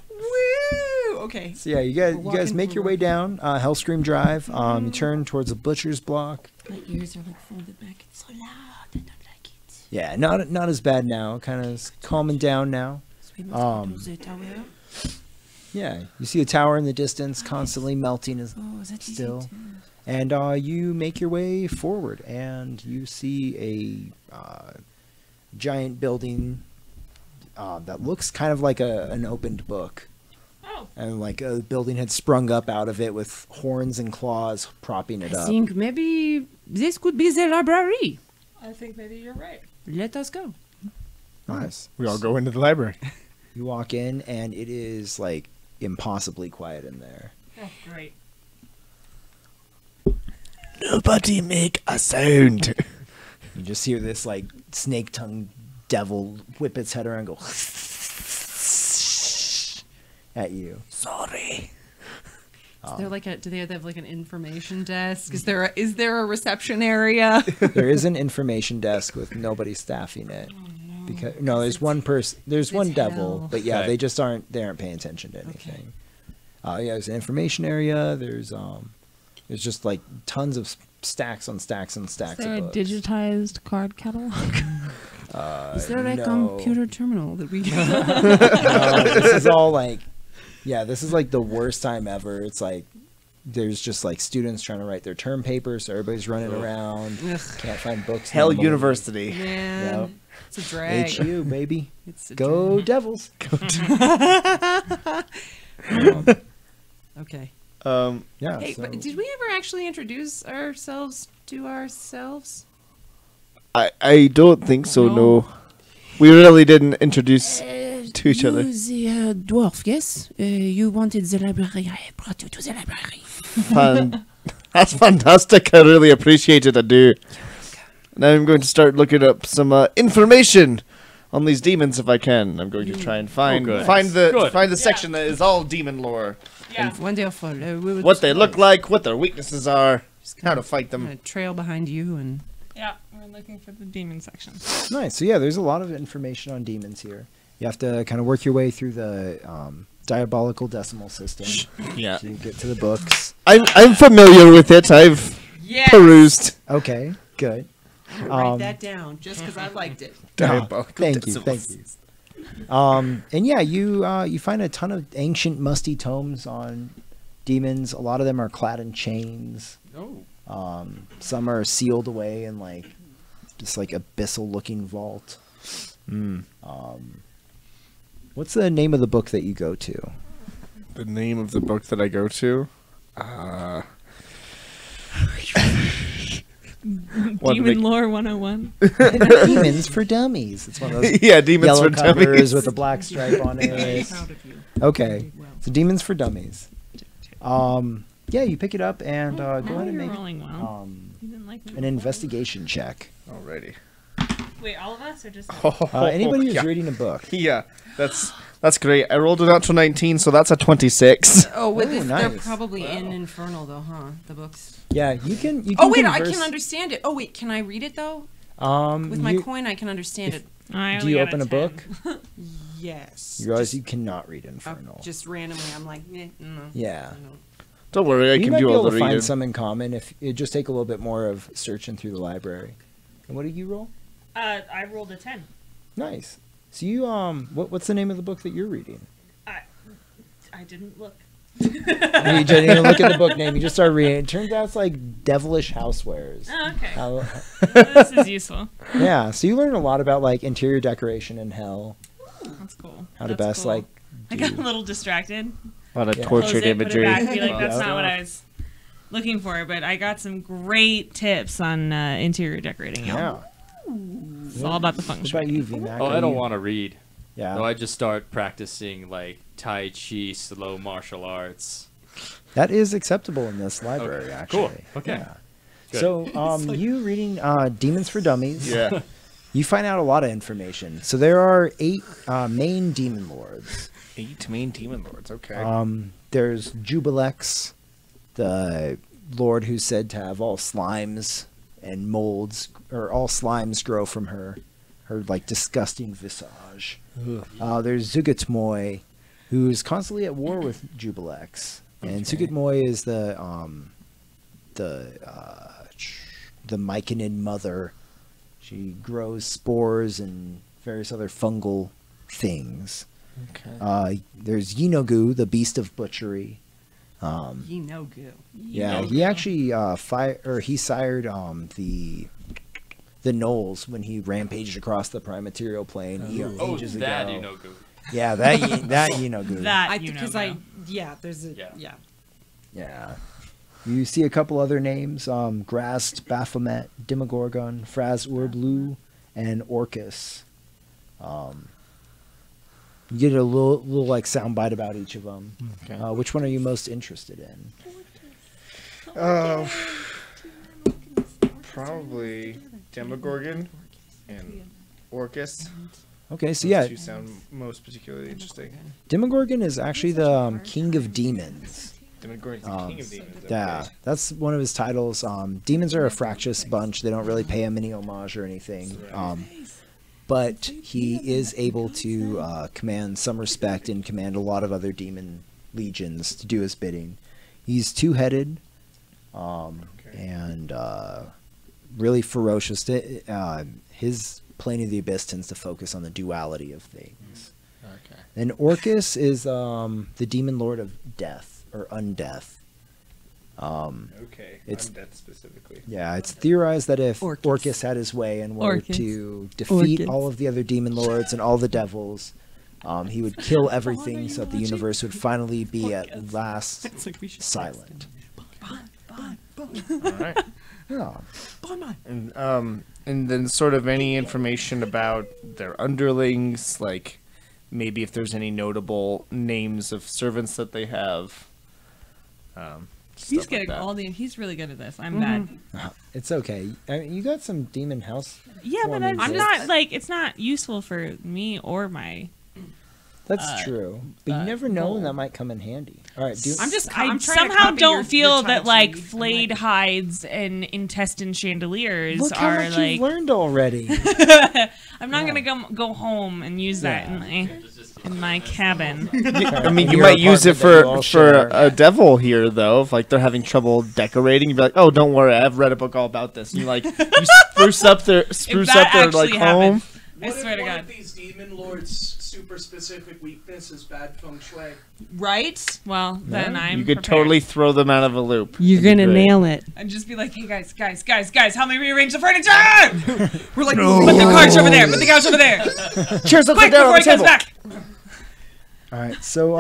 Woo. Okay. So yeah, you guys walking make your way down Hellscream Drive. You turn towards the butcher's block. My ears are like folded back. It's so loud. I don't like it. Yeah, not as bad now. Kind of calming down now. So we must go Um, to the tower. Yeah, you see a tower in the distance, constantly melting as Oh, is that still. And you make your way forward, and you see a giant building that looks kind of like an opened book. Oh. And like a building had sprung up out of it with horns and claws propping it I up. think maybe this could be the library. I think maybe you're right. Let us go. Nice. We all go into the library. You walk in, and it is like impossibly quiet in there. Oh, great. Nobody make a sound. You just hear this like snake tongue devil whip its head around and go at you. Sorry. Is there like do they have like an information desk? Is there a reception area? There is an information desk with nobody staffing it. Because there's one person, there's one devil, hell. but yeah, Okay. they aren't paying attention to anything. Yeah, there's an information area. There's just like tons of stacks on stacks and stacks Is there a of books. digitized card catalog? Is there a no. computer terminal that we can? No, this is all like, yeah, this is like the worst time ever. It's like there's just like students trying to write their term papers, so everybody's running around, Ugh. can't find books. Hell normally. University. Man, Yep. it's a drag. HU, baby. It's a Go drag. Devils. Okay. Yeah. Hey, so- but did we ever actually introduce ourselves to ourselves? I don't think so, no. We really didn't introduce to each other. You the dwarf, yes? You wanted the library. I brought you to the library. That's fantastic. I really appreciate it. I do. Now I'm going to start looking up some information on these demons if I can. I'm going to try and find good. the Good. section that is all demon lore. Yeah. Wonderful. We will What they look like, what their weaknesses are, how to fight I'm them. gonna trail behind you and Yeah, we're looking for the demon section. Nice. So yeah, there's a lot of information on demons here. You have to kind of work your way through the diabolical decimal system Yeah. to get to the books. I'm familiar with it. I've perused. Okay, good. write that down just because I liked it. Diabolical Thank you, decimals. thank you. And yeah, you find a ton of ancient, musty tomes on demons. A lot of them are clad in chains. Oh. Some are sealed away in like just like abyssal-looking vault. What's the name of the book that you go to? The name of the book that I go to? Demon Lore 101. Demons for Dummies. It's one of those Yeah, Demons yellow for covers Dummies. with a black stripe on it. Proud of you. Okay, so Demons for Dummies. Yeah, you pick it up and go Now ahead and you're make rolling well. You didn't like me an before. investigation check. Alrighty. Wait, all of us or just? Anybody who's yeah. reading a book. Yeah, that's great. I rolled it out to 19, so that's a 26. Oh, with Oh, this, they're nice. probably in Infernal though, huh? The books. Yeah, you can. Oh wait, I converse. can understand it. Oh wait, can I read it though? With my you- coin, I can understand it. I do only you got open a 10. book? Yes. You realize you cannot read Just, Infernal. just randomly, I'm like, no. Yeah. No. Don't worry, I you can might do be all able the to find reading. some in common if it just take a little bit more of searching through the library. And what did you roll? I rolled a 10. Nice. So you what's the name of the book that you're reading? I didn't look. You didn't even look at the book name. You just started reading. It turns out it's like devilish housewares. Oh, okay. How, This is useful. yeah. So you learn a lot about like interior decoration in hell. That's cool. How to That's best cool. like. I got a little distracted. A lot of Yeah. tortured Close it, imagery. Put it back, be like, that's Yeah. not what I was looking for. But I got some great tips on interior decorating. Yeah. It's all about the feng What shui. about you, VMAC? Oh, Are I don't you- want to read. Yeah. No, I just start practicing like Tai Chi, slow martial arts. That is acceptable in this library, Okay, actually. cool, okay. Yeah. Good. So, you reading Demons for Dummies, Yeah. you find out a lot of information. So there are 8 main demon lords. 8 main demon lords, okay. There's Jubilex, the lord who's said to have all slimes and molds, or all slimes grow from her like disgusting visage. There's Zugatmoy, who's constantly at war with Jubilex, and Zugatmoy is the Myconid mother. She grows spores and various other fungal things. Okay. There's Yinogu, the beast of butchery. You know, goo. Yeah, he actually he sired the Knolls when he rampaged across the prime material plane ages ago. That Inogu. Yeah, that Yinogu. That There's a Yeah. Yeah. You see a couple other names: Grast, Baphomet, Demogorgon, Fraz Urblu, and Orcus. You get a little like soundbite about each of them. Okay. Which one are you most interested in? Probably Demogorgon and Orcus. Okay, so Those yeah, two sound most particularly interesting. Demogorgon is actually the king of demons. Demogorgon's the king of demons. Yeah, that's one of his titles. Demons are a fractious bunch. They don't really pay him any homage or anything. But he is able to command some respect and command a lot of other demon legions to do his bidding. He's two-headed and really ferocious. His Plane of the Abyss tends to focus on the duality of things. Okay. And Orcus is the demon lord of death or undeath. Okay. It's Undeath specifically. Yeah, it's theorized that if Orcus. Orcus had his way and were Orcus. to defeat Orcus. all of the other demon lords and all the devils, he would kill everything so that the universe would finally be at last silent. All right. Yeah. And then sort of any information about their underlings, like maybe if there's any notable names of servants that they have. He's stuff like getting that. all the. He's really good at this. I'm bad. It's okay. I mean, you got some demon house. Yeah, but formings I'm there. not like it's not useful for me or my. That's true, but you never know when goal. that might come in handy. All right, do I'm just. I I'm trying to somehow copy don't your feel that title like sheet. I'm flayed hides and intestine chandeliers look how are much like. you've learned already. I'm not gonna go home and use that in my cabin. I mean, you Your might use it apartment that you all for share. a devil here, though. If like they're having trouble decorating, you'd be like, "Oh, don't worry, I've read a book all about this." And you like you spruce up their that like actually home. happens. I swear to One God. of these demon lords' super specific weakness is bad feng shui. Right? Well, then I'm You could prepared. totally throw them out of a loop. You're That'd be gonna great. nail it. And just be like, hey guys, help me rearrange the furniture! We're like, put the couch over there, put the couch over there. Cheers, Quick, before he comes back! All right, so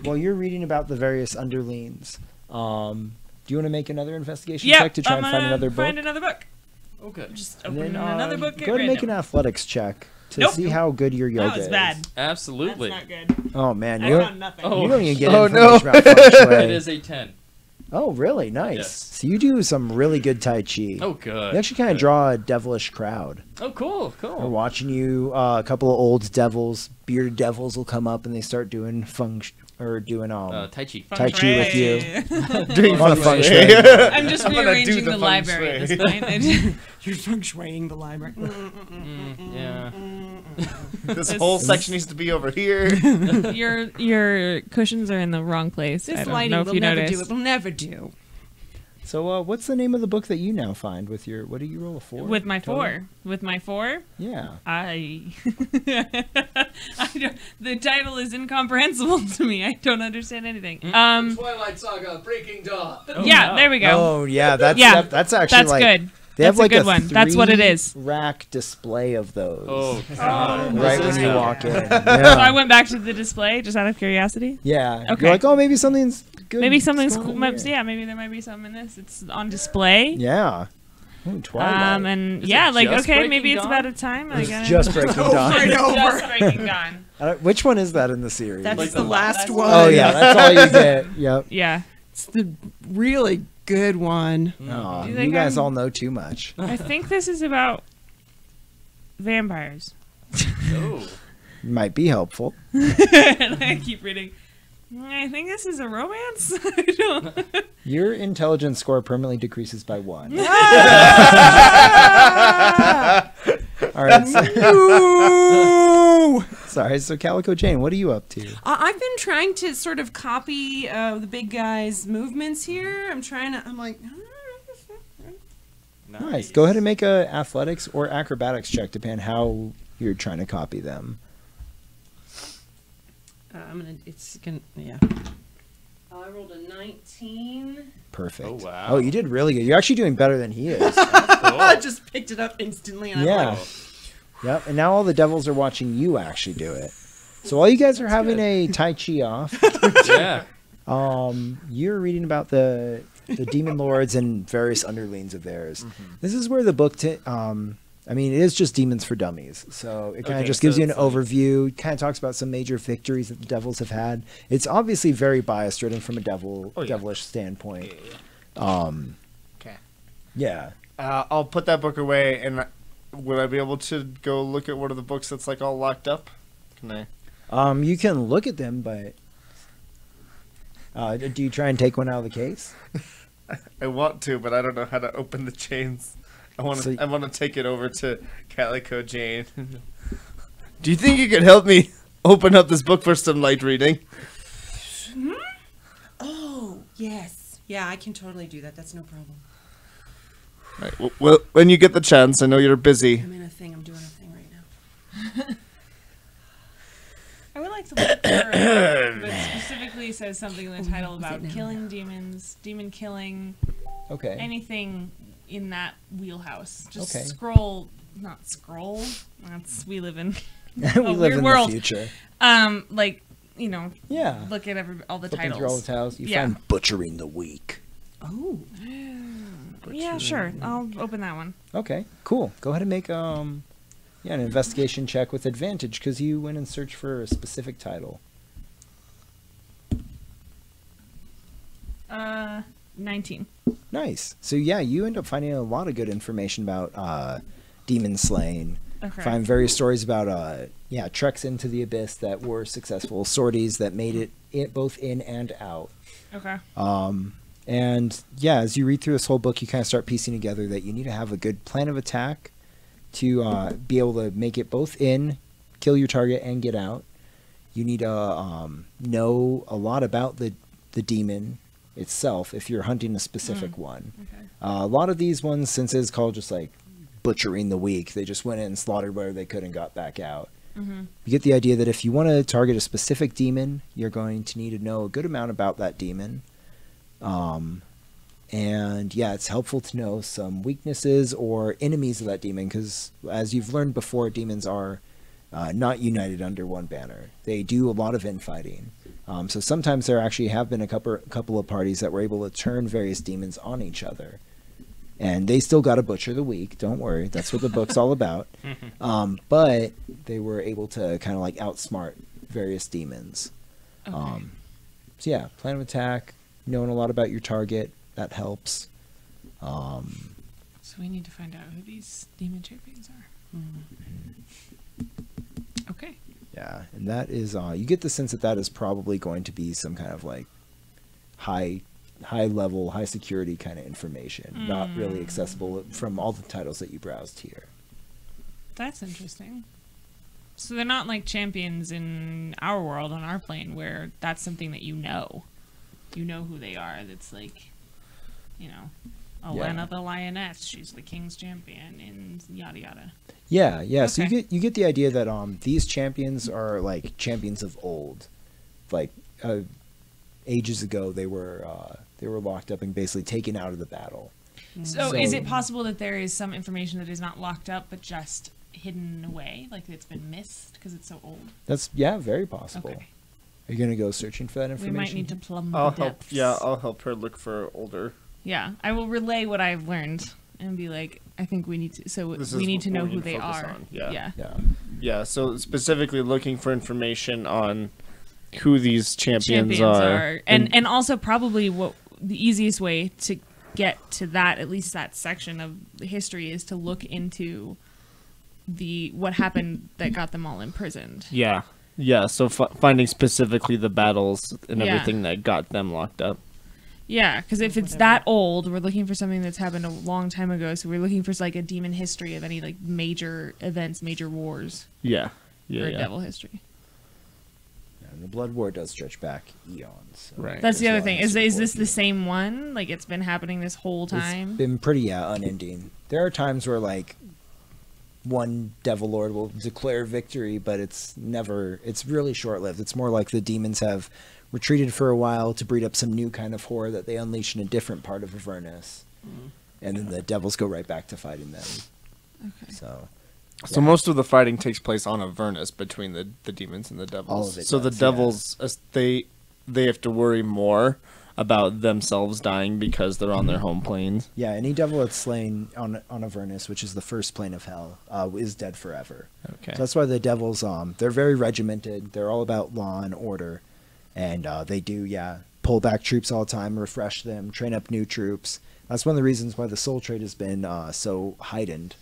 while you're reading about the various underlings, do you want to make another investigation Yeah, check to try I'm and find gonna another book? find another book. Okay. Just And open then, another book. Go ahead and make an athletics check to Nope. see how good your yoga That was is. bad. Absolutely. That's not good. Oh man, I you found nothing. Oh. you don't even get Oh, information about feng shui. It is a 10. Oh, really? Nice. Yes. So you do some really good Tai Chi. Oh, good. You actually kind of good. draw a devilish crowd. Oh, cool, We're cool. watching you. A couple of old devils, bearded devils, will come up and they start doing doing Tai Chi. Tai Chi with you. Doing On feng feng shui. shui. I'm just I'm gonna do rearranging the the feng library at shui. this point. You're feng shuiing the library. Yeah. This whole section needs to be over here. your cushions are in the wrong place. I This don't lighting know if will you never noticed. do. It will never do. So, what's the name of the book that you now find with your? What do you roll a 4? With my total? 4. With my 4, Yeah. I don't, the title is incomprehensible to me. I don't understand anything. Twilight Saga, Breaking Dawn. Yeah, there we go. Oh yeah, that's Yeah, that's actually That's like good. they have That's a like good one. That's what it is. 3-rack display of those. Oh, God. right This when is you a- walk in. So I Yeah. went back to the display just out of curiosity. Yeah. Okay. You're like, oh, maybe something's good. Maybe something's going cool. on here. Yeah, maybe there might be something in this. It's on display. Yeah. Ooh, Twilight. And Is yeah, it like just okay, Breaking maybe it's Dawn? about a time. I It's gotta just Breaking Dawn. just Breaking Dawn. Which one is that in the series? That's Like the the last last one. Oh yeah, that's all you get. Yep. Yeah, It's the really good one. Oh, Do you you think guys I'm- all know too much. I think this is about vampires. Oh. Might be helpful. And I keep reading. I think this is a romance. I don't. Your intelligence score permanently decreases by 1. All right. Sorry. So Calico Jane, what are you up to? I've been trying to sort of copy the big guy's movements here. I'm like, Nice. Go ahead and make a athletics or acrobatics check, depending how you're trying to copy them. It's gonna. Yeah. I rolled a 19. Perfect. Oh, wow. Oh, you did really good. You're actually doing better than he is. I just picked it up instantly. And Yeah. I'm like, Yep. And now all the devils are watching you actually do it. So while you guys are having a Tai Chi off, Yeah. you're reading about the demon lords and various underlings of theirs. This is where the book, I mean, it is just Demons for Dummies. So it kind of Okay, just so gives you an it's like- overview. Kind of talks about some major victories that the devils have had. It's obviously very biased, written from a devilish standpoint. Okay. Yeah. I'll put that book away, and would I be able to go look at one of the books that's like all locked up? Can I? You can look at them, but do you try and take one out of the case? I want to, but I don't know how to open the chains. I want to. So- I want to take it over to Calico Jane. Do you think you could help me open up this book for some light reading? oh, yes. Yeah, I can totally do that. That's no problem. Right. Well, when you get the chance, I know you're busy. I'm in a thing. I'm doing a thing right now. I would like to look for a book that specifically says something in the title is it about now? killing demons, demon killing, Okay. anything in that wheelhouse. Just Okay. not scroll. That's we live in we a live weird in world. the future. Like, you know, Yeah. look at all the Flipping titles. through all the titles. You Yeah. find Butchering the Weak. Oh. Yeah, sure. I'll open that one. Okay, cool. Go ahead and make an investigation check with advantage because you went and searched for a specific title. 19. Nice. So yeah, you end up finding a lot of good information about demon slaying. Okay. Find various stories about treks into the abyss that were successful, sorties that made it both in and out. Okay. And yeah, as you read through this whole book, you kind of start piecing together that you need to have a good plan of attack to be able to make it both in, kill your target, and get out. You need to know a lot about the demon itself if you're hunting a specific one. Okay. A lot of these ones, since it's called just like Butchering the Weak, they just went in and slaughtered whatever they could and got back out. Mm-hmm. You get the idea that if you want to target a specific demon, you're going to need to know a good amount about that demon. And yeah, it's helpful to know some weaknesses or enemies of that demon because, as you've learned before, demons are not united under one banner. They do a lot of infighting. So sometimes there actually have been a couple of parties that were able to turn various demons on each other. And they still got to butcher the weak. Don't worry. That's what the book's all about. But they were able to kind of like outsmart various demons. Okay. So yeah, plan of attack, knowing a lot about your target, that helps. So we need to find out who these demon champions are. Okay. Yeah, and that is, you get the sense that that is probably going to be some kind of like high level, high security kind of information, not really accessible from all the titles that you browsed here. That's interesting. So they're not like champions in our world, on our plane, where that's something that you know. You know who they are. That's like, you know, Olenna the Lioness. She's the king's champion, and yada yada. Yeah. So Okay. you get the idea that these champions are like champions of old, like ages ago they were locked up and basically taken out of the battle. So is it possible that there is some information that is not locked up but just hidden away, like it's been missed because it's so old? That's very possible. Okay. Are you gonna go searching for that We information? might need to plumb I'll the help. depths. Yeah, I'll help her look for older. Yeah, I will relay what I've learned and be like, I think we need to. So This we is need to what know we who need to they focus are. on, yeah. Yeah. Yeah, so specifically looking for information on who these champions are. and also probably what the easiest way to get to that, at least that section of the history, is to look into what happened that got them all imprisoned. Yeah. Yeah, so finding specifically the battles and Yeah. everything that got them locked up. Yeah, because if it's that old, we're looking for something that's happened a long time ago. So we're looking for like a demon history of any like major events, major wars, Yeah. or Yeah. devil history. And the Blood War does stretch back eons. So Right. That's the there's a other lot thing. of Is support this the here. same one? Like it's been happening this whole time? It's been pretty unending. There are times where like one Devil Lord will declare victory, but it's really short-lived. It's more like the demons have retreated for a while to breed up some new kind of horror that they unleash in a different part of Avernus. And then the devils go right back to fighting them. Okay. So most of the fighting takes place on Avernus between the demons and the devils. All of it so does, the devils, they have to worry more about themselves dying because they're on their home planes. yeah, any devil that's slain on Avernus, which is the first plane of hell, is dead forever. Okay. So that's why the devils, they're very regimented. They're all about law and order. And they do, pull back troops all the time, refresh them, train up new troops. That's one of the reasons why the soul trade has been so heightened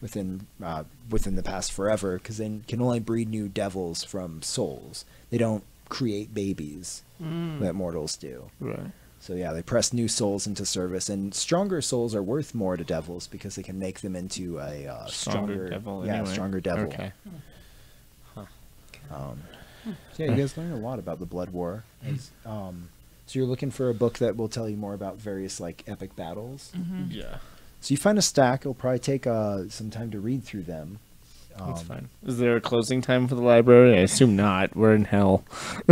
within the past forever, because they can only breed new devils from souls. They don't create babies that mortals do. Right. So yeah, they press new souls into service, and stronger souls are worth more to devils because they can make them into a stronger devil. Yeah, Anyway. stronger devil. Okay. So yeah, you guys learn a lot about the Blood War. So you're looking for a book that will tell you more about various like epic battles. Yeah. So you find a stack. It'll probably take some time to read through them. That's fine. Is there a closing time for the library? I assume not. We're in hell.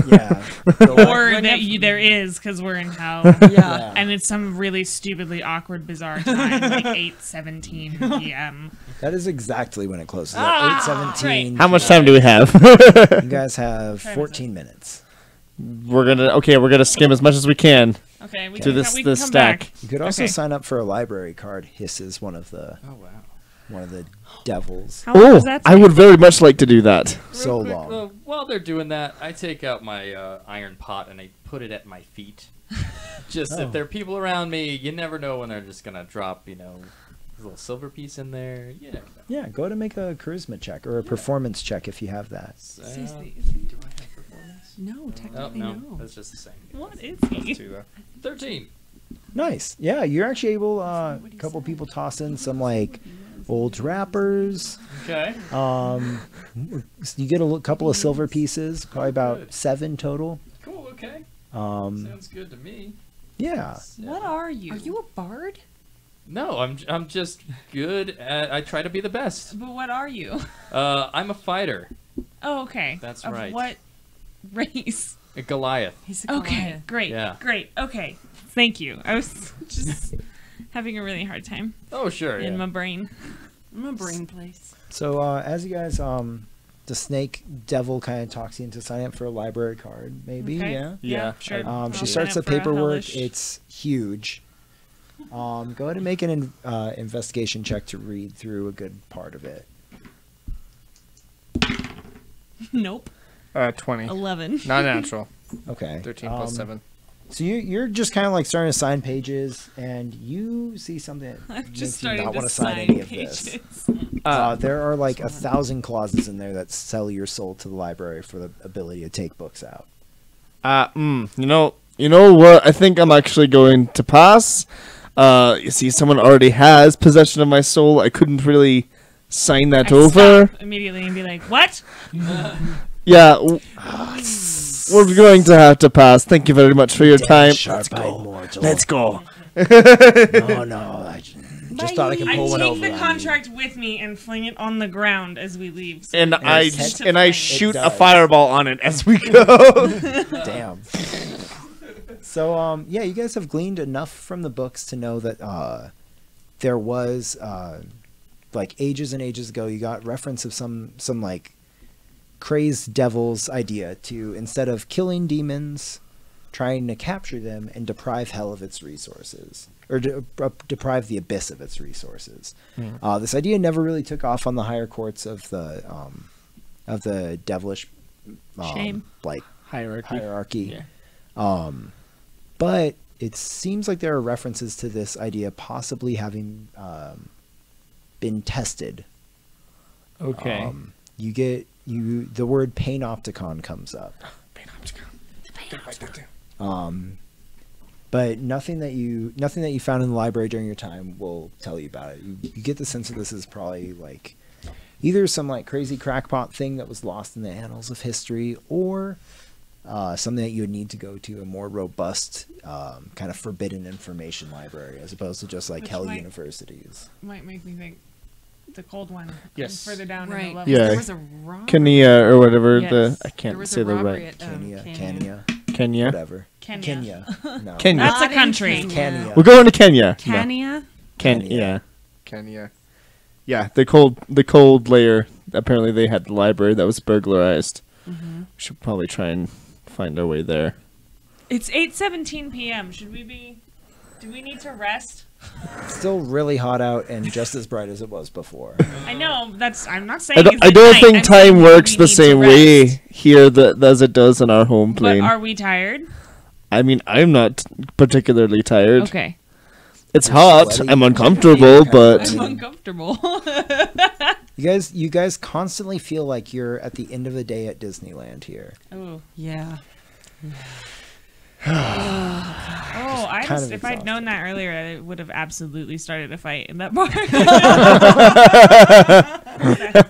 Yeah. Or there is, because we're in hell. Yeah. And it's some really stupidly awkward, bizarre time, like 8:17 p.m. That is exactly when it closes. At 8:17. How much time do we have? You guys have 14 minutes. We're gonna skim as much as we can Okay, we through can, this we can come stack. back. You could also Okay. sign up for a library card. Hisses one of the devils. How long Oh, does that I take? would very much like to do that. So Real quick, long. while they're doing that, I take out my iron pot and I put it at my feet. Just Oh. if there are people around me, you never know when they're just gonna drop, a little silver piece in there. You never know. Yeah, go ahead and make a charisma check or a performance check if you have that. So, Seriously, do I have performance? No, Oh technically no, no. that's just the same. What is he? 13. Nice. Yeah, you're actually able. A couple people toss in some like old wrappers. Okay. You get a couple of silver pieces, probably about Good. 7 total. Cool. Okay. Um, Sounds good to me. yeah. What are you? Are you a bard? No, I'm just good at. I try to be the best. But what are you? I'm a fighter. Oh, okay. That's of right. What race? A Goliath. He's a Okay, Goliath. great. Yeah. Great. Okay. Thank you. I was just having a really hard time Oh sure. in Yeah. my brain. I'm a brain place. So as you guys, the snake devil kind of talks you into signing up for a library card, maybe. Okay. Yeah. Yeah, sure. She I'll sign starts the up for a paperwork. hellish- It's huge. Go ahead and make an investigation check to read through a good part of it. Nope. 20. 11. Not natural. Okay. 13 plus 7. So you're just kind of like starting to sign pages, and you see something that I'm makes just you starting not to want to sign sign any of pages. this. There are like 1,000 clauses in there that sell your soul to the library for the ability to take books out. You know what? I think I'm actually going to pass. You see, someone already has possession of my soul. I couldn't really sign that I over. stop immediately and be like, "What?" Yeah, we're going to have to pass. Thank you very much for your time. Sharp-eyed mortal. Let's go. Oh no! I just thought I could I pull one take over the on you. contract with me and fling it on the ground as we leave. So And we I can set to and I flame. shoot a does. fireball on it as we go. Damn. So yeah, you guys have gleaned enough from the books to know that there was like ages and ages ago, you got reference of some like crazed devil's idea to, instead of killing demons, trying to capture them and deprive hell of its resources, or deprive the abyss of its resources. This idea never really took off on the higher courts of the devilish Shame. like Hierarchy. hierarchy. But it seems like there are references to this idea possibly having been tested. Okay. The word panopticon comes up. But nothing that you found in the library during your time will tell you about it. You get the sense that this is probably like either some like crazy crackpot thing that was lost in the annals of history, or something that you would need to go to a more robust kind of forbidden information library, as opposed to just like Which hell might- universities. Might make me think, the cold one. Yes. Further down in Right. the level. Yeah. There was a robbery. Kenya or whatever. Yes. I There can't was say a the robbery right. at Kenya, Kenya. whatever. Kenya. Kenya. No. Kenya. That's a Not in country. Kenya. We're going to Kenya. No. Kenya. Kenya. Kenya. Yeah, the cold layer. Apparently, they had the library that was burglarized. Mm-hmm. We should probably try and find our way there. It's 8:17 p.m. Should we be? Do we need to rest? It's still really hot out and just as bright as it was before. I know. I'm not saying. I don't, it's I don't at think night. I'm saying time we works the need to same way rest. here as it does on our home But plane. are we tired? I mean, I'm not particularly tired. Okay. It's You're hot. sweaty. I'm uncomfortable, but I'm uncomfortable. You guys constantly feel like you're at the end of the day at Disneyland here. Ooh. Yeah. Oh, I kind just of if I'd exhausted. known that earlier, I would have absolutely started a fight in that bar.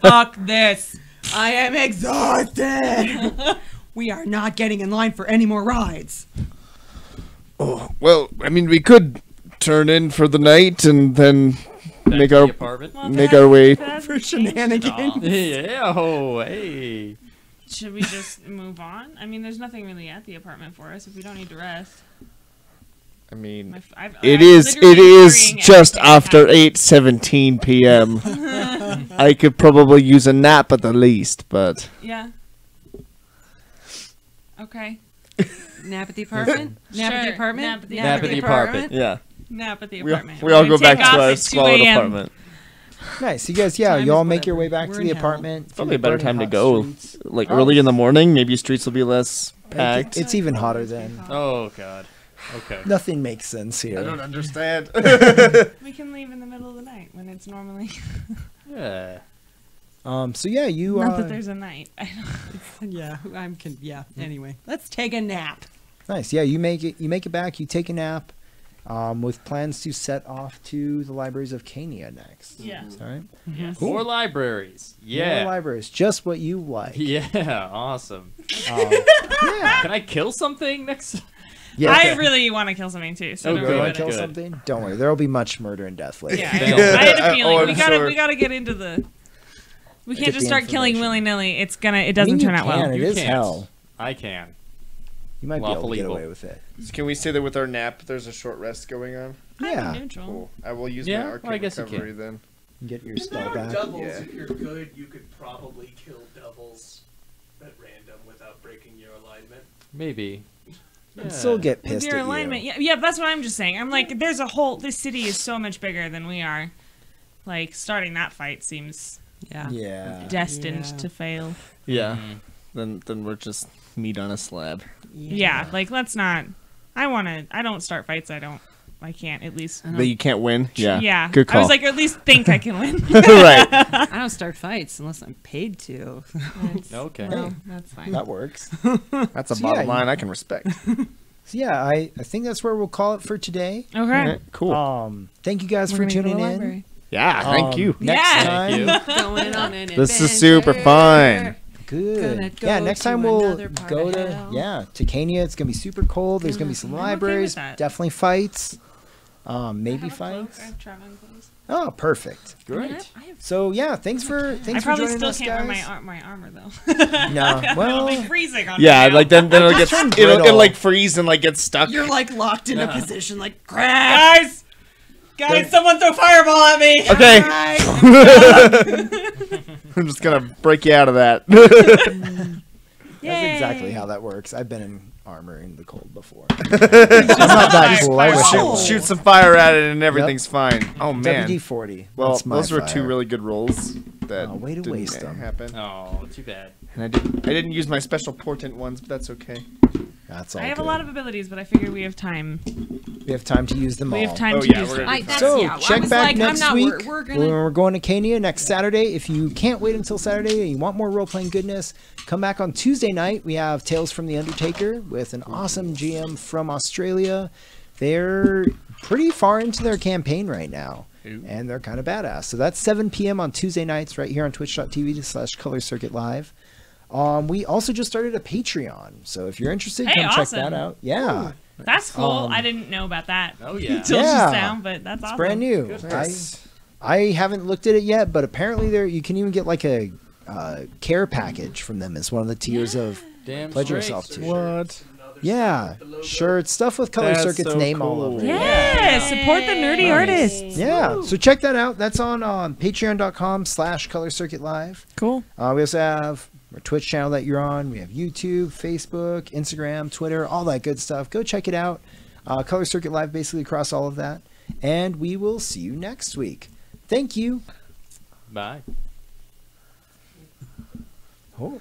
Fuck this. I am exhausted. We are not getting in line for any more rides. oh, well, I mean, we could turn in for the night and then Back make to our the apartment. Well, make that- our way. that For hasn't changed at shenanigans. all. Yeah. Oh, hey. Should we just move on? I mean, there's nothing really at the apartment for us if we don't need to rest. I mean, I've it literally is carrying just everything after back. 8:17 p.m. I could probably use a nap at the least, but Yeah. Okay. Nap at the apartment? Nap at the Sure. apartment? Nap at the Nap at the apartment. yeah, Nap at the we, apartment. we all We're go gonna back take to off our at 2 squalid a.m. apartment. Nice. You guys, yeah, Time you all is make your way whatever. back We're to in the hell. apartment. Probably a through better burning time to hot go, streets. like Oh. early in the morning. Maybe streets will be less packed. It's even hotter then. Oh God. Okay. Nothing makes sense here. understand. We can leave in the middle of the night when it's normally Yeah. So yeah, you not that there's a night. Yeah, yeah. Anyway, let's take a nap. nice. Yeah, you make it back. You take a nap, with plans to set off to the libraries of Kenya next. Yeah. All right. Yes. More libraries. More Yeah. libraries, just what you like. Yeah. Awesome. Yeah. Can I kill something next? Yeah. I really want to kill something too. So Oh, don't You worry good. want about to kill it. something? Don't worry. There will be much murder and death later. Yeah, Fail. I had a feeling. I'm we sure. gotta get into the. We Get can't just the start killing information. willy nilly. It I mean, doesn't you turn out can. well. It You is can't. hell. I can. You might be able to Lawful get evil. away with it. Can we say that with our nap, there's a short rest going on? Yeah. I'm neutral. Cool. I will use Yeah, my well, arcane I guess you recovery can. then. Get your If there spell are back. doubles, Yeah. if you're good, you could probably kill doubles at random without breaking your alignment. Maybe. You'd still get With pissed your at alignment, you. yeah, that's what I'm just saying. I'm like, there's a whole. This city is so much bigger than we are. Like starting that fight seems Yeah. Yeah. destined Yeah. to fail. Yeah. Mhm. Then we're just meat on a slab. Yeah, like let's not. I don't start fights. I can't at least. That you can't win. Yeah. Yeah. Good call. I was like, at least think I can win. right. I don't start fights unless I'm paid to. Okay. Well, that's fine. That works. That's a So, bottom yeah, line I can respect. So yeah, I think that's where we'll call it for today. Okay. Alright, cool. Thank you guys for We're gonna go to tuning the in. library. yeah. Thank you. Next Yeah. time, Thank Going on an This is super fun. Gonna good. go Yeah, next time to we'll another part go of to hell. to Kenya. It's gonna be super cold. There's gonna be some I'm okay with libraries, that. definitely fights, I maybe have a cloak. fights. I have traveling clothes. Oh, perfect. Great. So yeah, thanks for I probably joining still us, can't guys. wear my armor though. No, It'll well, be freezing on Yeah, me now. like then it'll get Turn it'll brittle. like freeze and like get stuck. You're like locked in a position, like crap. Guys, someone throw fireball at me. Okay. Right. I'm just gonna break you out of that. that's exactly how that works. I've been in armor in the cold before. I'm I'm not that cool. I wish I shoot, was. shoot some fire at it and everything's fine. Oh man. WD-40. Well, That's my those were two fire. really good rolls that Oh, way to didn't waste 'em. happen. Oh, too bad. And I didn't use my special portent ones, but that's okay. That's all I have good. a lot of abilities, but I figure we have time. We have time to use them all. We have time Oh, to yeah, use we're them. gonna- So check back next week. We're when gonna. we're going to Kenya next Saturday. If you can't wait until Saturday and you want more role-playing goodness, come back on Tuesday night. We have Tales from the Undertaker with an awesome GM from Australia. They're pretty far into their campaign right now, and they're kind of badass. So that's 7 p.m. on Tuesday nights right here on twitch.tv/Color Circuit Live. We also just started a Patreon, so if you're interested, Hey, come awesome. check that out. Yeah, That's cool. Um, I didn't know about that Oh yeah. until Yeah. just now, but that's it's awesome. brand new. Good. I I haven't looked at it yet, but apparently you can even get like a care package from them as one of the tiers of Damn pledge straight. yourself to. What? Yeah, shirts, stuff with Color That's Circuit's so name all cool. over it. Yeah, support the nerdy artists. Yeah, so check that out. That's on patreon.com/Color Circuit Live. Cool. We also have our Twitch channel that you're on. We have YouTube, Facebook, Instagram, Twitter, all that good stuff. Go check it out. Color Circuit Live basically across all of that. And we will see you next week. Thank you. Bye. Oh.